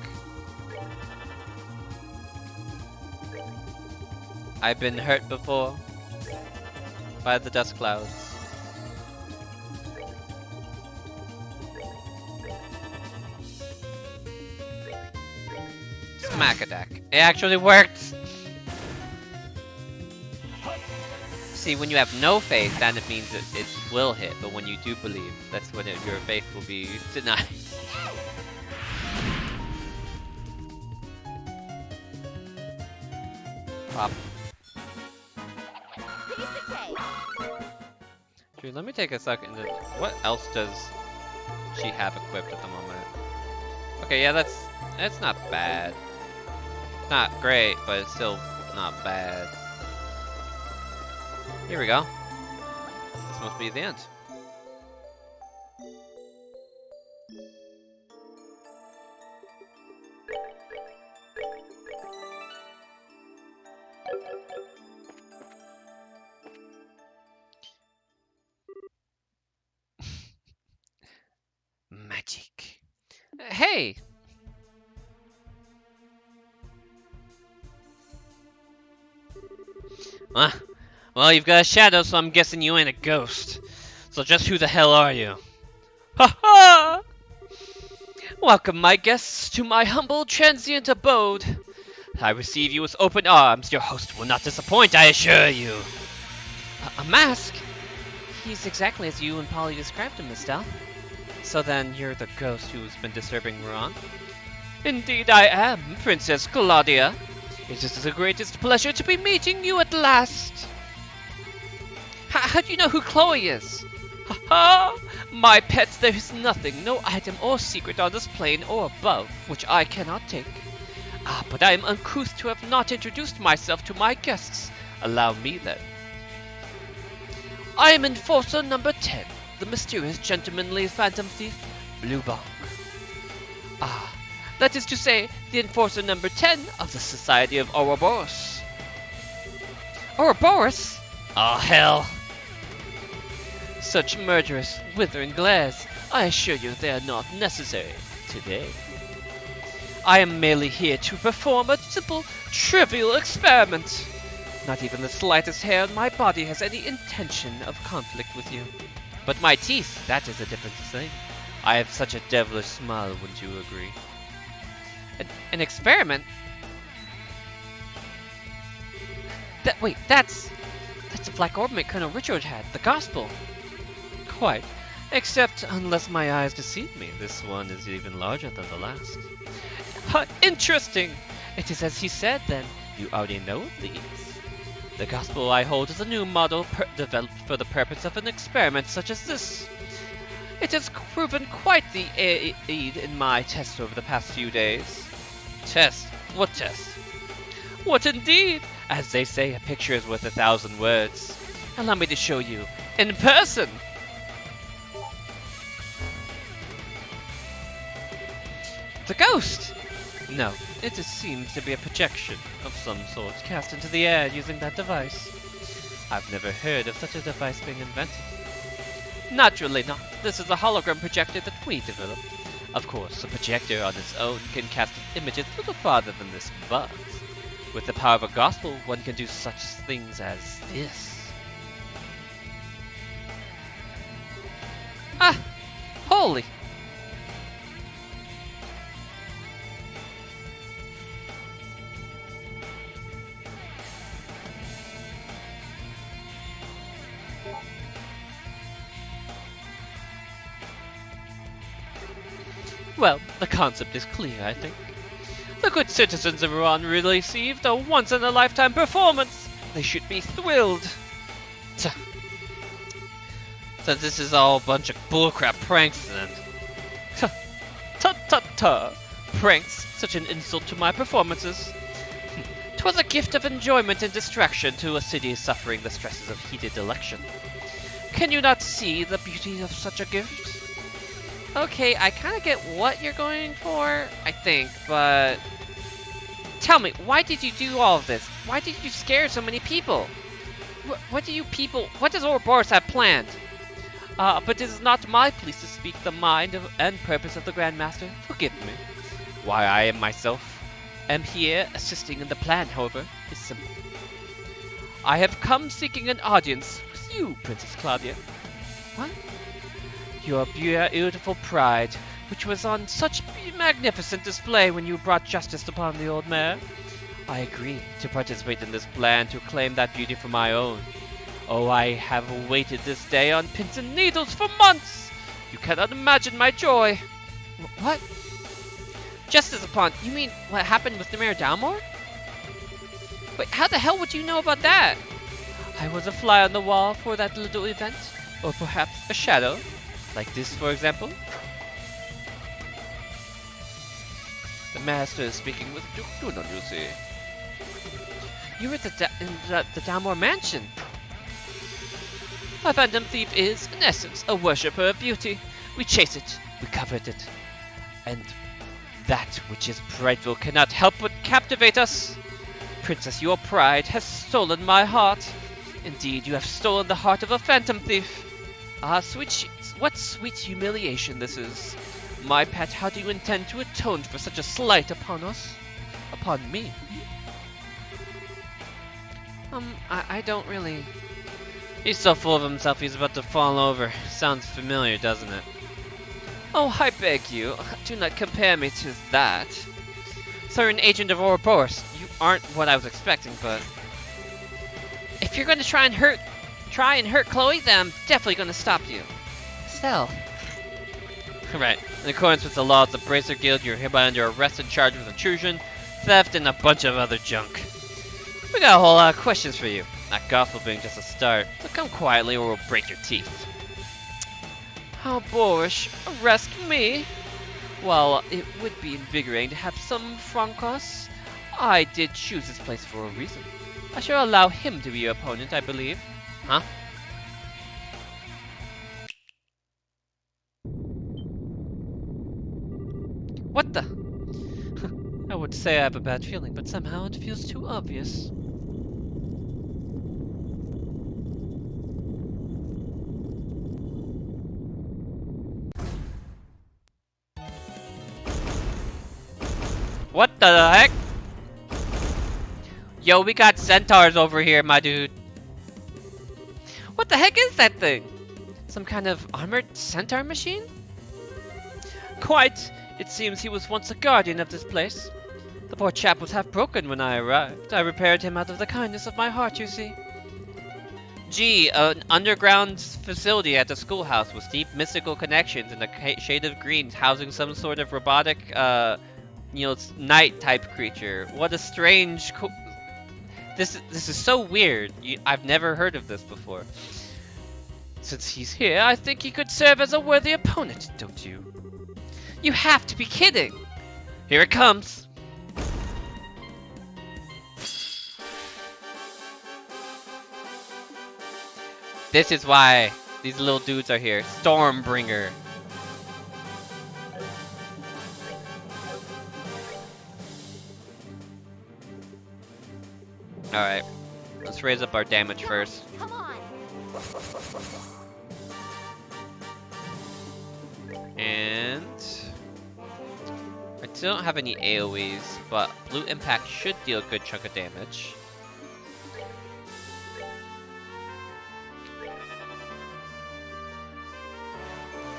I've been hurt before by the dust clouds. Smack attack. It actually worked! See, when you have no faith, then it means it will hit, but when you do believe, that's when your faith will be denied. Pop. Dude, let me take a second to... What else does she have equipped at the moment? Okay, yeah, that's not bad. Not great, but it's still not bad. Here we go. This must be the end. Magic. Hey! Well, you've got a shadow, so I'm guessing you ain't a ghost. So just who the hell are you? Ha ha! Welcome, my guests, to my humble transient abode. I receive you with open arms. Your host will not disappoint, I assure you. A mask? He's exactly as you and Polly described him, Estelle. So then, you're the ghost who's been disturbing wrong? Indeed I am, Princess Claudia. It is the greatest pleasure to be meeting you at last. How do you know who Chloe is? Ha ha! My pets, there is nothing, no item or secret on this plane or above, which I cannot take. Ah, but I am uncouth to have not introduced myself to my guests. Allow me then. I am Enforcer number 10, the mysterious gentlemanly phantom thief, Blue Bonk. Ah, that is to say, the Enforcer number 10 of the Society of Ouroboros. Ouroboros? Oh, hell. Such murderous, withering glares. I assure you they are not necessary today. I am merely here to perform a simple, trivial experiment. Not even the slightest hair on my body has any intention of conflict with you. But my teeth, that is a different thing. I have such a devilish smile, wouldn't you agree? An experiment? Wait, that's the black ornament Colonel Richard had, the gospel. Quite. Except, unless my eyes deceive me, this one is even larger than the last. Interesting! It is as he said, then. You already know of these. The gospel I hold is a new model developed for the purpose of an experiment such as this. It has proven quite the aid in my tests over the past few days. Test? What test? What indeed? As they say, a picture is worth 1,000 words. Allow me to show you in person. The ghost! No, it just seems to be a projection of some sort cast into the air using that device. I've never heard of such a device being invented. Naturally not. This is a hologram projector that we developed. Of course, a projector on its own can cast images little farther than this, but with the power of a gospel, one can do such things as this. Ah! Holy! Well, the concept is clear, I think. The good citizens of Iran received a once-in-a-lifetime performance. They should be thrilled. So this is all a bunch of bullcrap pranks then. Tut-tut-tut. Pranks, such an insult to my performances. 'Twas a gift of enjoyment and distraction to a city suffering the stresses of heated election. Can you not see the beauty of such a gift? Okay, I kind of get what you're going for, I think, but tell me, why did you do all of this? Why did you scare so many people? What does Ouroboros have planned? But it is not my place to speak the mind and purpose of the Grand Master. Forgive me. Why I am myself am here assisting in the plan, however, is simple. I have come seeking an audience with you, Princess Claudia. What? Your beautiful pride, which was on such magnificent display when you brought justice upon the old mare. I agree to participate in this plan to claim that beauty for my own. Oh, I have awaited this day on pins and needles for months! You cannot imagine my joy! What? Justice upon... You mean what happened with the Mayor Dalmore? Wait, how the hell would you know about that? I was a fly on the wall for that little event. Or perhaps a shadow. Like this, for example. The master is speaking with Duke Dunan, you see. You were in the Dalmore mansion. A phantom thief is, in essence, a worshipper of beauty. We chase it, we covet it, and that which is prideful cannot help but captivate us. Princess, your pride has stolen my heart. Indeed, you have stolen the heart of a phantom thief. Ah, what sweet humiliation this is. My pet, how do you intend to atone for such a slight upon us? Upon me? I don't really... He's so full of himself he's about to fall over. Sounds familiar, doesn't it? Oh, I beg you, do not compare me to that. Sir, an agent of Ouroboros, you aren't what I was expecting, but... If you're going to try and hurt Chloe, then I'm definitely going to stop you. Still. Right. In accordance with the laws of the Bracer Guild, you're hereby under arrest and charged with intrusion, theft, and a bunch of other junk. We got a whole lot of questions for you. That gospel being just a start, so come quietly or we'll break your teeth. How boorish. Arrest me? Well, it would be invigorating to have some francos. I did choose this place for a reason. I shall allow him to be your opponent, I believe. Huh? What the? I would say I have a bad feeling, but somehow it feels too obvious. What the heck? Yo, we got centaurs over here, my dude. What the heck is that thing? Some kind of armored centaur machine? Quite. It seems he was once a guardian of this place. The poor chap was half broken when I arrived. I repaired him out of the kindness of my heart, you see. Gee, an underground facility at the schoolhouse with deep mystical connections and a shade of green housing some sort of robotic, knight-type creature. What a strange... This is so weird. I've never heard of this before. Since he's here, I think he could serve as a worthy opponent, don't you? You have to be kidding! Here it comes! This is why these little dudes are here. Stormbringer. Alright. Let's raise up our damage first. Come on. And I still don't have any AoEs, but Blue Impact should deal a good chunk of damage.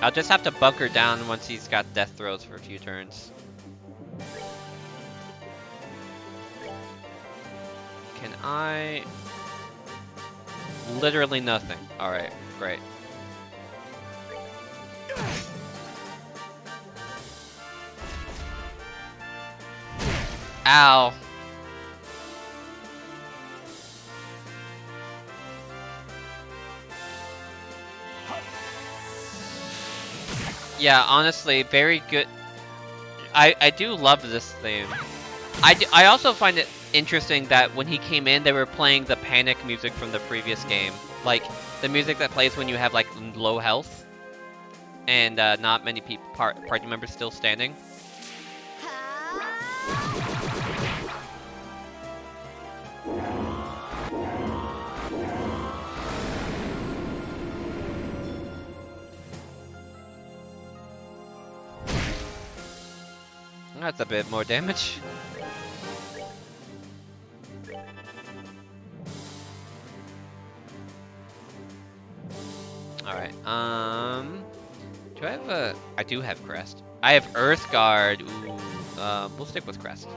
I'll just have to bunker down once he's got death throws for a few turns. Can I... Literally nothing. Alright, great. Ow. Yeah, honestly, very good. I do love this theme. I also find it interesting that when he came in, they were playing the panic music from the previous game. Like, the music that plays when you have, like, low health. And not many party members still standing. That's a bit more damage. Alright, do I have a... I do have Crest. I have Earth Guard. Ooh, we'll stick with Crest.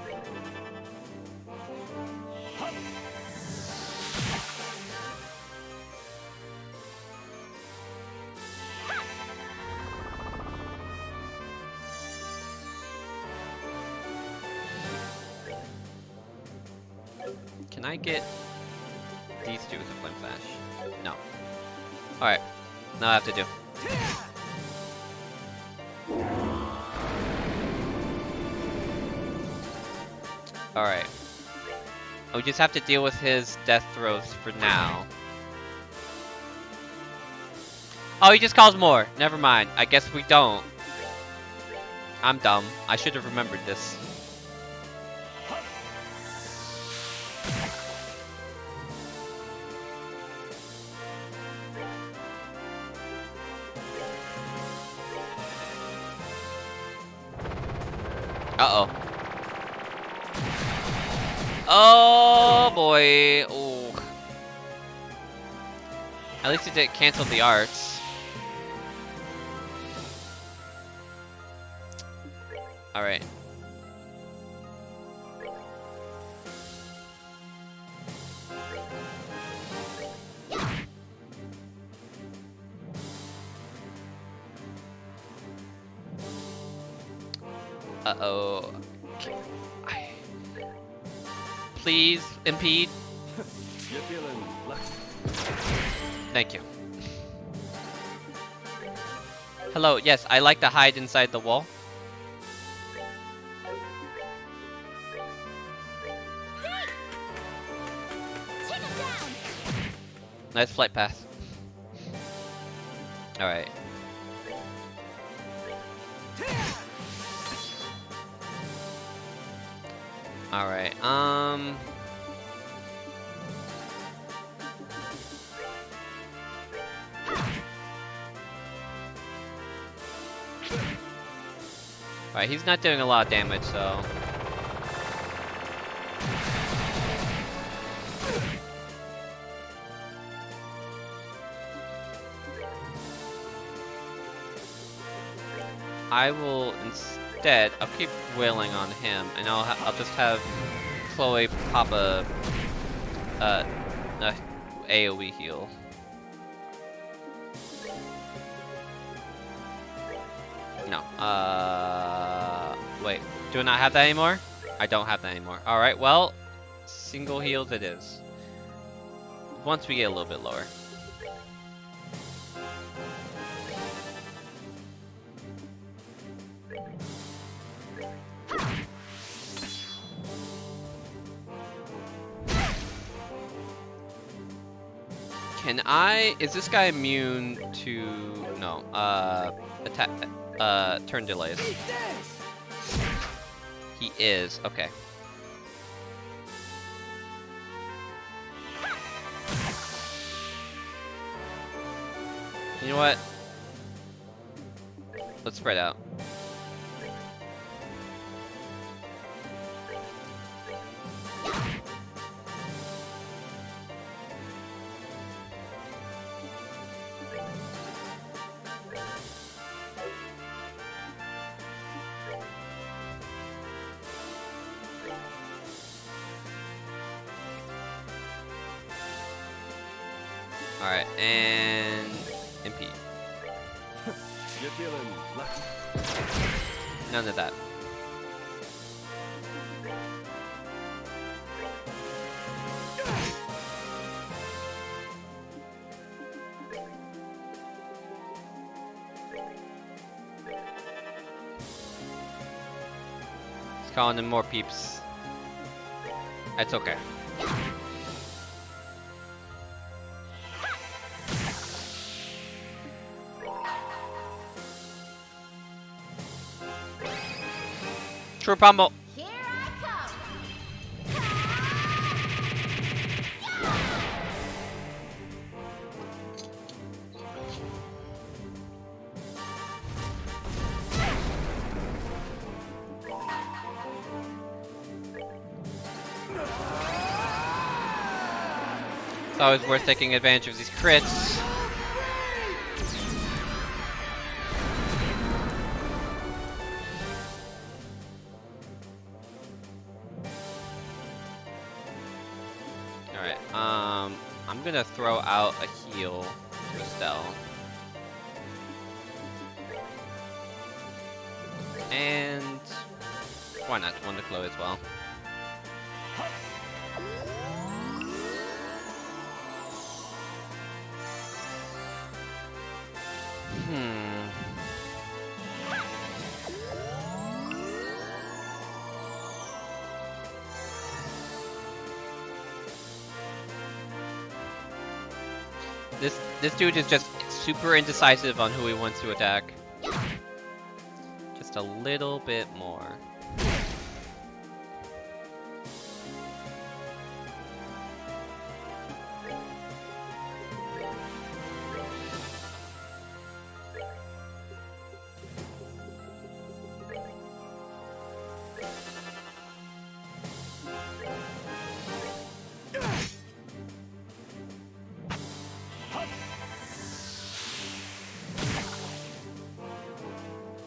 Can I get these two with a Flame Flash? No. Alright. Now I have to do. Alright. We just have to deal with his death throws for now. Oh, he just calls more. Never mind. I guess we don't. I'm dumb. I should have remembered this. Uh-oh. Oh, boy. Ooh. At least it didn't cancel the arts. Alright. Uh-oh. Please impede. You're feeling lucky. Thank you. Hello, yes, I like to hide inside the wall. Take him down. Nice flight path. Alright. Alright, Alright, he's not doing a lot of damage, so... I will instead, I'll keep wailing on him, and I'll just have Chloe pop a AoE heal. No. Wait. Do I not have that anymore? I don't have that anymore. Alright, well, single heals it is. Once we get a little bit lower. Is this guy immune to, no, attack, turn delays? He is, okay. You know what? Let's spread out. Alright, and MP. You're feeling lucky. None of that. It's calling in more peeps. That's okay. True Pummel. Here I come. It's always worth taking advantage of these crits. Alright, I'm gonna throw out a heal to Estelle. And why not one to Chloe as well? This dude is just super indecisive on who he wants to attack. Just a little bit more.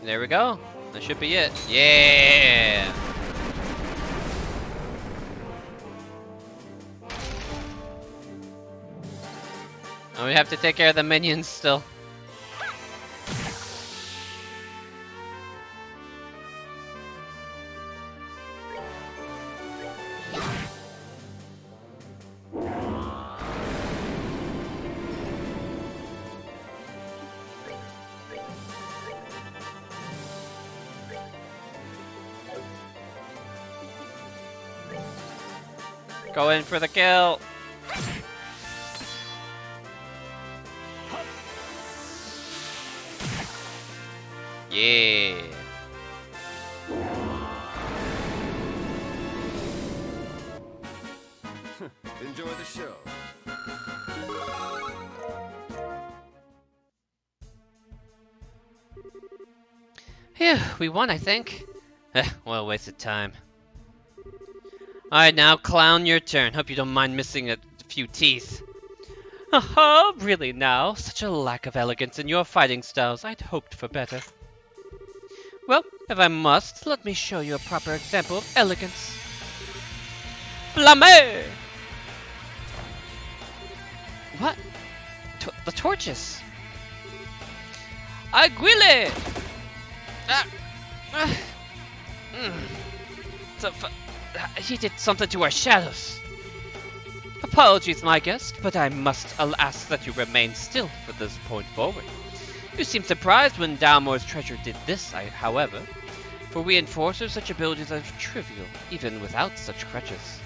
There we go. That should be it. Yeah! And we have to take care of the minions still. Go in for the kill. Yeah. Enjoy the show. Phew, we won, I think. What a waste of time. Alright, now, clown, your turn. Hope you don't mind missing a few teeth. Oh, really now? Such a lack of elegance in your fighting styles. I'd hoped for better. Well, if I must, let me show you a proper example of elegance. Flamme! What? The torches! Aguile! Ah! Ah! He did something to our shadows. Apologies, my guest, but I must ask that you remain still for this point forward. You seem surprised when Dalmore's treasure did this, however. For we enforcers, such abilities are trivial, even without such crutches.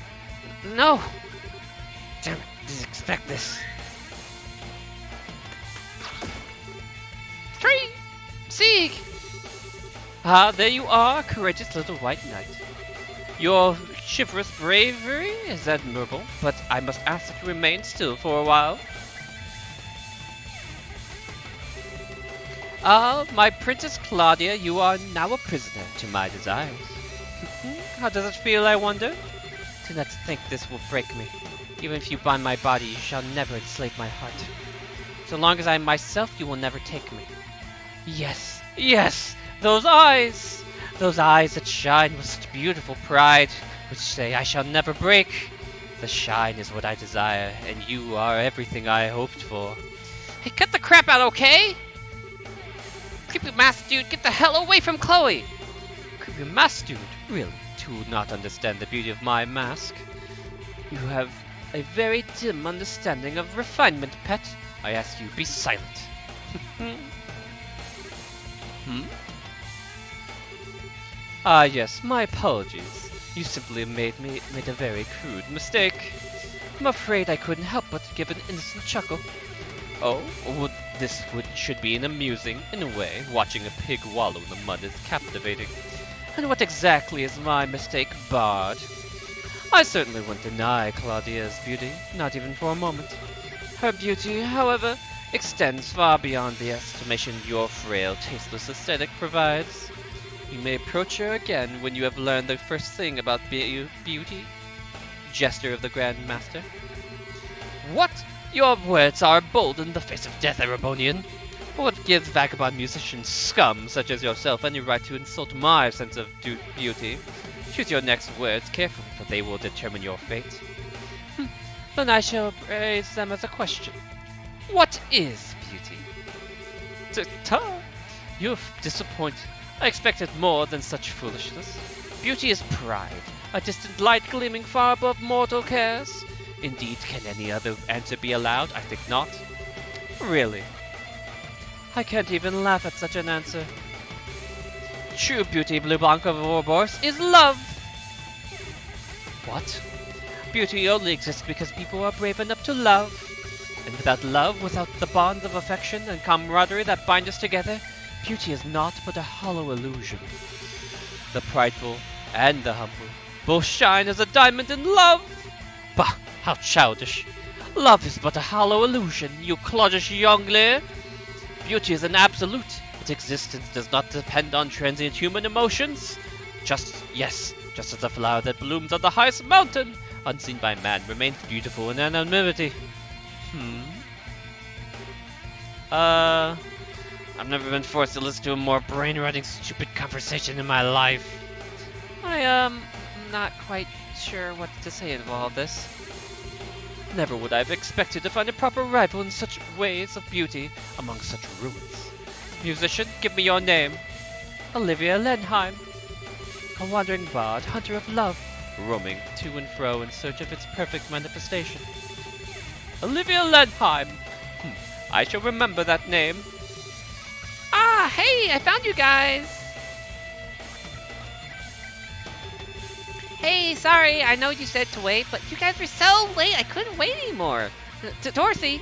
No! Damn it, didn't expect this. 3! Sieg! Ah, there you are, courageous little white knight. Your chivalrous bravery is admirable, but I must ask that you remain still for a while. Ah, my Princess Claudia, you are now a prisoner to my desires. How does it feel, I wonder? Do not think this will break me. Even if you bind my body, you shall never enslave my heart. So long as I am myself, you will never take me. Yes, yes, those eyes! Those eyes that shine with such beautiful pride, which say I shall never break. The shine is what I desire, and you are everything I hoped for. Hey, cut the crap out, okay? Creepy mask dude, get the hell away from Chloe! Creepy mask dude, really, do not understand the beauty of my mask. You have a very dim understanding of refinement, pet. I ask you, be silent. Ah yes, my apologies. You simply made a very crude mistake. I'm afraid I couldn't help but give an innocent chuckle. Oh, well, should be an amusing, in a way. Watching a pig wallow in the mud is captivating. And what exactly is my mistake, Bard? I certainly wouldn't deny Claudia's beauty, not even for a moment. Her beauty, however, extends far beyond the estimation your frail, tasteless aesthetic provides. You may approach her again when you have learned the first thing about beauty, Jester of the Grand Master. What? Your words are bold in the face of death, Erebonian. What gives vagabond musician scum such as yourself any right to insult my sense of beauty? Choose your next words carefully, for they will determine your fate. Then I shall raise them as a question. What is beauty? You're disappointed. I expected more than such foolishness. Beauty is pride, a distant light gleaming far above mortal cares. Indeed, can any other answer be allowed? I think not. Really? I can't even laugh at such an answer. True beauty, Blue Blanc of Ouroboros, is love! What? Beauty only exists because people are brave enough to love. And without love, without the bonds of affection and camaraderie that bind us together, beauty is naught but a hollow illusion. The prideful and the humble both shine as a diamond in love. Bah, how childish. Love is but a hollow illusion, you cloddish youngling. Beauty is an absolute. Its existence does not depend on transient human emotions. Just as a flower that blooms on the highest mountain, unseen by man, remains beautiful in anonymity. I've never been forced to listen to a more brain-rotting, stupid conversation in my life. I'm not quite sure what to say in all this. Never would I have expected to find a proper rival in such ways of beauty among such ruins. Musician, give me your name. Olivia Lenheim. A wandering bard, hunter of love, roaming to and fro in search of its perfect manifestation. Olivia Lenheim. I shall remember that name. Ah, hey, I found you guys. Hey, sorry, I know you said to wait, but you guys were so late, I couldn't wait anymore. Dorothy?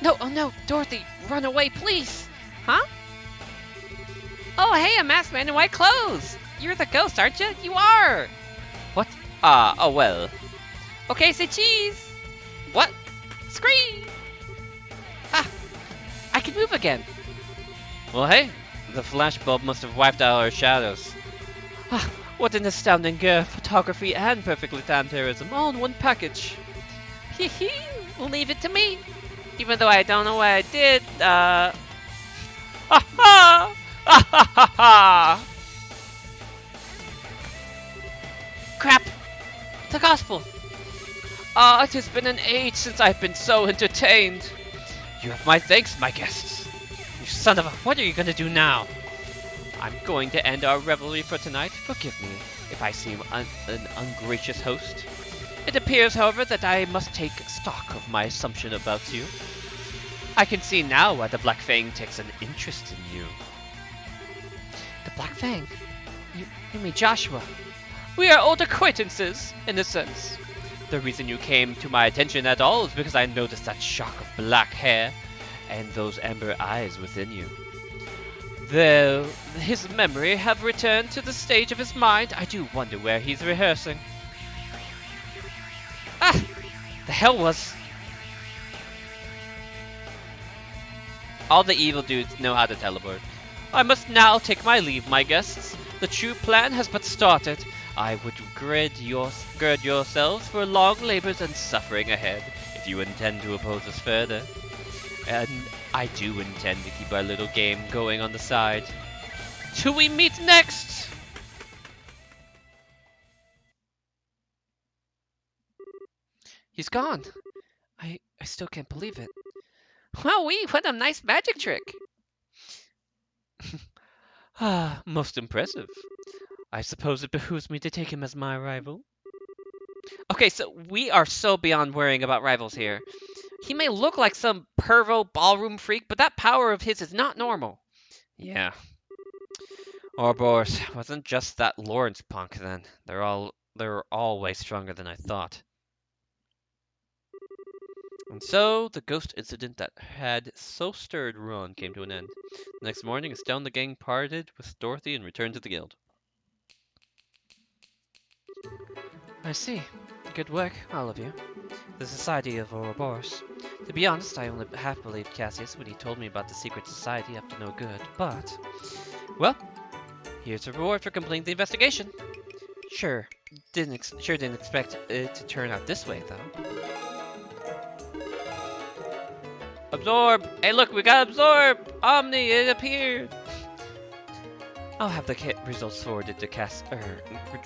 No, oh no, Dorothy, run away, please. Huh? Oh, hey, a masked man in white clothes. You're the ghost, aren't you? You are. What? Ah, oh well. Okay, say cheese. What? Scream. Ah, I can move again. Well, hey, the flashbulb must have wiped out our shadows. Ah, what an astounding photography and perfectly timed terrorism all in one package. Hee hee, leave it to me. Even though I don't know what I did, ha ha! Ha ha ha ha! Crap! The gospel! Ah, it has been an age since I've been so entertained. You have my thanks, my guests. You son of a... What are you gonna do now? I'm going to end our revelry for tonight. Forgive me if I seem an ungracious host. It appears, however, that I must take stock of my assumption about you. I can see now why the Black Fang takes an interest in you. The Black Fang? You mean Joshua? We are old acquaintances, in a sense. The reason you came to my attention at all is because I noticed that shock of black hair and those amber eyes within you. Though his memory have returned to the stage of his mind, I do wonder where he's rehearsing. Ah! The hell was... All the evil dudes know how to teleport. I must now take my leave, my guests. The true plan has but started. I would gird yourselves for long labors and suffering ahead, if you intend to oppose us further. And I do intend to keep our little game going on the side. Till we meet next! He's gone. I still can't believe it. Wowee, what a nice magic trick! Ah, most impressive. I suppose it behooves me to take him as my rival. Okay, so we are so beyond worrying about rivals here. He may look like some pervo ballroom freak, but that power of his is not normal. Yeah. Ouroboros wasn't just that Lawrence punk then. They're all way stronger than I thought. And so, the ghost incident that had so stirred Ron came to an end. The next morning, Estelle and the gang parted with Dorothy and returned to the guild. I see. Good work, all of you. The Society of Ouroboros. To be honest, I only half believed Cassius when he told me about the secret society up to no good, but... Well, here's a reward for completing the investigation. Sure didn't expect it to turn out this way, though. Absorb! Hey look, we got Absorb! Omni, it appeared! I'll have the results forwarded to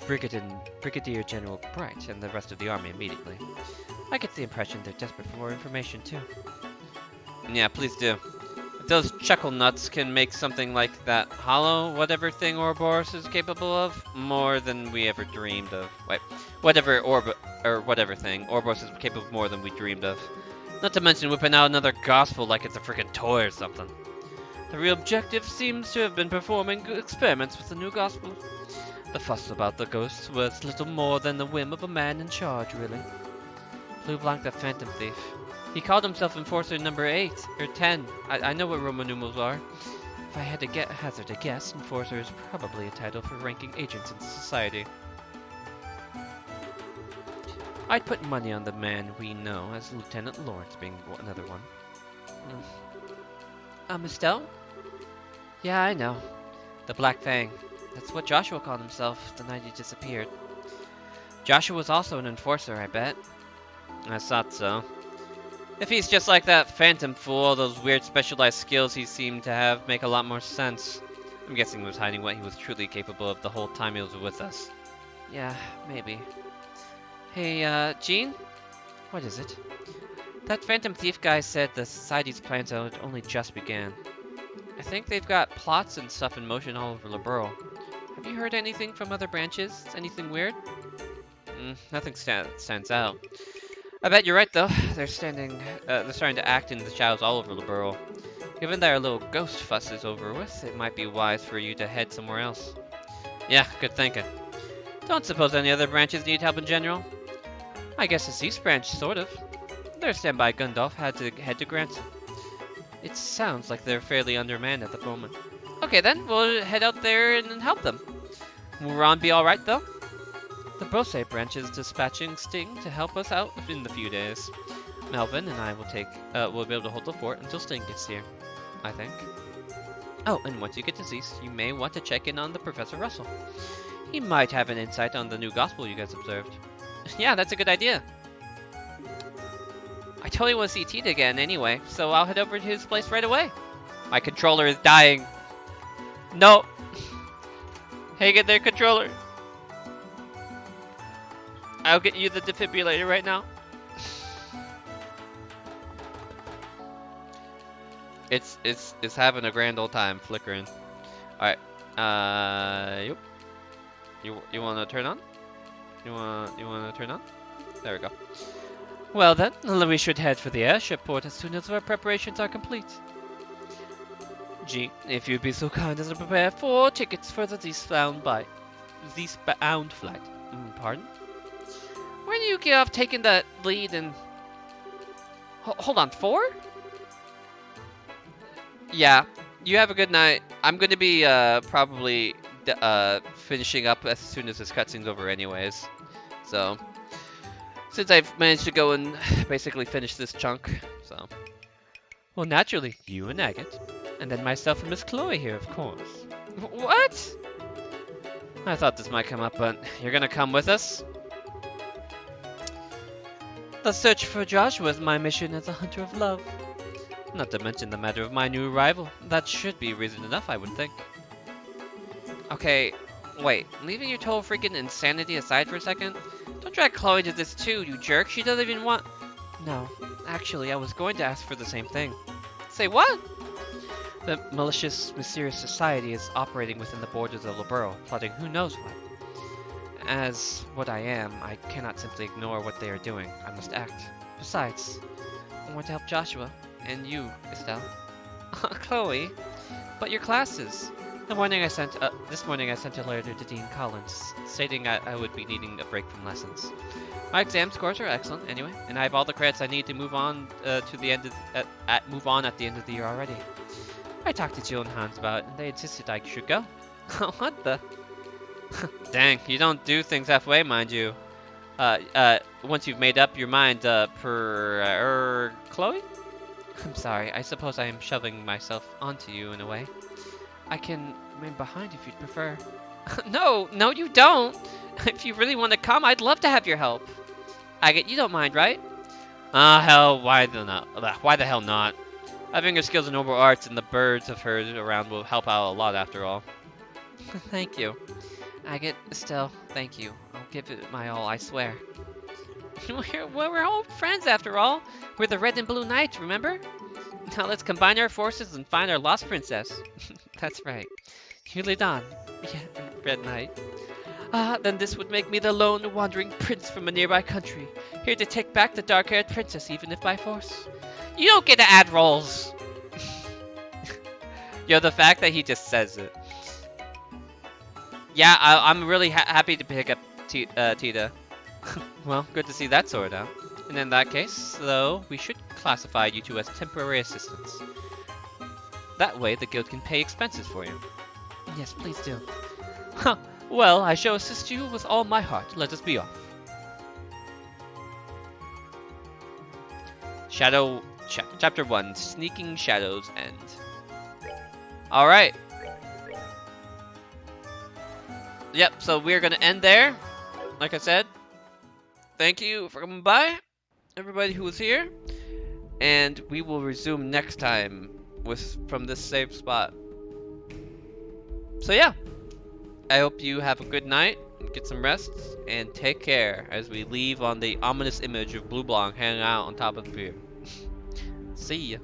Brigadier General Bright and the rest of the army immediately. I get the impression they're desperate for more information, too. Yeah, please do. If those chuckle nuts can make something like that hollow whatever thing Ouroboros is capable of, more than we ever dreamed of. Wait, whatever thing Ouroboros is capable of more than we dreamed of. Not to mention whipping out another gospel like it's a freaking toy or something. The real objective seems to have been performing experiments with the new gospel. The fuss about the ghosts was little more than the whim of a man in charge, really. Blue Blanc the Phantom Thief. He called himself Enforcer number 8, or 10. I know what Roman numerals are. If I had to hazard a guess, Enforcer is probably a title for ranking agents in society. I'd put money on the man we know as Lieutenant Lawrence being another one. Estelle? Yeah, I know. The Black Fang. That's what Joshua called himself the night he disappeared. Joshua was also an enforcer, I bet. I thought so. If he's just like that phantom fool, all those weird specialized skills he seemed to have make a lot more sense. I'm guessing he was hiding what he was truly capable of the whole time he was with us. Yeah, maybe. Hey, Jean? What is it? That Phantom Thief guy said the Society's plans had only just began. I think they've got plots and stuff in motion all over Liberl. Have you heard anything from other branches? Anything weird? Nothing stands out. I bet you're right, though. They're starting to act in the shadows all over Liberl. Given that our little ghost fuss is over with, it might be wise for you to head somewhere else. Yeah, good thinking. Don't suppose any other branches need help in general? I guess this East branch, sort of. Their standby Gundalf had to head to Granson. It sounds like they're fairly undermanned at the moment. Okay then, we'll head out there and help them. Will Ron be alright though? The Brose branch is dispatching Sting to help us out in a few days. Melvin and I will be able to hold the fort until Sting gets here, I think. Oh, and once you get to Zeus, you may want to check in on the Professor Russell. He might have an insight on the new gospel you guys observed. Yeah, that's a good idea. I totally want to see Tita again anyway, so I'll head over to his place right away. My controller is dying. No. Hey, get their controller. I'll get you the defibrillator right now. It's having a grand old time flickering. All right. Yep. You want to turn on? You want to turn on? There we go. Well then, we should head for the airship port as soon as our preparations are complete. Gee, if you'd be so kind as to prepare 4 tickets for the eastbound flight. Pardon? When do you get off taking the lead and... Hold on, 4? Yeah, you have a good night. I'm gonna be probably finishing up as soon as this cutscene's over anyways. So, since I've managed to go and basically finish this chunk, so. Well, naturally, you and Agate, and then myself and Miss Chloe here, of course. What? I thought this might come up, but you're gonna come with us? The search for Joshua is my mission as a hunter of love. Not to mention the matter of my new arrival. That should be reason enough, I would think. Okay, wait. Leaving your total freaking insanity aside for a second, don't drag Chloe to this too, you jerk. She doesn't even want... No, actually, I was going to ask for the same thing. Say what? The malicious, mysterious society is operating within the borders of Laburo, plotting who knows what. As what I am, I cannot simply ignore what they are doing. I must act. Besides, I want to help Joshua. And you, Estelle. Chloe, but your classes. This morning I sent a letter to Dean Collins, stating I would be needing a break from lessons. My exam scores are excellent, anyway, and I have all the credits I need to move on to the end of move on at the end of the year already. I talked to Jill and Hans about it, and they insisted I should go. What the? Dang, you don't do things halfway, mind you. Once you've made up your mind, Chloe? I'm sorry, I suppose I am shoving myself onto you in a way. I can remain behind if you'd prefer. No, you don't! If you really want to come, I'd love to have your help. Agate, you don't mind, right? Ah, hell, why the hell not? Having her skills in noble arts and the birds of hers around will help out a lot after all. Thank you. Agate, Estelle, thank you. I'll give it my all, I swear. We're all friends after all. We're the Red and Blue Knights, remember? Now let's combine our forces and find our lost princess. That's right. You lead on. Yeah, Red Knight. Then this would make me the lone wandering prince from a nearby country, here to take back the dark-haired princess, even if by force. You don't get to add roles. Yo, the fact that he just says it. Yeah, I'm really happy to pick up Tita. Well, good to see that sorted out. And in that case, though, we should classify you two as temporary assistants. That way, the guild can pay expenses for you. Yes, please do. Huh. Well, I shall assist you with all my heart. Let us be off. Chapter 1, Sneaking Shadows End. Alright. Yep, so we're gonna end there. Like I said, thank you for coming by, everybody who was here. And we will resume next time from this save spot. So yeah, I hope you have a good night, get some rest, and take care as we leave on the ominous image of Blue Blanc hanging out on top of the pier. See ya.